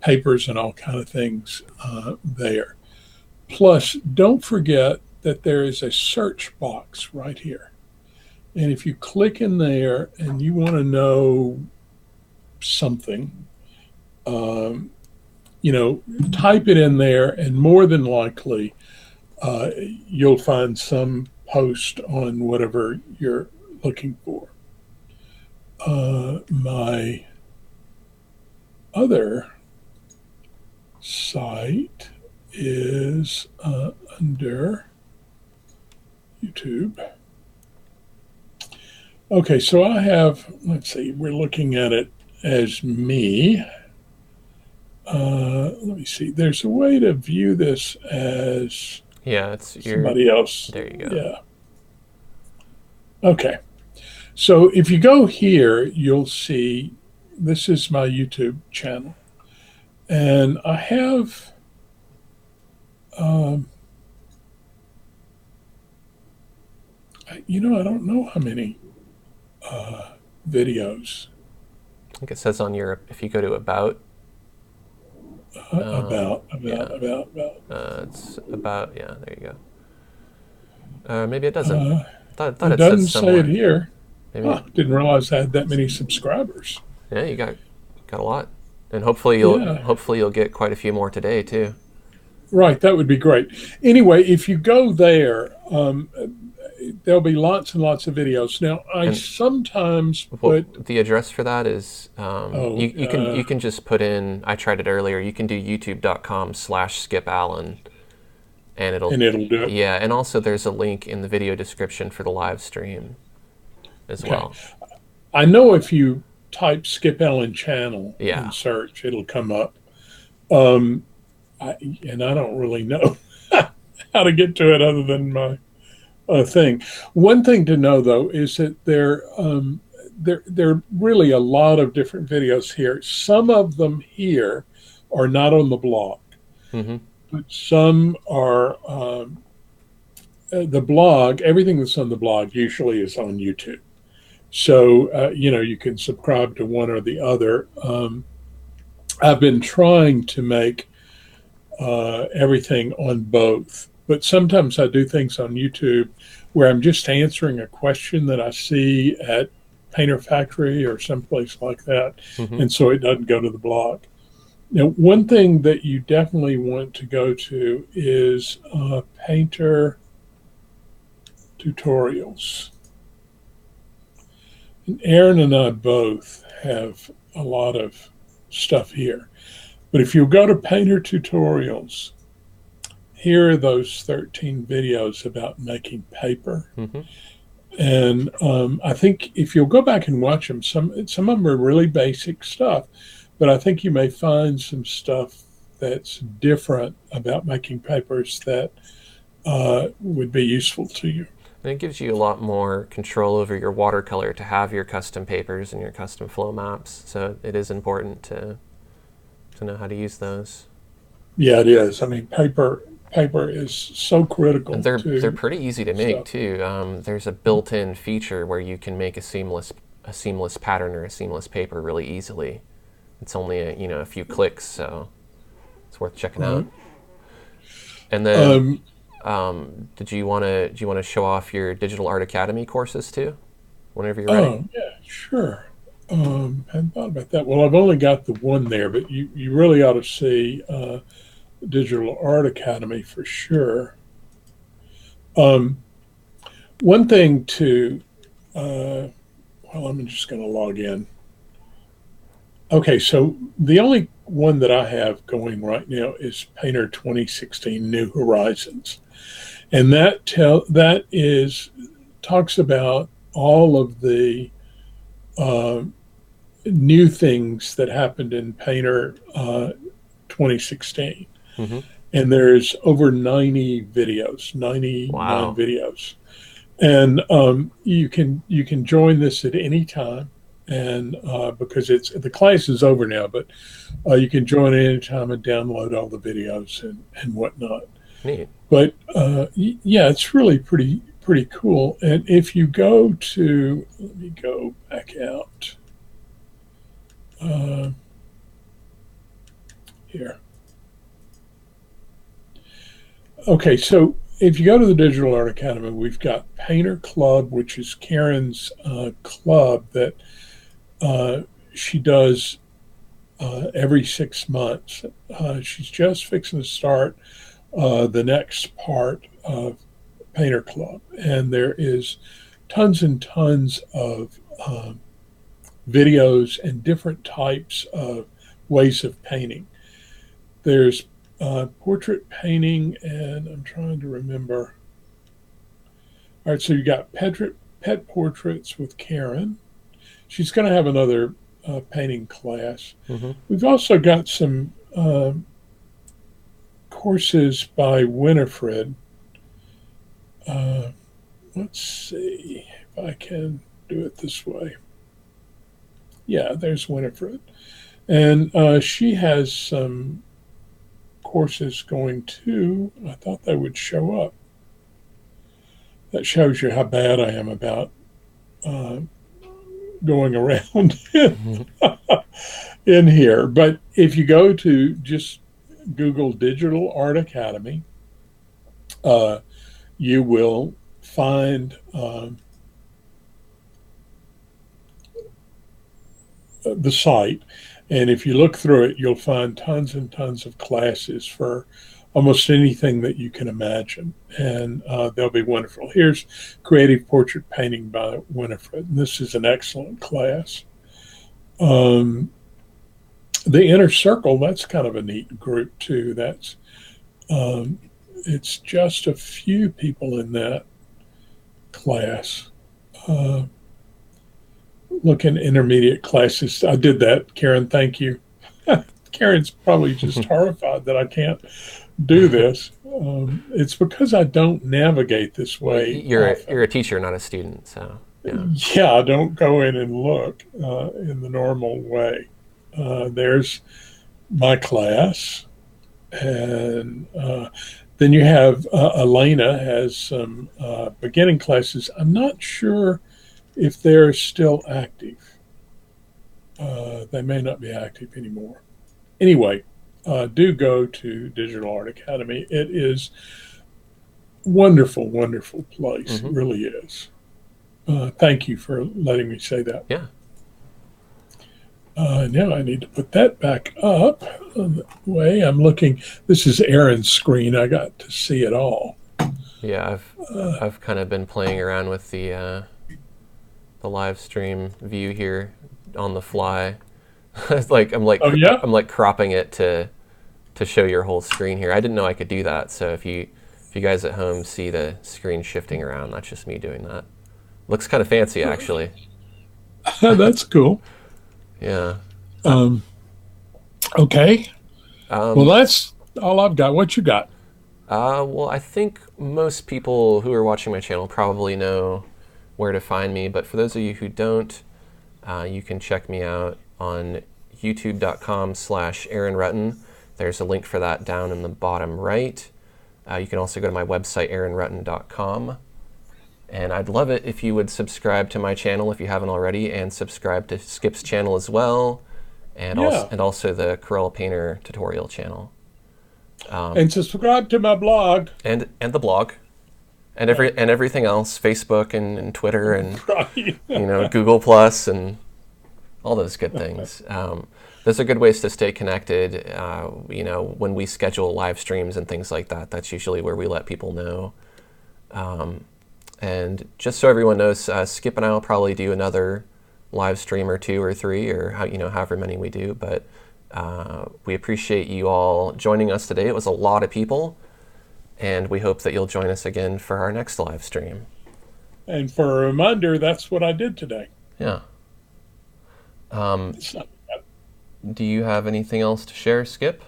papers and all kind of things there. Plus, don't forget that there is a search box right here. And if you click in there and you want to know something, type it in there, and more than likely, you'll find some post on whatever you're looking for. My other site is under YouTube. Okay, so I have, let's see, we're looking at it as me. Let me see, there's a way to view this as Yeah, it's your. somebody else. There you go. Yeah. Okay. So if you go here, you'll see this is my YouTube channel. And I have I don't know how many videos I think it says on your, if you go to about, about. it's about, yeah, there you go. Maybe it doesn't. Thought It it doesn't said say it somewhere. here. Maybe. Huh, didn't realize I had that many subscribers. Yeah, you got a lot, and Yeah. hopefully you'll get quite a few more today too. Right, that would be great. Anyway, if you go there, there'll be lots and lots of videos. Now, I And sometimes well, put, the address for that is you can just put in. I tried it earlier. You can do youtube.com/skipallen, and it'll do it. yeah. And also there's a link in the video description for the live stream as well. I know if you type Skip Allen channel Yeah. in search, it'll come up. And I don't really know how to get to it other than my thing. One thing to know, though, is that there are really a lot of different videos here. Some of them here are not on the blog, Mm-hmm. but some are the blog, everything that's on the blog usually is on YouTube. So, you can subscribe to one or the other. I've been trying to make everything on both, but sometimes I do things on YouTube where I'm just answering a question that I see at Painter Factory or someplace like that, Hmm. and so it doesn't go to the blog. Now, one thing that you definitely want to go to is Painter tutorials. And Aaron and I both have a lot of stuff here. But if you go to Painter tutorials, here are those 13 videos about making paper. Hmm. And I think if you'll go back and watch them, some of them are really basic stuff, but I think you may find some stuff that's different about making papers that would be useful to you. And it gives you a lot more control over your watercolor to have your custom papers and your custom flow maps. So it is important to know how to use those. Yeah, it is. I mean, paper is so And critical they're to pretty easy to make stuff. too. There's a built-in feature where you can make a seamless pattern or a seamless paper really easily. It's only a few clicks, so it's worth checking out. Right. And then, Um, do you want to show off your Digital Art Academy courses too, whenever you're ready? oh, yeah, sure. I hadn't thought about that. Well, I've only got the one there, but you really ought to see Digital Art Academy for sure. Um, One thing well, I'm just going to log in. Okay, so the only one that I have going right now is Painter 2016 New Horizons, and that is talks about all of the uh, new things that happened in Painter 2016. Hmm. And there's over 90 videos, 99 Wow. videos. And you can join this at any time. And because the class is over now, but you can join at any time and download all the videos and whatnot. Neat. But yeah, it's really pretty cool. And if you go to, let me go back out uh, here. Okay, so if you go to the Digital Art Academy, we've got Painter Club, which is Karen's club that she does every 6 months. She's just fixing to start the next part of Painter Club, and there is tons and tons of videos and different types of ways of painting. There's portrait painting, and I'm trying to remember. All right, so you got pet portraits with Karen. She's going to have another painting class. Hmm. We've also got some courses by Winifred. Uh, let's see if I can do it this way. Yeah, there's Winifred. And she has some courses going too. I thought they would show up. That shows you how bad I am about uh, going around Hmm. in here. But if you go to just Google Digital Art Academy, uh, you will find the site. And if you look through it, you'll find tons and tons of classes for almost anything that you can imagine. And they'll be wonderful. Here's Creative Portrait Painting by Winifred. And this is an excellent class. Um, the Inner Circle, that's kind of a neat group too. Um, it's just a few people in that class. Uh, Looking intermediate classes. I did that, Karen. Thank you. Karen's probably just horrified that I can't do this. It's because I don't navigate this Well, way often. you're a teacher, not a student, so yeah. Yeah, I don't go in and look in the normal way. There's my class, and Then you have Elena has some beginning classes. I'm not sure if they're still active. They may not be active anymore. Anyway, do go to Digital Art Academy. It is wonderful, wonderful place. It really is. Thank you for letting me say that. Yeah. Now I need to put that back up. The way I'm looking, this is Aaron's screen. I got to see it all. Yeah, I've kind of been playing around with the live stream view here on the fly. It's like I'm like cropping it to show your whole screen here. I didn't know I could do that. So if you guys at home see the screen shifting around, that's just me doing that. Looks kind of fancy, actually. That's cool. Yeah. Okay. Well, that's all I've got. What you got? Well, I think most people who are watching my channel probably know where to find me, but for those of you who don't, you can check me out on youtube.com/Aaron Rutten. There's a link for that down in the bottom right. You can also go to my website, aaronrutten.com. And I'd love it if you would subscribe to my channel if you haven't already, and subscribe to Skip's channel as well, and also the Corel Painter tutorial channel. And subscribe to my blog. And the blog. And everything else, Facebook and Twitter and Google Plus and all those good things. Those are good ways to stay connected. When we schedule live streams and things like that, that's usually where we let people know. And just so everyone knows, Skip and I will probably do another live stream or 2 or 3 or however many we do. But we appreciate you all joining us today. It was a lot of people, and we hope that you'll join us again for our next live stream. And for a reminder, that's what I did today. Yeah. Do you have anything else to share, Skip?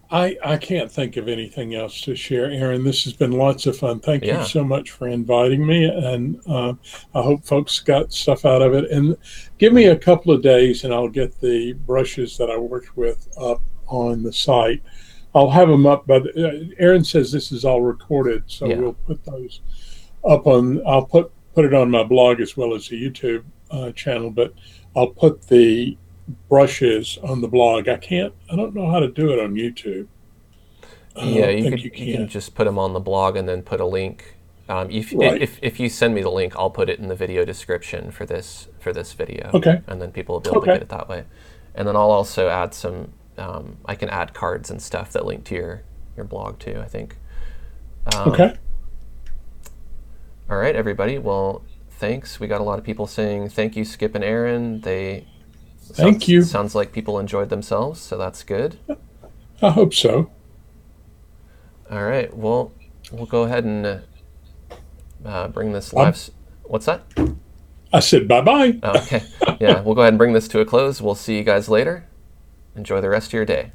I can't think of anything else to share, Aaron. This has been lots of fun. Thank you so much for inviting me, and I hope folks got stuff out of it. And give me a couple of days, and I'll get the brushes that I worked with up on the site. I'll have them up, but Aaron says this is all recorded, so we'll put those up on. I'll put it on my blog as well as the YouTube channel, but I'll put the brushes on the blog. I don't know how to do it on YouTube. You can just put them on the blog and then put a link. If you send me the link, I'll put it in the video description for this video. Okay. And then people will be able to get it that way. And then I'll also add some. I can add cards and stuff that link to your blog too, I think. Okay. All right, everybody. Well, thanks. We got a lot of people saying thank you, Skip and Aaron. Thank you. Sounds like people enjoyed themselves, so that's good. I hope so. All right. Well, we'll go ahead and bring this live. What's that? I said bye-bye. Okay. Yeah, we'll go ahead and bring this to a close. We'll see you guys later. Enjoy the rest of your day.